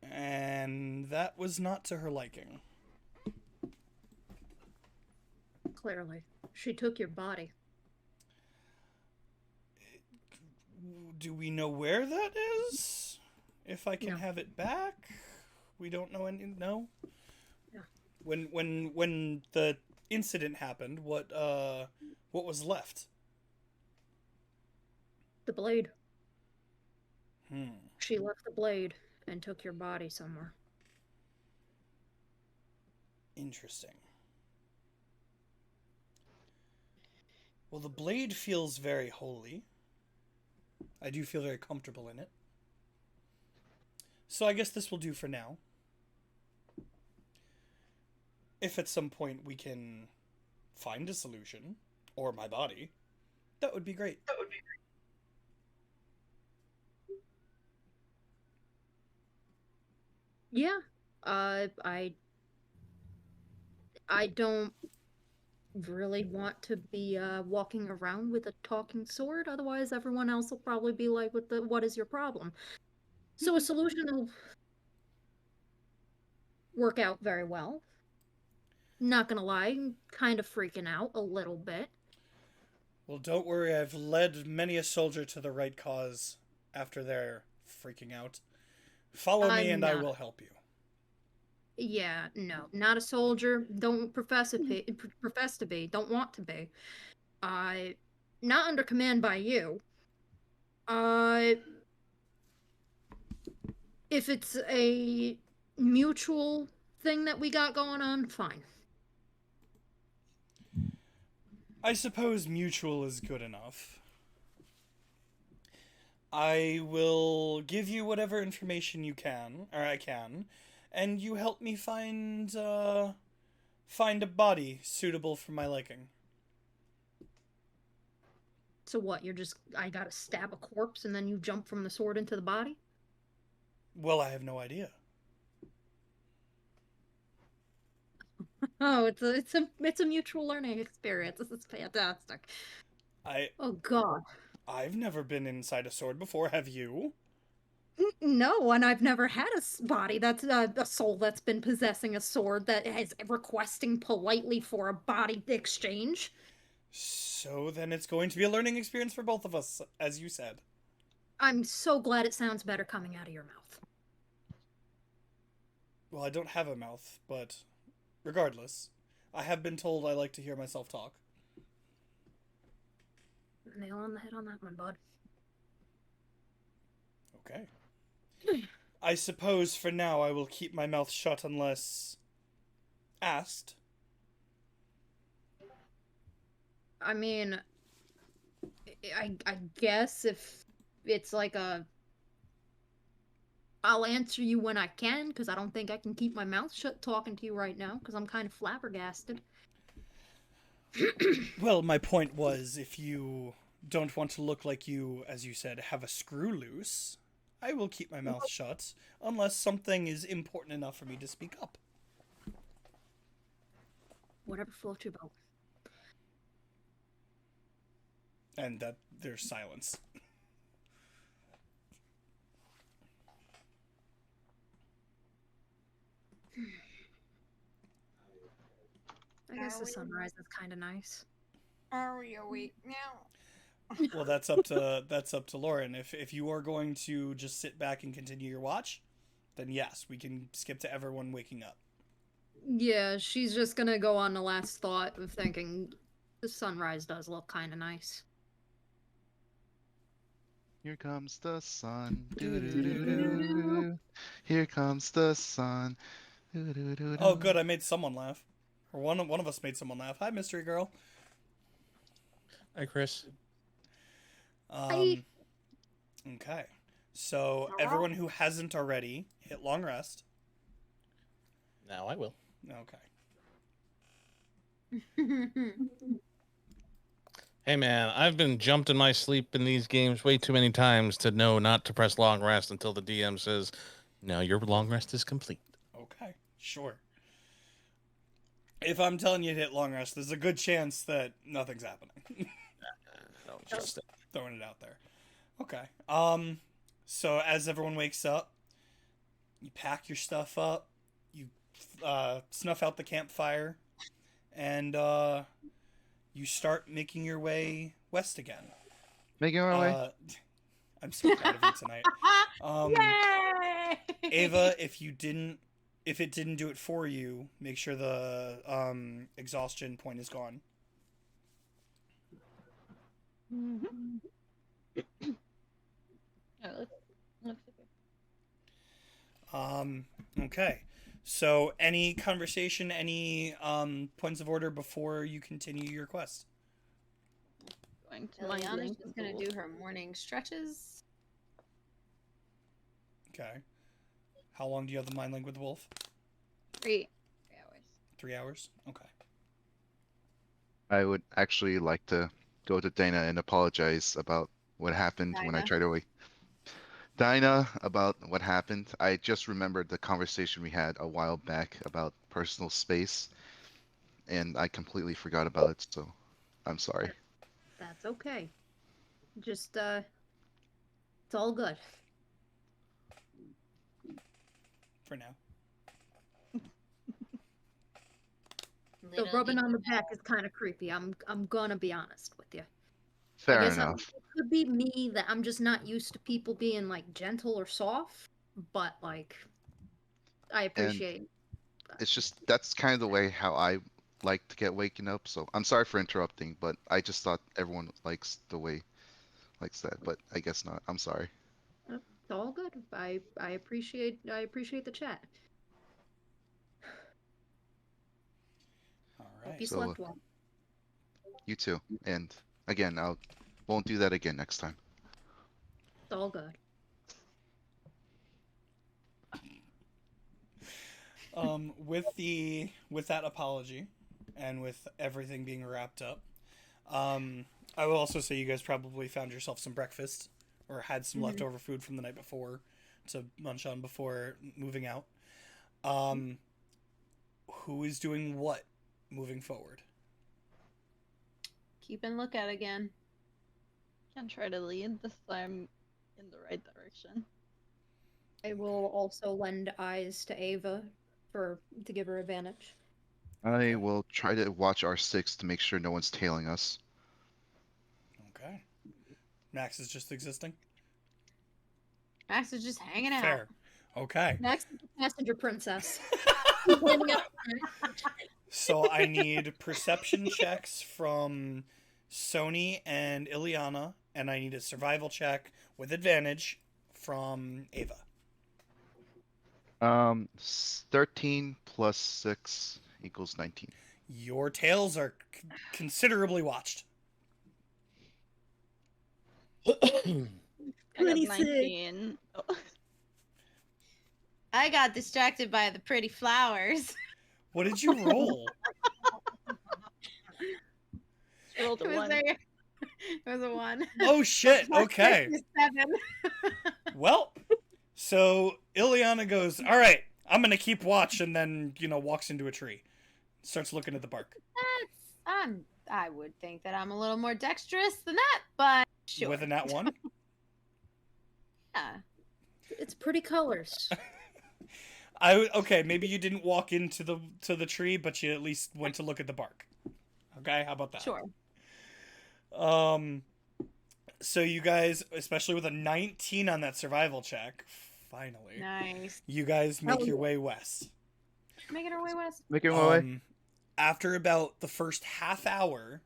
And that was not to her liking. Clearly. She took your body. Do we know where that is? If I can No. have it back? We don't know any. No. Yeah. When the incident happened, what was left? The blade. Hmm. She left the blade and took your body somewhere. Interesting. Well, the blade feels very holy. I do feel very comfortable in it. So I guess this will do for now. If at some point we can find a solution, or my body, that would be great. Yeah. I don't really want to be walking around with a talking sword, otherwise everyone else will probably be like, what is your problem? So a solution will work out very well. Not gonna lie, I'm kind of freaking out a little bit. Well, don't worry, I've led many a soldier to the right cause after they're freaking out. Follow me and I will help you. Yeah, no, not a soldier. Don't profess to be. Don't want to be. Not under command by you. If it's a mutual thing that we got going on, fine. I suppose mutual is good enough. I will give you whatever information you can, or I can, and you help me find a body suitable for my liking. So what, I gotta stab a corpse and then you jump from the sword into the body? Well, I have no idea. Oh, it's a mutual learning experience. This is fantastic. Oh God. I've never been inside a sword before, have you? No, and I've never had a body that's a soul that's been possessing a sword that is requesting politely for a body exchange. So then it's going to be a learning experience for both of us, as you said. I'm so glad it sounds better coming out of your mouth. Well, I don't have a mouth, but regardless, I have been told I like to hear myself talk. Nail on the head on that one, bud. Okay. I suppose for now I will keep my mouth shut unless asked. I mean, I guess if it's like I'll answer you when I can, because I don't think I can keep my mouth shut talking to you right now, because I'm kind of flabbergasted. Well, my point was, if you don't want to look like you, as you said, have a screw loose, I will keep my mouth shut, unless something is important enough for me to speak up. Whatever floats your boat. And that there's silence. guess the sunrise is kind of nice. Are we awake now? Well, that's up to Lauren. If you are going to just sit back and continue your watch, then yes, we can skip to everyone waking up. Yeah, she's just gonna go on the last thought of thinking the sunrise does look kind of nice. Here comes the sun. Doo-doo-doo-doo. Here comes the sun. Doo-doo-doo-doo. Oh, good, I made someone laugh, or one of us made someone laugh. Hi, mystery girl. Hi, Chris. Hi. Okay, so everyone who hasn't already hit long rest. Now I will. Okay. Hey man, I've been jumped in my sleep in these games way too many times to know not to press long rest until the DM says, "Now your long rest is complete." Okay, sure. If I'm telling you to hit long rest, there's a good chance that nothing's happening. No, just Throwing it out there. Okay. So as everyone wakes up, you pack your stuff up, you snuff out the campfire, and you start making your way west again. Making our way. I'm so proud of you tonight. Yay! Ava, if it didn't do it for you, make sure the exhaustion point is gone. Okay. So, any conversation, any points of order before you continue your quest? Going to my Liliana's link just gonna do her morning stretches. Okay. How long do you have the mind link with the wolf? 3 hours. 3 hours? Okay. I would actually like to go to Dana and apologize about what happened when I Dinah? tried to wake. Dinah, about what happened. I just remembered the conversation we had a while back about personal space, and I completely forgot about it, so I'm sorry. That's okay. Just it's all good. For now. The rubbing on the back is kind of creepy. I'm gonna be honest with you. Fair I guess enough. it could be me that I'm just not used to people being like gentle or soft, but like I appreciate. It's just that's kind of the way how I like to get waken up. So I'm sorry for interrupting, but I just thought everyone likes the way likes that, but I guess not. I'm sorry. It's all good. I appreciate the chat. All Hope right. you So, slept well. You too. And again, I won't do that again next time. It's all good. With that apology, and with everything being wrapped up, I will also say you guys probably found yourself some breakfast or had some leftover food from the night before to munch on before moving out. Who is doing what moving forward? Keep and look at again. Can try to lead this time in the right direction. I will also lend eyes to Ava to give her advantage. I will try to watch R6 to make sure no one's tailing us. Okay. Max is just existing? Max is just hanging out. Fair. Okay. Max is the passenger princess. So I need perception checks from Sony and Ileana, and I need a survival check with advantage from Ava. 13 plus 6 equals 19. Your tails are considerably watched. I got 26. 19. Oh. I got distracted by the pretty flowers. What did you roll? Rolled a It was 1. there. It was a 1. Oh shit, okay. 7. Well, so Ileana goes, all right, I'm going to keep watch, and then, walks into a tree. Starts looking at the bark. I would think that I'm a little more dexterous than that, but sure. With a nat 1? Yeah. It's pretty colors. Okay, maybe you didn't walk into the tree, but you at least went to look at the bark. Okay, how about that? Sure. So you guys, especially with a 19 on that survival check, finally, Nice. you guys make your way west. Making our way west. Making my way. After about the first half hour,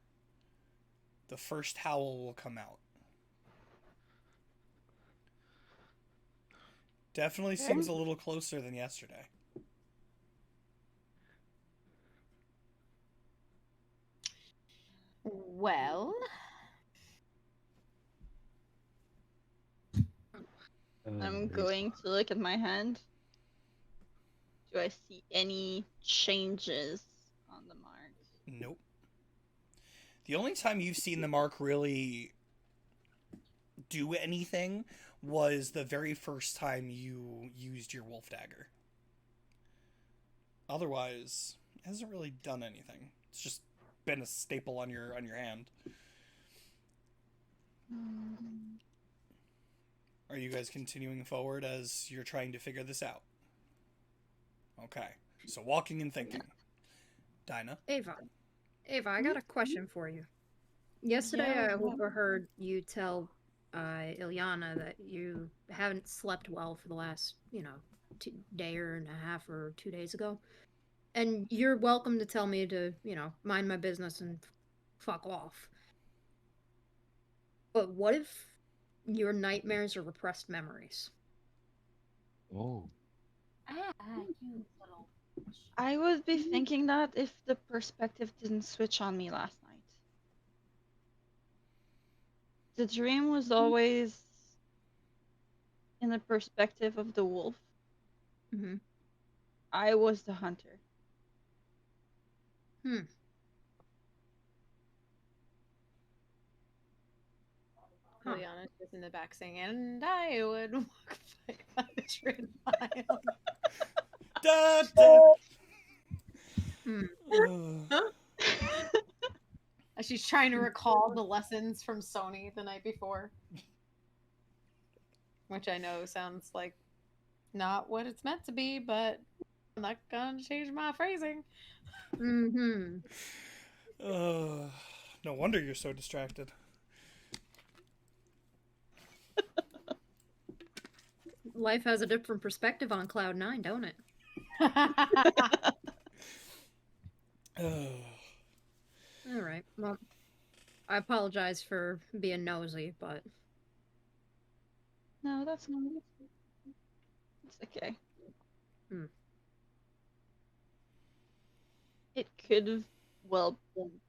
the first howl will come out. Definitely seems a little closer than yesterday. Well, I'm going to look at my hand. Do I see any changes on the mark? Nope. The only time you've seen the mark really do anything was the very first time you used your wolf dagger. Otherwise, it hasn't really done anything. It's just been a staple on your hand. Are you guys continuing forward as you're trying to figure this out? Okay. So walking and thinking. Dinah? Ava, I got a question for you. Yesterday, Yeah, I what? overheard you tell Ilyana that you haven't slept well for the last, day and a half or 2 days ago. And you're welcome to tell me to, mind my business and fuck off. But what if your nightmares are repressed memories? Oh. You little. I would be thinking that if the perspective didn't switch on me last night. The dream was always in the perspective of the wolf. Mm-hmm. I was the hunter. Huh. Juliana's just in the back singing, and I would walk 500 miles. Da, da. She's trying to recall the lessons from Sony the night before. Which I know sounds like not what it's meant to be, but I'm not gonna change my phrasing. Mm-hmm. No wonder you're so distracted. Life has a different perspective on Cloud 9, don't it? All right. Well, I apologize for being nosy, but No, that's not. It's okay. It could have well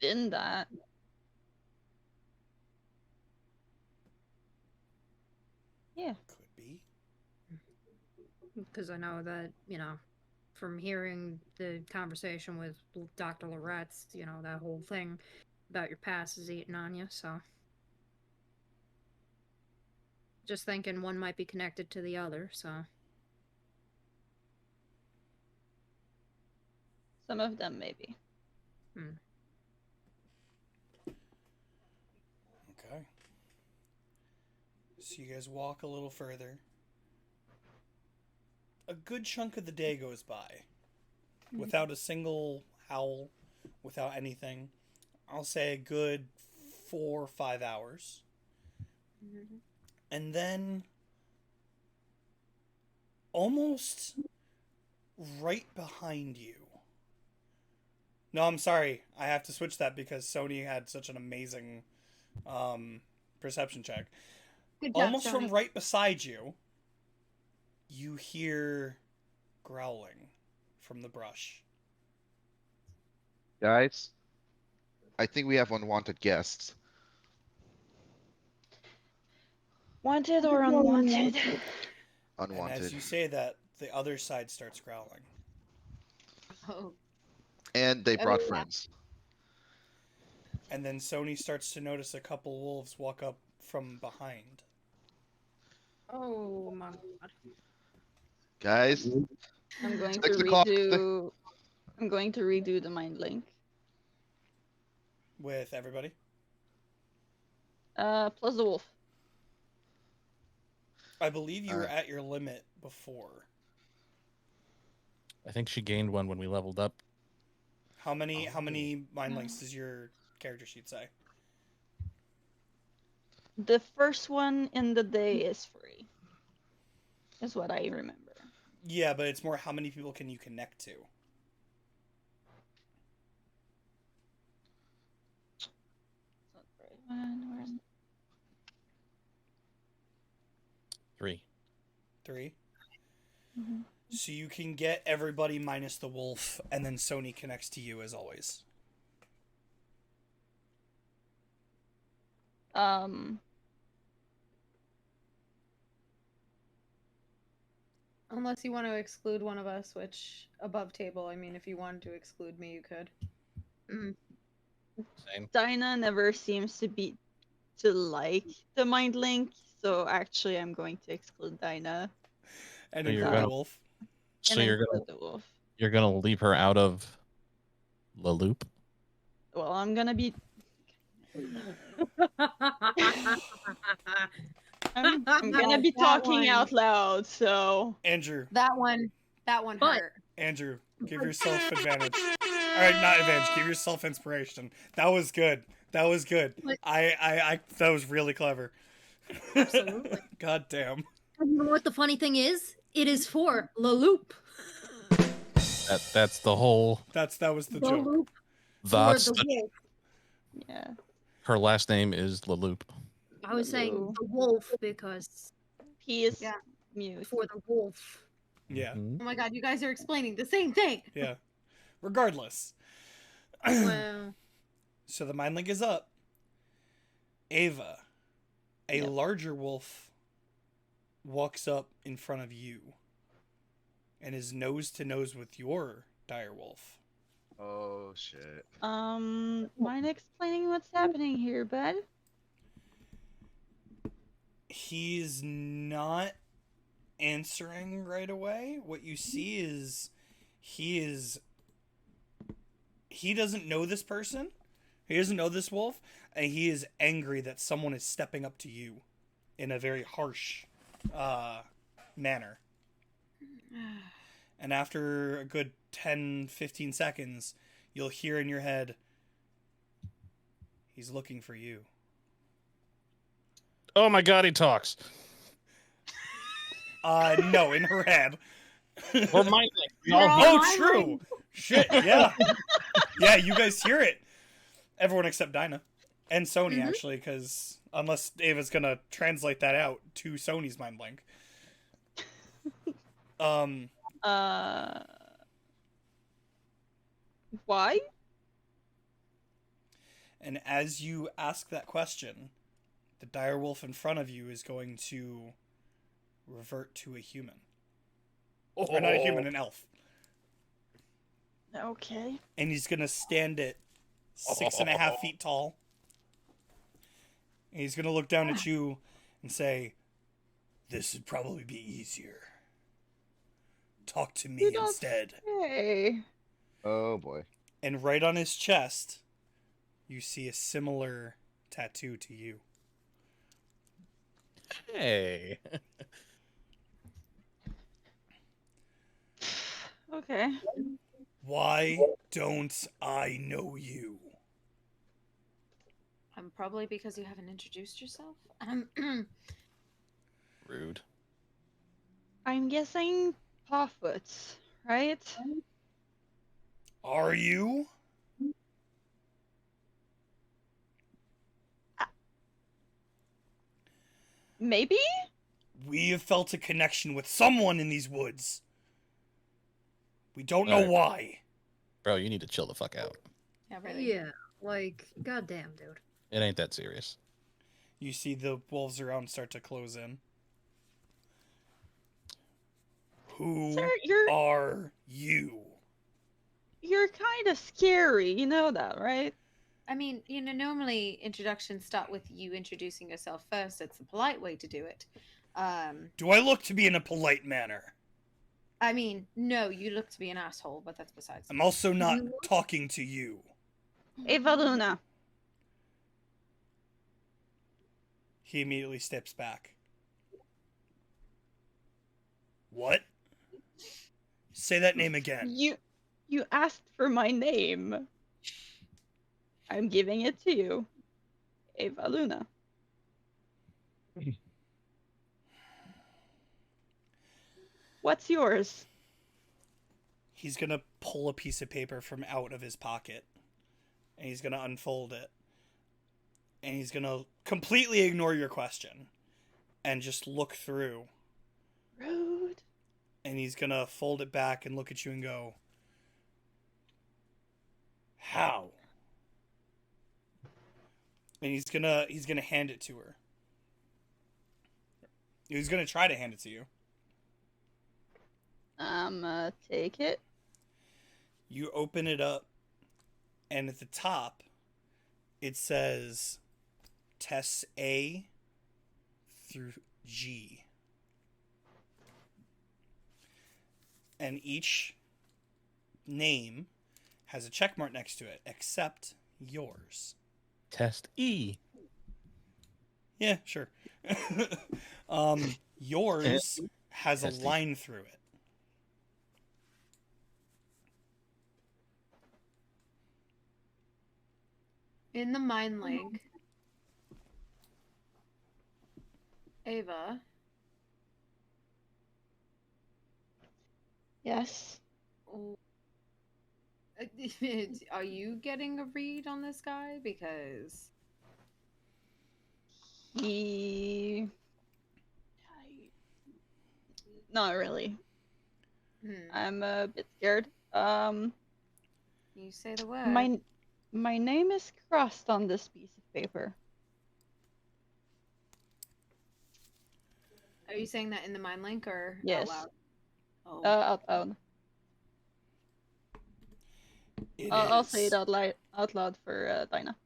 been that. Yeah. Could be. because I know that, from hearing the conversation with Dr. Loretz, that whole thing about your past is eating on you, so. Just thinking one might be connected to the other, so. Some of them maybe. Okay. So you guys walk a little further. A good chunk of the day goes by without a single howl, without anything. I'll say a good 4 or 5 hours. And then almost right behind you. No, I'm sorry. I have to switch that because Sony had such an amazing perception check. Good job, Almost Sony. from right beside you, you hear growling from the brush. Guys, I think we have unwanted guests. Wanted or unwanted? And Unwanted. as you say that, the other side starts growling. Oh, And they brought yeah. friends. And then Sony starts to notice a couple wolves walk up from behind. Oh my god. Guys, I'm going to 6 o'clock. redo. I'm going to redo the mind link. With everybody? Plus the wolf. I believe you were Alright. at your limit before. I think she gained one when we leveled up. How many mind links does your character sheet say? The first one in the day is free. Is what I remember. Yeah, but it's more how many people can you connect to? One, 3. 3. Mhm. So you can get everybody minus the wolf, and then Sony connects to you as always. Unless you want to exclude one of us, which above table, I mean, if you wanted to exclude me, you could. Same. Dinah never seems to like the mind link, so actually I'm going to exclude Dinah And So you're include the gonna- wolf. So and you're include gonna the wolf. you're gonna leave her out of the loop. Well, I'm gonna be I'm gonna be That talking one. out loud, so Andrew, That one But- hurt. Andrew, give yourself advantage. All right, not advantage. Give yourself inspiration. That was good. That was good. But- I that was really clever. Absolutely. God damn. And you know what the funny thing is? It is for La Loop. That's the whole. That was the The joke. Loop That's for the wolf. yeah. her last name is Laloop. I was saying Ooh. the wolf because He is Yeah. mute. for the wolf. Yeah, Oh my god, you guys are explaining the same thing. yeah. Regardless. Well, So the mind link is up. Ava, a Yep. larger wolf, walks up in front of you and is nose to nose with your dire wolf. Oh shit. Mind explaining what's happening here, bud? He's not answering right away. What you see is he doesn't know this person. He doesn't know this wolf, and he is angry that someone is stepping up to you in a very harsh manner. And after a good 10-15 seconds, you'll hear in your head, he's looking for you. Oh my god, he talks. No, in her head. Or mind link. We We're all all hear- Oh, mind true. link. Shit, yeah. Yeah, you guys hear it. Everyone except Dinah. And Sony, Mhm. actually, because unless Ava's gonna translate that out to Sony's mind blank. Why? And as you ask that question, the dire wolf in front of you is going to revert to a human. Or not a human, an elf. Okay. And he's gonna stand at 6.5 feet tall. And he's gonna look down at you and say, "This would probably be easier. Talk to me You don't- instead." Hey. Oh boy. And right on his chest, you see a similar tattoo to you. Hey. Okay. Why don't I know you? Probably because you haven't introduced yourself. Rude. I'm guessing Pawfoots, right? Are you? Maybe? We have felt a connection with someone in these woods. We don't know Alright. why. Bro, you need to chill the fuck out. Yeah, really. yeah, like, goddamn, dude. It ain't that serious. You see the wolves around start to close in. Who Sir, you're are you? kind of scary. You know that, right? I mean, normally introductions start with you introducing yourself first. It's the polite way to do it. Do I look to be in a polite manner? I mean, no, you look to be an asshole, but that's besides. I'm also not You look- talking to you. Ava Luna. He immediately steps back. What? Say that name again. You asked for my name. I'm giving it to you. Ava Luna. What's yours? He's gonna pull a piece of paper from out of his pocket, and he's gonna unfold it, and he's gonna completely ignore your question, and just look through, Rude. and he's gonna fold it back and look at you and go, "How?" And he's gonna hand it to her. He's gonna try to hand it to you. Take it. You open it up, and at the top, it says tests A through G. And each name has a check mark next to it, except yours. Test E. Yeah, sure. Yours has a Test E. line through it. In the mind link, Ava, Yes. w- are you getting a read on this guy? Because He. Not really. I'm a bit scared. You say the word. My name is crossed on this piece of paper. Are you saying that in the mind link or Yes. out loud? Oh. Out loud. I'll say it out loud for Dinah.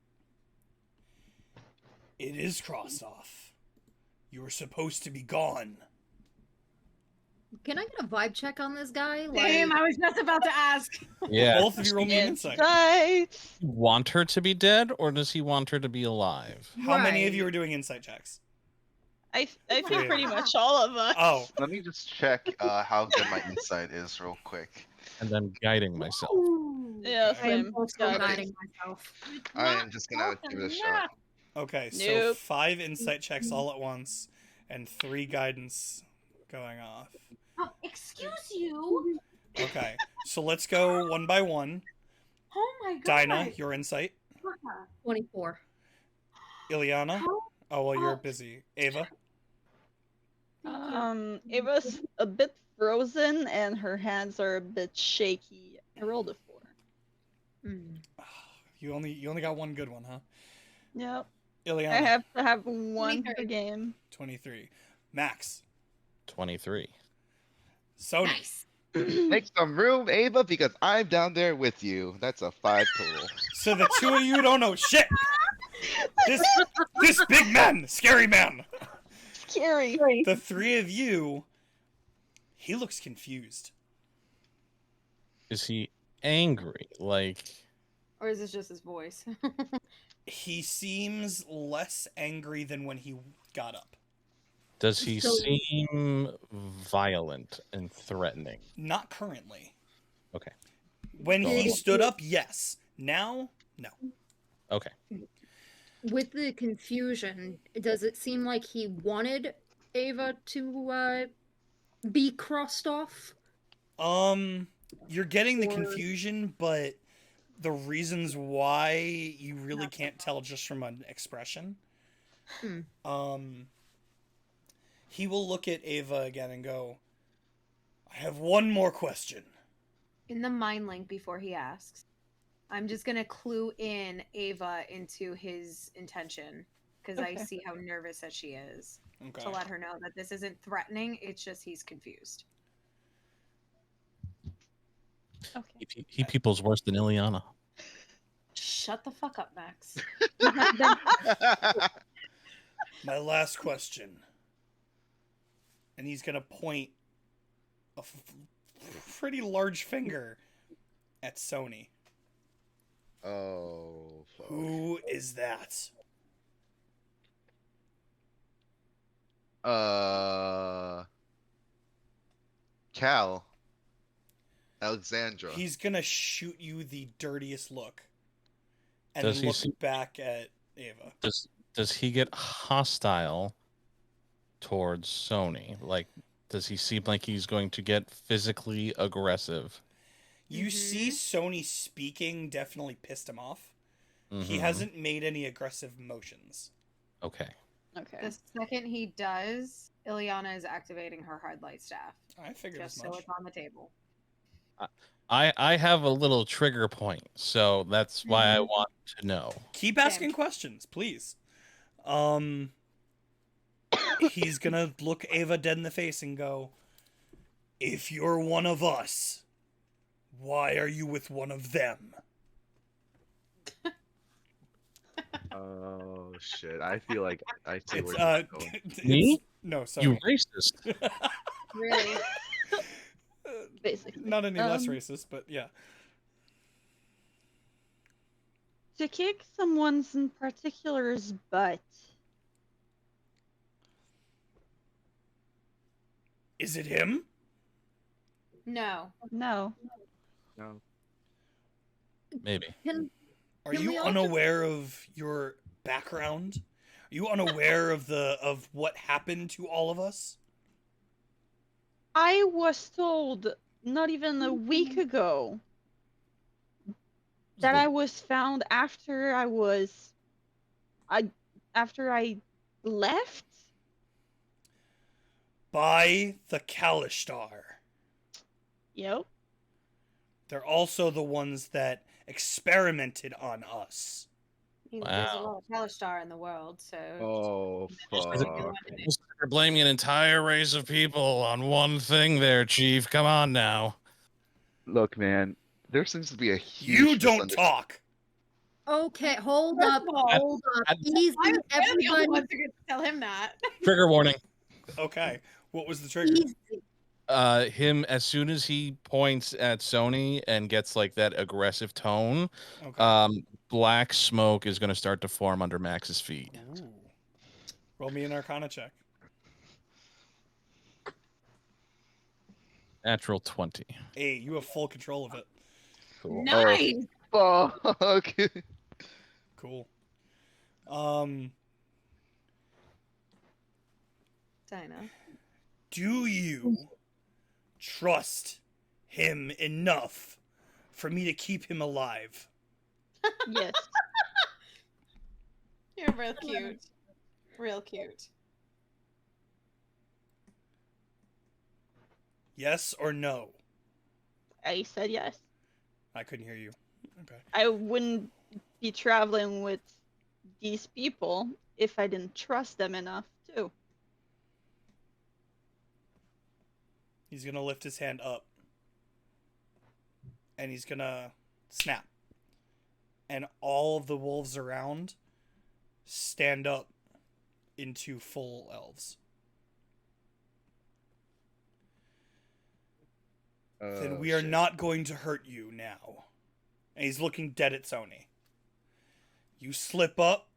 It is crossed off. You were supposed to be gone. Can I get a vibe check on this guy? Damn, I was just about to ask. Yeah. Both of you roll me an insight. Right. Want her to be dead, or does he want her to be alive? How many of Right. you are doing insight checks? I think Three. pretty much all of us. Oh, Let me just check how good my insight is real quick. And then guiding myself. Yeah, I am same. also Got it. guiding myself. I am just gonna give it a shot. okay. So Nope. 5 insight checks all at once, and 3 guidance going off. Oh, excuse you. Okay. So let's go one by one. Oh my god. Dinah, your insight. 24. Ileana. How- Oh well, you're Oh. busy. Ava. It was a bit frozen and her hands are a bit shaky. I rolled a 4. You only got one good one, huh? Yep. Ileana. I have to have one per 23. game. 23. Max. 23. Sony. Nice. Make some room, Ava, because I'm down there with you. That's a 5 total. So the two of you don't know shit. This big man, scary man. Scary. The 3 of you. He looks confused. Is he angry? Like, Or is this just his voice? He seems less angry than when he got up. does he So- seem violent and threatening? Not currently. Okay. When he Did- stood up, yes. Now, no. Okay. With the confusion, does it seem like he wanted Ava to be crossed off? You're getting the Or- confusion, but the reasons why you really can't tell just from an expression. He will look at Ava again and go, I have one more question. In the mind link before he asks, I'm just gonna clue in Ava into his intention because I Okay. see how nervous that she is Okay. to let her know that this isn't threatening. It's just he's confused. Okay. He people's worse than Ileana. Shut the fuck up, Max. My last question. And he's going to point a pretty large finger at Sony. Oh, fuck. Who is that? Cal. Alexandra. He's gonna shoot you the dirtiest look, and Does then he look see- back at Ava. Does he get hostile towards Sony? Like, does he seem like he's going to get physically aggressive? You see Sony speaking definitely pissed him off. He Mhm. hasn't made any aggressive motions. Okay. Okay. The second he does, Ileana is activating her hard light staff. I figured Just as so much. it's on the table. I have a little trigger point, so that's why I want to know. Keep Same. asking questions, please. He's gonna look Ava dead in the face and go, "If you're one of us, why are you with one of them?" Oh shit! I feel like I see It's where you're going. Me? No, sorry. You racist. Really? Basically. Not any less racist, but yeah. To kick someone's in particular's butt. Is it him? No. No. No. Maybe. Are Can you we all unaware of your background? Are you unaware of what happened to all of us? I was told not even a week ago that I was found after I left. By the Kalishtar. Yep. They're also the ones that experimented on us. There's a Wow. lot of Kalishtar in the world, so. Oh Just fuck! You're blaming an entire race of people on one thing there, Chief. Come on now. Look, man. There seems to be a huge. You don't talk. Okay, hold First up, of all, hold up. Easy, I'm the only everybody. one to tell him that. Trigger warning. Okay. What was the trigger? Easy. Him, as soon as he points at Sony and gets like that aggressive tone, Okay. black smoke is going to start to form under Max's feet. Ooh. Roll me an Arcana check. Natural 20. Hey, you have full control of it. Cool. Nice. Fuck! Cool. Dinah. Do you trust him enough for me to keep him alive? Yes. You're real cute. Real cute. Yes or no? I said yes. I couldn't hear you. Okay. I wouldn't be traveling with these people if I didn't trust them enough too. He's gonna lift his hand up. And he's gonna snap. And all of the wolves around stand up into full elves. Then we are shit. not going to hurt you now. And he's looking dead at Sony. You slip up.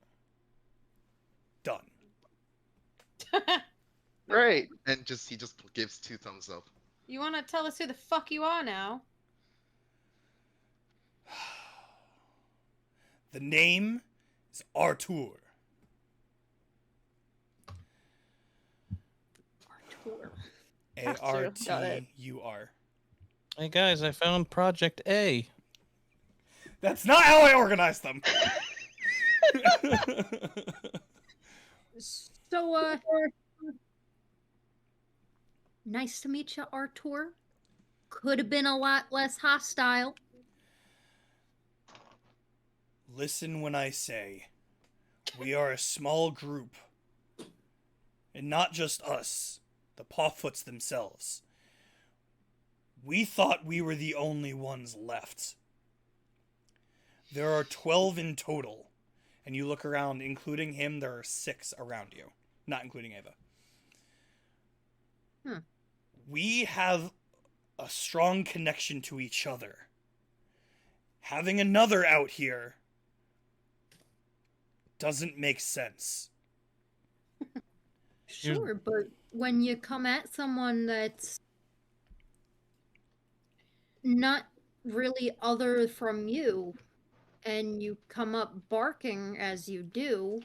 Done. Great. And he just gives 2 thumbs up. You want to tell us who the fuck you are now? The name is Artur. Artur. Hey guys, I found Project A. That's not how I organized them. So, nice to meet you, Artur. Could have been a lot less hostile. Listen when I say, we are a small group. And not just us, the Pawfoots themselves. We thought we were the only ones left. There are 12 in total. And you look around, including him, there are 6 around you. Not including Ava. We have a strong connection to each other. Having another out here doesn't make sense. Sure, but when you come at someone that's not really other from you, and you come up barking as you do,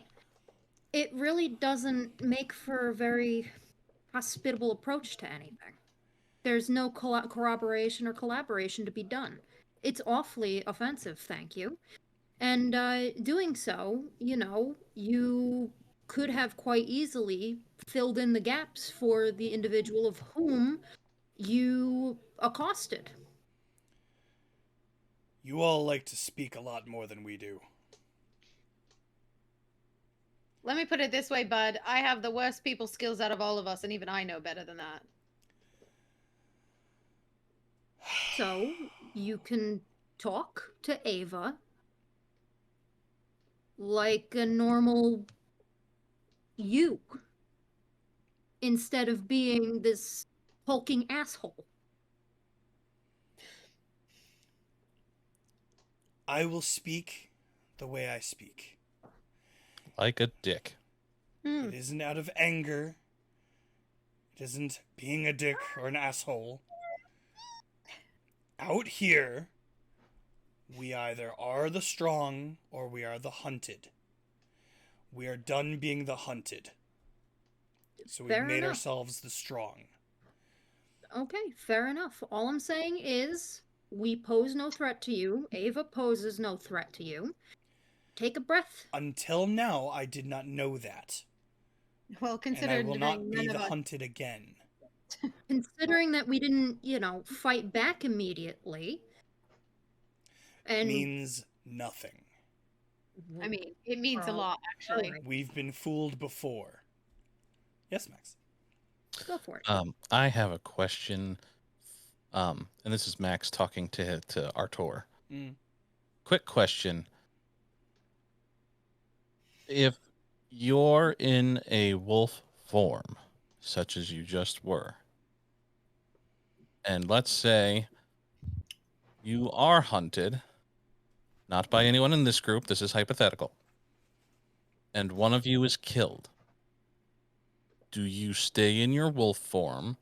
it really doesn't make for a very hospitable approach to anything. There's no corroboration or collaboration to be done. It's awfully offensive, thank you. And doing so, you could have quite easily filled in the gaps for the individual of whom you accosted. You all like to speak a lot more than we do. Let me put it this way, bud. I have the worst people skills out of all of us, and even I know better than that. So you can talk to Ava like a normal you instead of being this hulking asshole. I will speak the way I speak. Like a dick. It isn't out of anger. It isn't being a dick or an asshole. Out here, we either are the strong or we are the hunted. We are done being the hunted. So we Fair made enough. ourselves the strong. Okay, fair enough. All I'm saying is we pose no threat to you. Ava poses no threat to you. Take a breath. Until now, I did not know that. Well, And I considering will not be none the of us. hunted again. Considering that we didn't, fight back immediately. And Means nothing. I mean, it means a Well, lot, actually. alright. We've been fooled before. Yes, Max. Go for it. I have a question. And this is Max talking to Artur. Mm. Quick question. If you're in a wolf form, such as you just were, and let's say you are hunted, not by anyone in this group, this is hypothetical, and one of you is killed, do you stay in your wolf form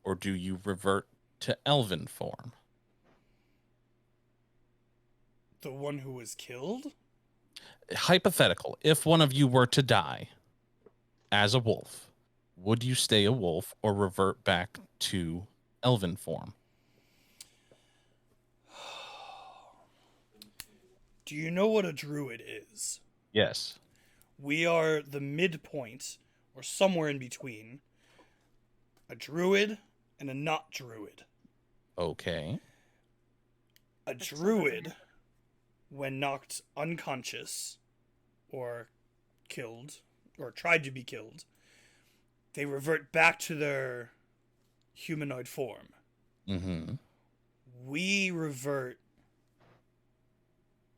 or do you revert to elven form? The one who was killed? Hypothetical, if one of you were to die as a wolf, would you stay a wolf or revert back to elven form? Do you know what a druid is? Yes. We are the midpoint, or somewhere in between, a druid and a not druid. Okay. A druid, when knocked unconscious, or killed, or tried to be killed, they revert back to their humanoid form. Mm-hmm. We revert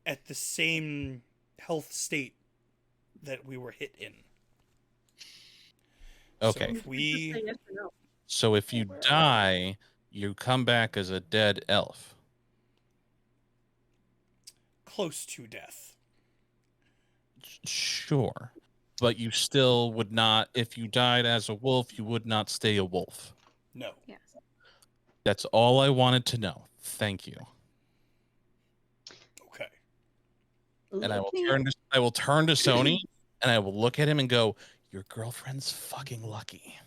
at the same health state that we were hit in. Okay. So if we Say yes or no. So if you die, you come back as a dead elf. close to death. Sure. But you still would not, if you died as a wolf, you would not stay a wolf. No. Yes. That's all I wanted to know. Thank you. Okay. And I will turn to Sony and I will look at him and go, "Your girlfriend's fucking lucky."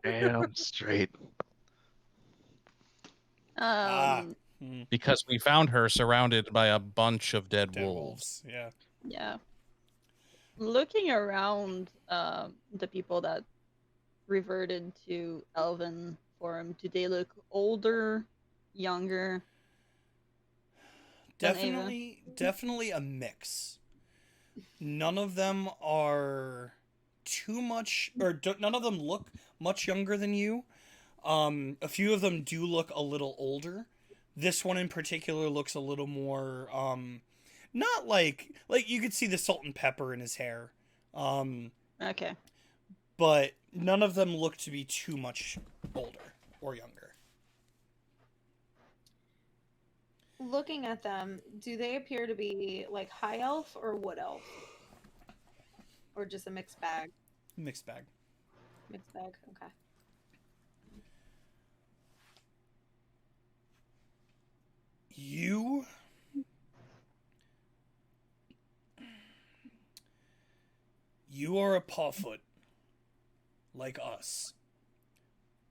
Damn straight. Because we found her surrounded by a bunch of dead Dead wolves. wolves. Yeah. Yeah. Looking around the people that reverted to elven form, do they look older, younger? than Ava? Definitely a mix. None of them are too much, or none of them look much younger than you. A few of them do look a little older. This one in particular looks a little more, not like you could see the salt and pepper in his hair. Okay. But none of them look to be too much older or younger. Looking at them, do they appear to be like high elf or wood elf? Or just a mixed bag? Mixed bag. Mixed bag, okay. You are a pawfoot like us.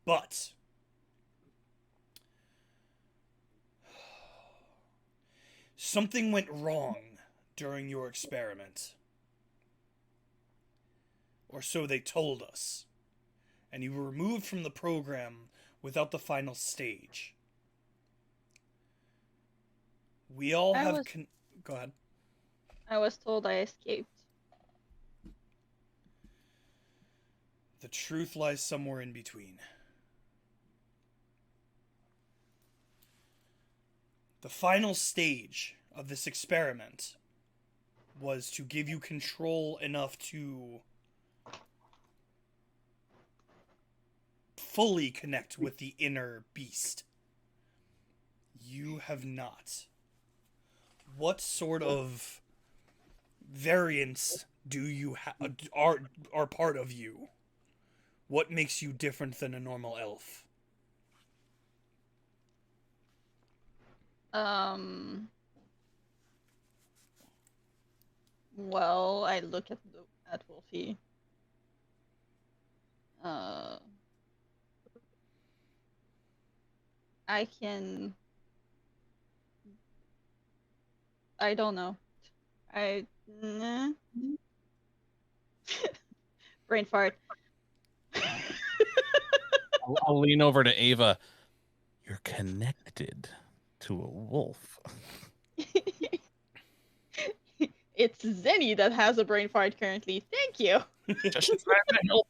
But something went wrong during your experiment. Or so they told us. And you were removed from the program without the final stage. We all I have... was- Go ahead. I was told I escaped. The truth lies somewhere in between. The final stage of this experiment was to give you control enough to fully connect with the inner beast. You have not. What sort of variants do you are part of you? What makes you different than a normal elf? Well, I look at Wolfie. I can. I don't know. Nah. Brain fart. I'll lean over to Ava. You're connected to a wolf. It's Zenny that has a brain fart currently. Thank you. Just trying to help.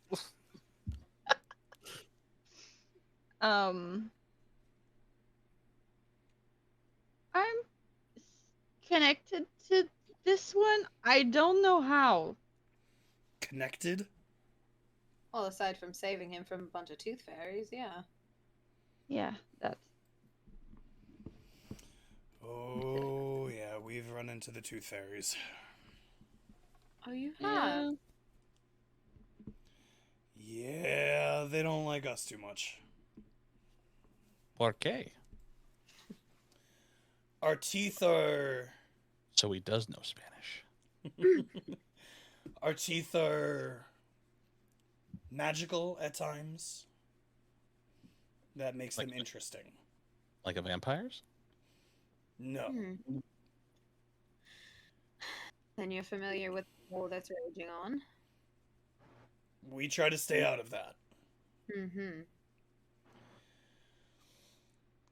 I'm connected to this one. I don't know how. Connected? Well, aside from saving him from a bunch of tooth fairies, yeah. Yeah, that's. Oh, yeah, we've run into the tooth fairies. Oh, you have? Yeah, they don't like us too much. ¿Por qué? Our teeth are... So he does know Spanish. Our teeth are magical at times. That makes them interesting. Like a vampire's? No. Then you're familiar with the war that's raging on. We try to stay out of that. Mm-hmm.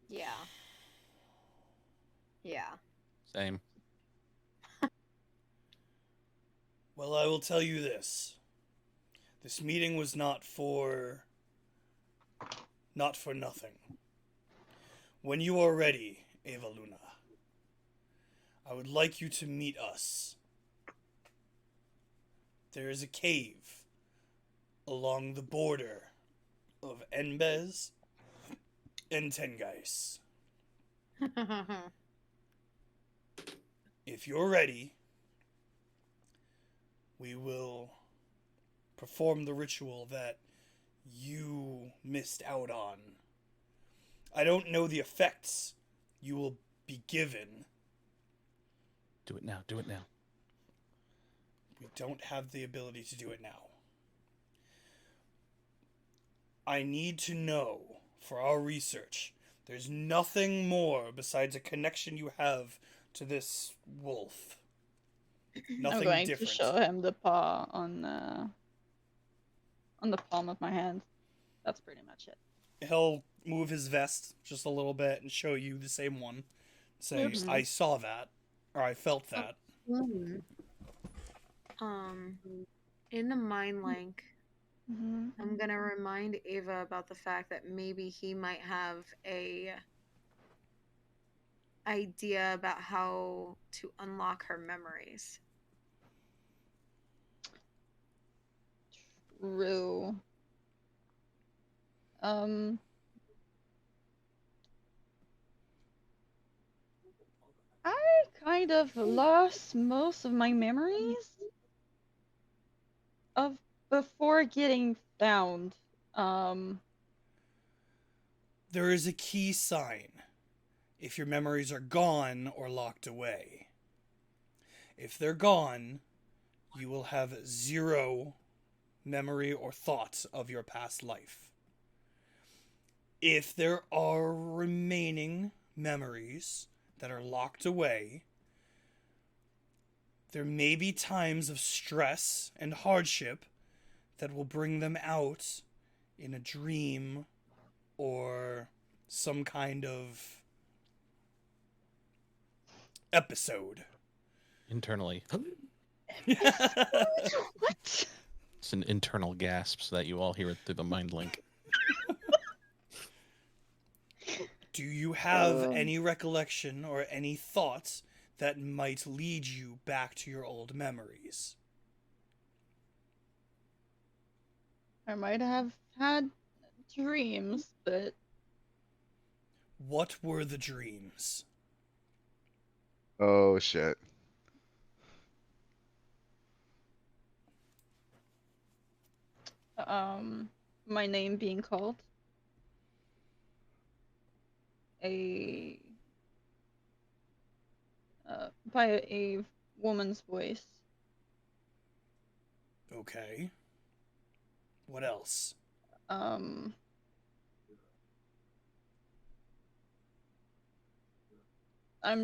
Yeah. Yeah. Same. Well, I will tell you this. This meeting was not for nothing. When you are ready, Ava Luna, I would like you to meet us. There is a cave along the border of Enbez and Tengais. If you're ready, we will perform the ritual that you missed out on. I don't know the effects you will be given. Do it now. Do it now. We don't have the ability to do it now. I need to know, for our research, there's nothing more besides a connection you have to this wolf. Nothing I'm going different. to show him the paw on the palm of my hand. That's pretty much it. He'll move his vest just a little bit and show you the same one. Say, I saw that, or I felt that. In the mind link, Mm-hmm. I'm gonna remind Ava about the fact that maybe he might have a idea about how to unlock her memories. True. I kind of lost most of my memories of before getting found. There is a key sign if your memories are gone or locked away. If they're gone, you will have 0 memory or thoughts of your past life. If there are remaining memories that are locked away, there may be times of stress and hardship that will bring them out in a dream or some kind of episode. Internally. What? It's an internal gasp so that you all hear it through the mind link. Do you have any recollection or any thoughts that might lead you back to your old memories? I might have had dreams, but What were the dreams? Oh shit. my name being called. A by a woman's voice. Okay. What else? I'm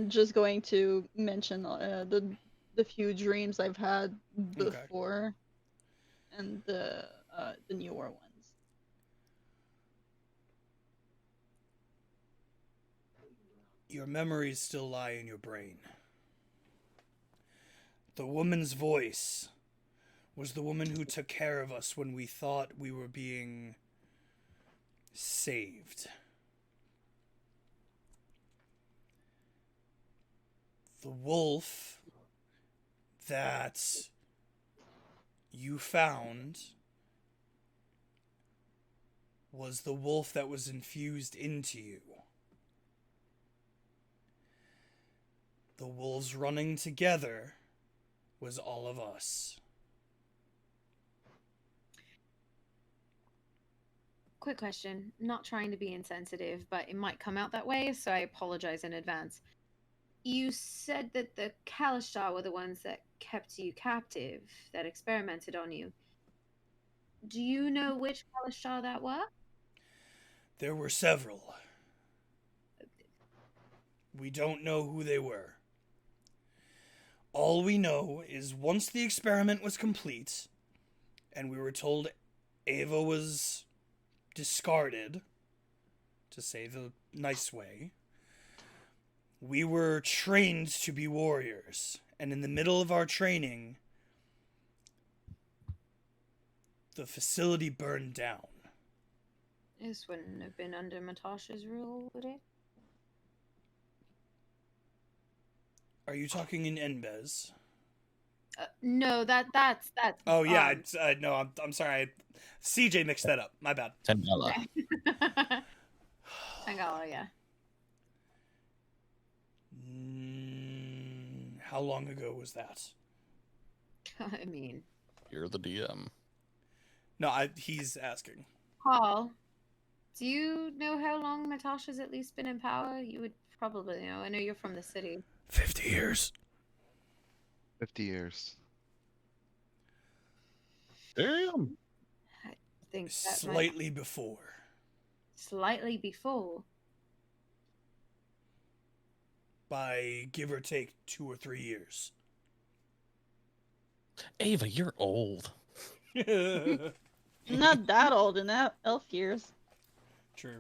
just going to mention the few dreams I've had before, and the newer ones. Your memories still lie in your brain. The woman's voice was the woman who took care of us when we thought we were being saved. The wolf that you found was the wolf that was infused into you. The wolves running together was all of us. Quick question. Not trying to be insensitive, but it might come out that way, so I apologize in advance. You said that the Kalashtar were the ones that kept you captive, that experimented on you. Do you know which Kalashtar that were? There were several. We don't know who they were. All we know is once the experiment was complete, and we were told Ava was discarded, to say the nice way, we were trained to be warriors. And in the middle of our training, the facility burned down. This wouldn't have been under Matash's rule, would it? Are you talking in Enbez? No, that's. Oh yeah, no, I'm sorry. CJ mixed that up. My bad. Tangala. Tangala, yeah. How long ago was that? I mean, You're the DM. No, he's asking. Paul, do you know how long Natasha's at least been in power? You would probably know. I know you're from the city. 50 years. 50 years. Damn. I think that Slightly before. Slightly before. By give or take 2 or 3 years. Ava, you're old. Not that old in elf years. True.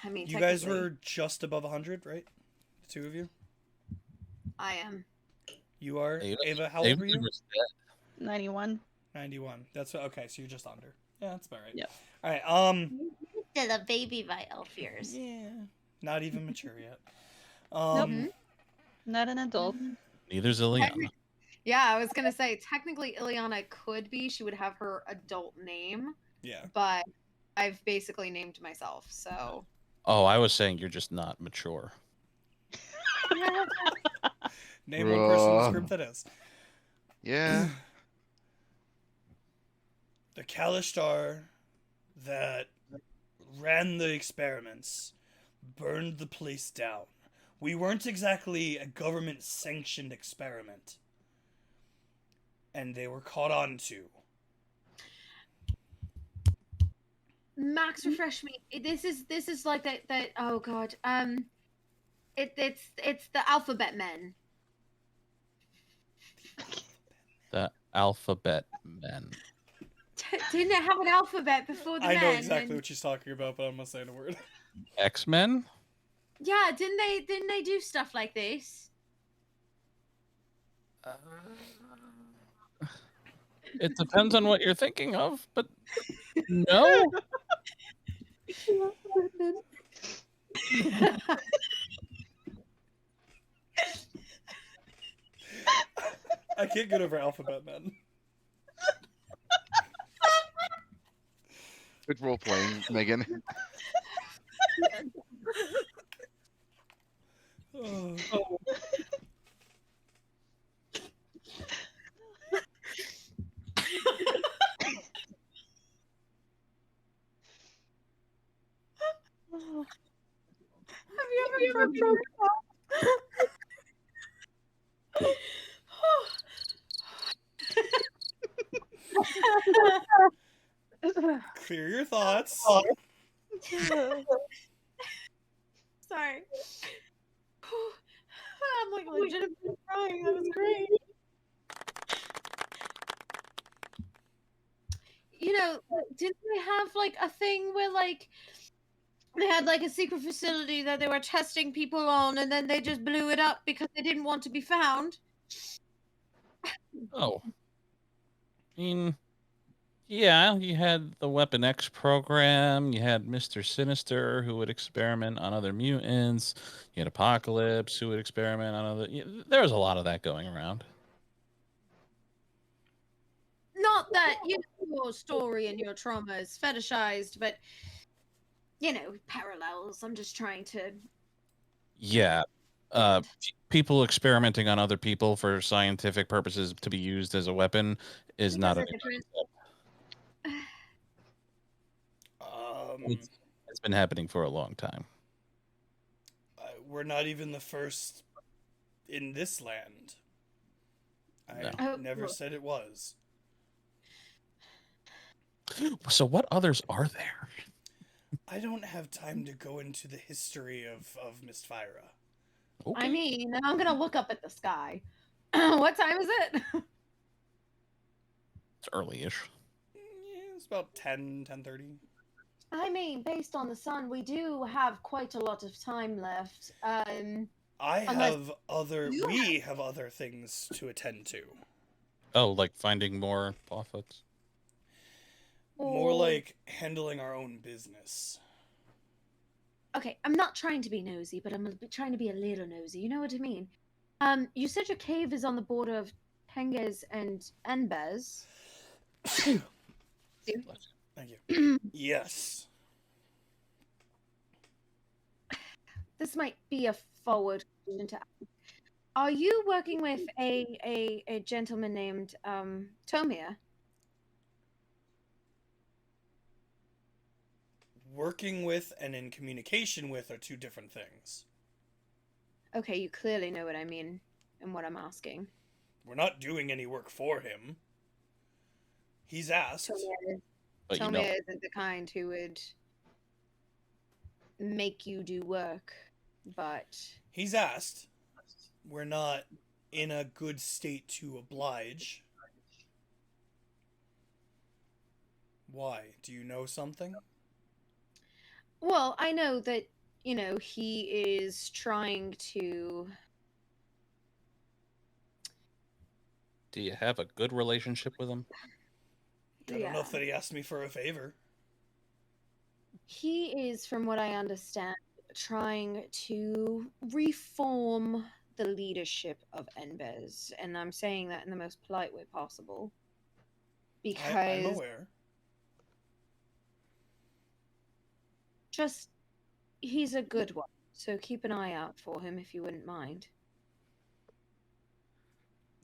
I mean, You guys were just above 100, right? The two of you? I am. You are? Ava- Ava, how old Ava were you? was dead. 91. 91. That's okay, so you're just under. Yeah, that's about right. Yep. Alright, Still a baby by elf years. yeah. Not even mature yet. Not an adult. Neither's Ileana. Yeah, I was gonna say technically Ileana could be. She would have her adult name, Yeah. but I've basically named myself. So Oh, I was saying you're just not mature. Name one person in this Bruh. group that is. Yeah. The Kalashtar that ran the experiments burned the place down. We weren't exactly a government-sanctioned experiment. And they were caught on to. Max, refresh me. This is like that. Oh God. It's the Alphabet Men. The Alphabet Men. Didn't it have an alphabet before the I men? know exactly what she's talking about, but I'm not saying a word. X-Men? Yeah, didn't they do stuff like this? It depends on what you're thinking of, but no. I can't get over Alphabet Men. Good role playing, Megan. Oh. Have you ever broken Clear your thoughts. Sorry. I'm like legitimately crying. That was great. You know, didn't they have like a thing where like they had like a secret facility that they were testing people on, and then they just blew it up because they didn't want to be found? Oh. I mean, yeah, you had the Weapon X program, you had Mr. Sinister who would experiment on other mutants, you had Apocalypse who would experiment on other. There was a lot of that going around. Not that your story and your trauma is fetishized, but parallels. I'm just trying to. Yeah. People experimenting on other people for scientific purposes to be used as a weapon is not a. It's been happening for a long time. We're not even the first in this land. I never said it was. So what others are there? I don't have time to go into the history of Mistfira. Okay. I mean, I'm gonna look up at the sky. What time is it? It's early-ish. Yeah, it's about 10:30. I mean, based on the sun, we do have quite a lot of time left. We have other things to attend to. Oh, like finding more Boffuts? More like handling our own business. Okay, I'm not trying to be nosy, but I'm trying to be a little nosy. You know what I mean? You said your cave is on the border of Tenges and Enbez. Thank you. Yes. This might be a forward question to ask. Are you working with a gentleman named Tomia? Working with and in communication with are two different things. Okay, you clearly know what I mean and what I'm asking. We're not doing any work for him. He's asked. Tomia isn't the kind who would make you do work, but... He's asked. We're not in a good state to oblige. Why? Do you know something? Well, I know that, he is trying to... Do you have a good relationship with him? I don't know if that he asked me for a favor. He is, from what I understand, trying to reform the leadership of Enbez, and I'm saying that in the most polite way possible. Because I'm aware. He's a good one, so keep an eye out for him if you wouldn't mind.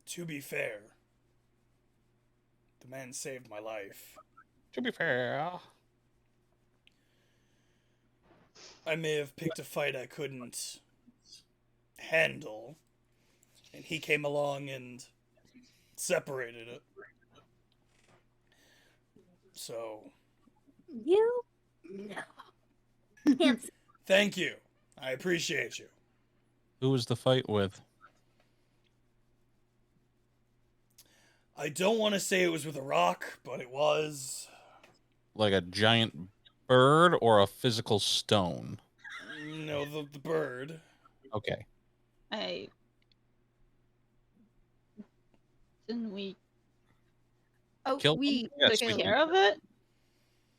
To be fair, the man saved my life. To be fair, I may have picked a fight I couldn't handle, and he came along and separated it. So, You? No. Can't say. thank you. I appreciate you. Who was the fight with? I don't want to say it was with a rock, but it was. Like a giant bird or a physical stone? No, the bird. Okay. Didn't we Oh, Killed we them? Yes, take we care of it?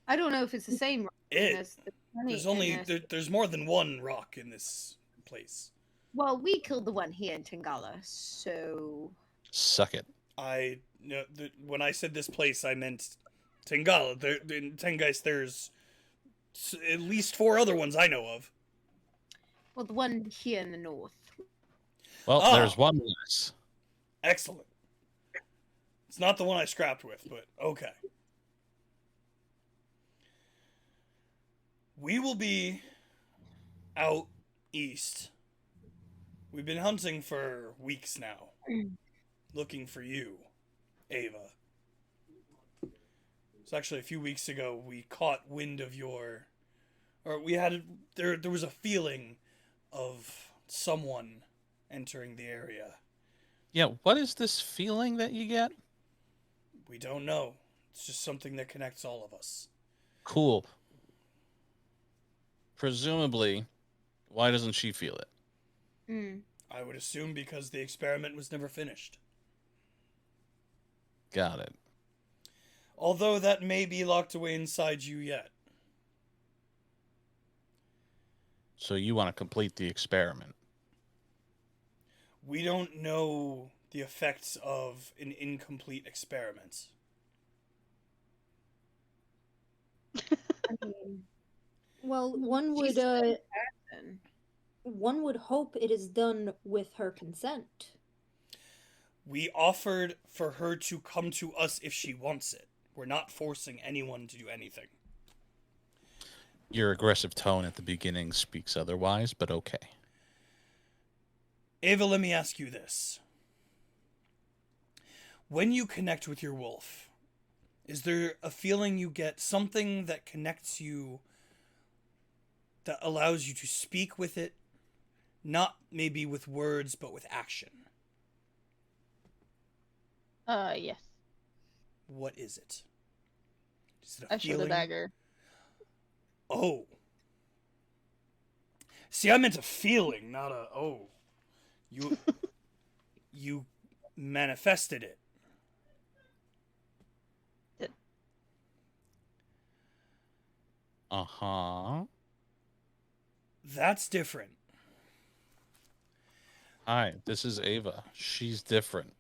I don't know if it's the same rock in It. this. plenty There's in only this. there's more than one rock in this place. Well, we killed the one here in Tingala, so Suck it. When I said this place, I meant Tengala. In Tengeist, there's at least 4 other ones I know of. well, the one here in the north. Well, Oh. there's one less. Excellent. It's not the one I scrapped with, but okay. We will be out east. We've been hunting for weeks now, looking for you, Ava. It's actually a few weeks ago we caught wind of there was a feeling of someone entering the area. Yeah, what is this feeling that you get? We don't know. It's just something that connects all of us. Cool. Presumably, why doesn't she feel it? Mm. I would assume because the experiment was never finished. Got it. Although that may be locked away inside you yet. So you want to complete the experiment? We don't know the effects of an incomplete experiment. I mean, Well, she's still in person. one would hope it is done with her consent. We offered for her to come to us if she wants it. We're not forcing anyone to do anything. Your aggressive tone at the beginning speaks otherwise, but okay. Ava, let me ask you this. When you connect with your wolf, is there a feeling you get, something that connects you, that allows you to speak with it, not maybe with words, but with action? Yes. What is it? Is it I shoot a dagger. Oh. See, I meant a feeling, not a oh. You manifested it. Uh-huh. That's different. Hi, this is Ava. She's different.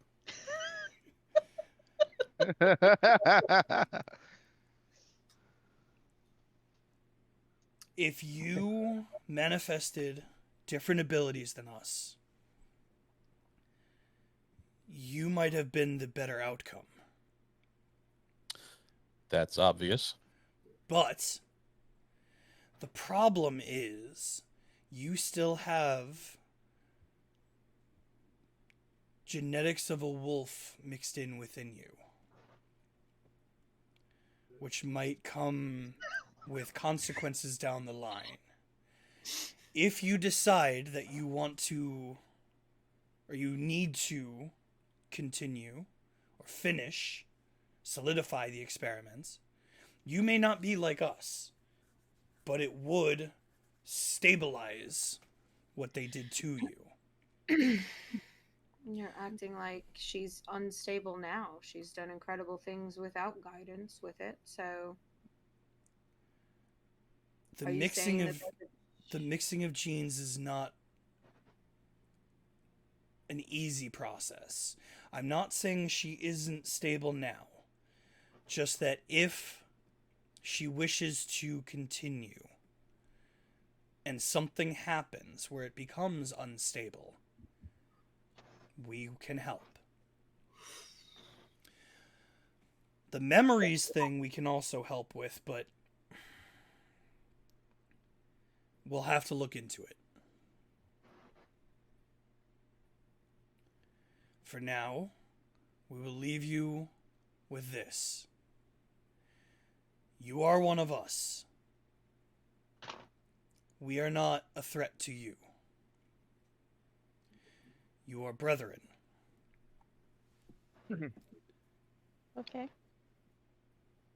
If you manifested different abilities than us, you might have been the better outcome. That's obvious. But the problem is you still have genetics of a wolf mixed in within you, which might come with consequences down the line. If you decide that you want to, or you need to continue or finish, solidify the experiments, you may not be like us, but it would stabilize what they did to you. You're acting like she's unstable now. She's done incredible things without guidance with it, so The are you mixing saying of that the mixing of genes is not an easy process. I'm not saying she isn't stable now. Just that if she wishes to continue and something happens where it becomes unstable, we can help. The memories thing we can also help with, but we'll have to look into it. For now, we will leave you with this. You are one of us. We are not a threat to you. You are brethren. Okay.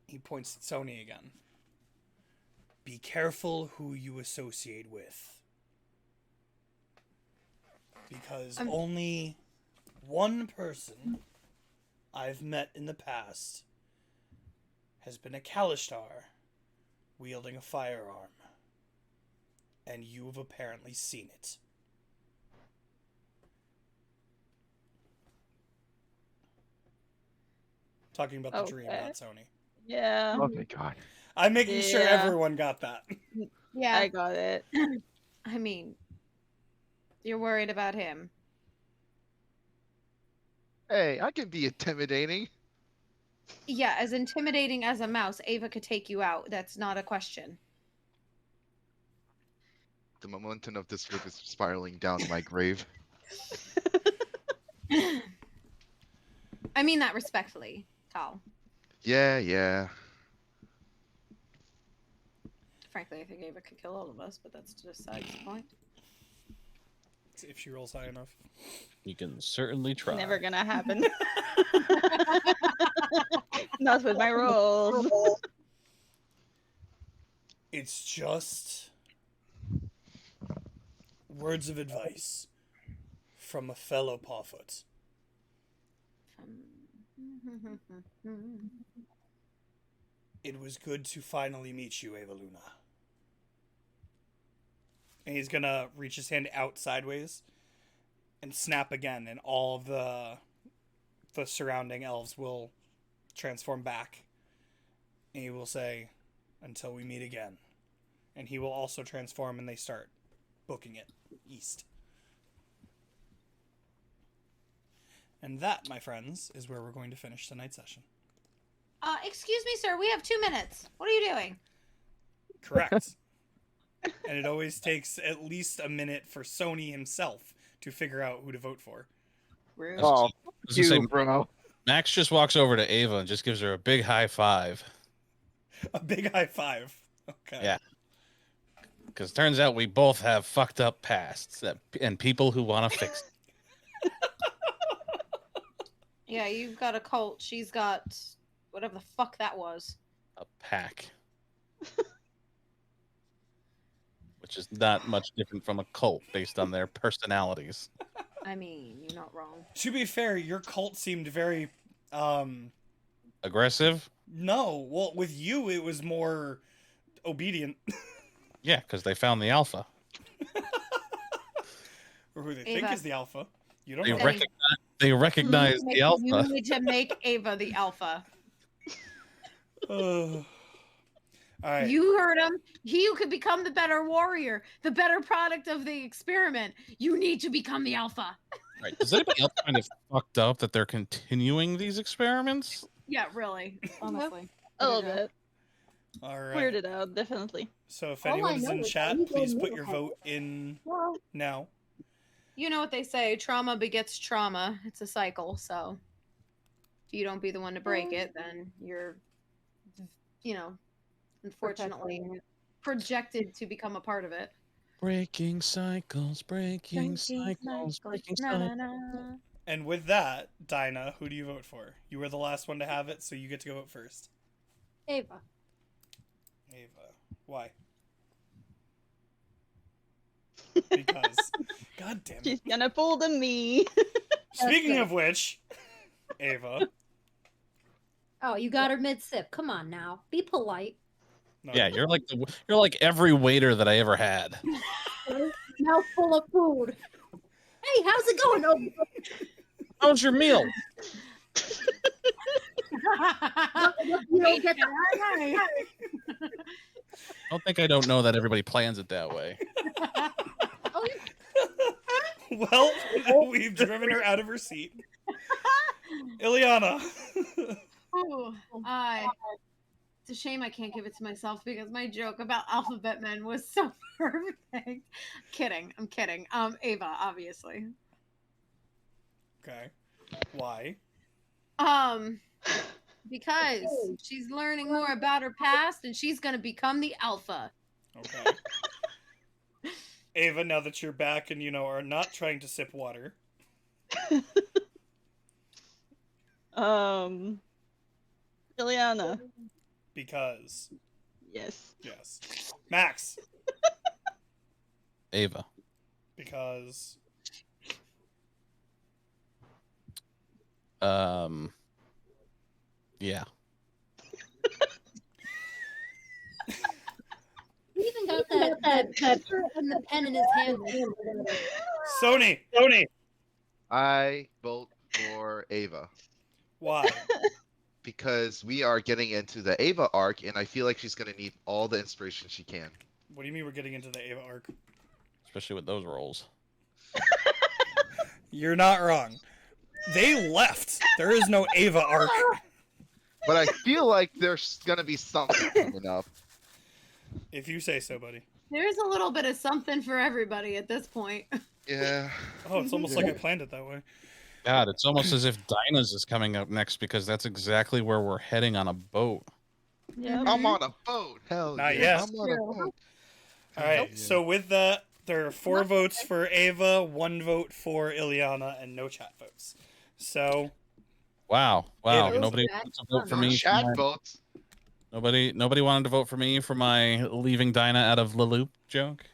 He points at Sony again. Be careful who you associate with. Because only one person I've met in the past has been a Kalishtar wielding a firearm. And you've apparently seen it. Talking about the dream, not Sony. Yeah. Oh my god. I'm making sure Yeah. everyone got that. Yeah. I got it. I mean, you're worried about him. Hey, I can be intimidating. Yeah, as intimidating as a mouse, Ava could take you out. That's not a question. The momentum of this group is spiraling down my grave. I mean that respectfully, Tal. Yeah. Frankly, I think Ava could kill all of us, but that's just besides the point. If she rolls high enough. You can certainly try. Never gonna happen. Not with my rolls. It's just words of advice from a fellow Pawfoot. It was good to finally meet you, Ava Luna. And he's gonna reach his hand out sideways and snap again, and all of the surrounding elves will transform back. And he will say, "Until we meet again." And he will also transform, and they start booking it east. And that, my friends, is where we're going to finish tonight's session. Excuse me, sir. We have 2 minutes. What are you doing? Correct. And it always takes at least a minute for Sony himself to figure out who to vote for. Rude. Oh, was gonna say, bro. Max just walks over to Ava and just gives her a big high five. A big high five. Okay. Yeah. Because turns out we both have fucked up pasts and people who want to fix it. Yeah, you've got a cult. She's got whatever the fuck that was. A pack. Which is not much different from a cult based on their personalities. I mean, you're not wrong. To be fair, your cult seemed very, Aggressive? no. Well, with you, it was more obedient. Yeah, because they found the alpha. Or who they think Ava. is the alpha. You don't They know. recognize the alpha. You need to make Ava the alpha. All right. You heard him. You could become the better warrior, the better product of the experiment. You need to become the alpha. Right. Does anybody else find it fucked up that they're continuing these experiments? Yeah, really. Honestly. A little bit. All right. Weirded out, definitely. So if All I anyone's know in is chat, that you please don't put know your how- vote in Well, now. You know what they say, trauma begets trauma. It's a cycle, so if you don't be the one to break it, then you're, unfortunately projected to become a part of it. Breaking cycles, breaking cycles, breaking cycles. And with that, Dinah, who do you vote for? You were the last one to have it, so you get to go vote first. Ava. Ava. Why? Because, god damn it. She's gonna pull the me. Speaking of which, Ava. Oh, you got her mid sip. Come on now, be polite. No, Yeah, you're like every waiter that I ever had. Mouth full of food. Hey, how's it going? Oh, How's your meal? you don't get that. I don't know that everybody plans it that way. Oh, Well, we've driven her out of her seat. Ileana. Ooh, it's a shame I can't give it to myself because my joke about Alphabet Men was so perfect. I'm kidding. Ava, obviously. Okay. Why? Because she's learning more about her past and she's gonna become the alpha. Okay. Ava, now that you're back and are not trying to sip water. Ileana. Because. Yes. Yes. Max. Ava. Because. Yeah. He even got that paper and the pen in his hand. Sony. I vote for Ava Why? because we are getting into the Ava arc, and I feel like she's gonna need all the inspiration she can. What do you mean we're getting into the Ava arc? Especially with those roles. You're not wrong. They left. There is no Ava arc. But I feel like there's gonna be something coming up. If you say so, buddy. There's a little bit of something for everybody at this point. Yeah. Oh, it's almost like I planned it that way. God, it's almost as if Dinah's is coming up next because that's exactly where we're heading on a boat. Yeah. I'm on a boat. Hell Not yeah. yet. I'm on a boat. All right. Yeah. So with that, there are 4 votes for Ava, 1 vote for Ileana, and no chat votes. So Wow. Ava. Nobody Chat wanted to vote for No me. chat for my- votes. Nobody wanted to vote for me for my leaving Dinah out of the loop joke.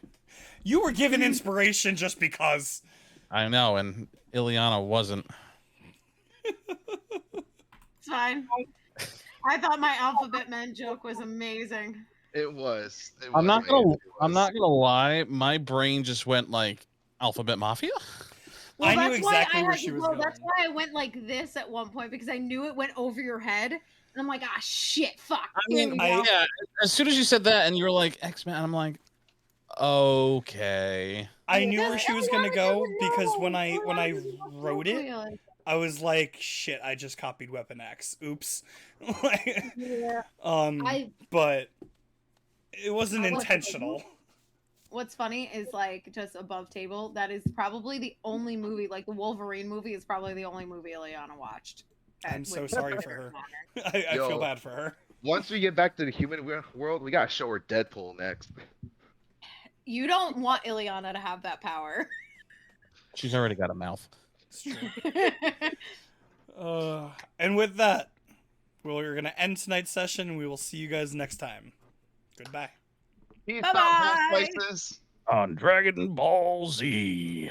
you were given inspiration just because. I know, and Ileana wasn't. It's fine. I thought my alphabet men joke was amazing. It was. I'm not gonna. It I'm was. not gonna lie. My brain just went like Alphabet Mafia. I knew that's why exactly I where had she to was go. going. That's why I went like this at one point because I knew it went over your head, and I'm like, ah, shit, fuck. I Here mean, we go. yeah. As soon as you said that, and you were like X-Men, I'm like, okay. I knew where Because she was gonna Ileana go doesn't because know. when I Ileana doesn't know wrote it, Ileana. I was like, shit, I just copied Weapon X. Oops. Yeah. But it wasn't I wasn't- intentional. What's funny is like just above table. That is probably the only movie, like the Wolverine movie, is probably the only movie Ileana watched. I'm so With- sorry for her. I Yo. feel bad for her. Once we get back to the human world, we gotta show her Deadpool next. You don't want Ileana to have that power. She's already got a mouth. It's true. And with that, we're gonna end tonight's session. We will see you guys next time. Goodbye. Peace Bye-bye. out, places. On Dragon Ball Z.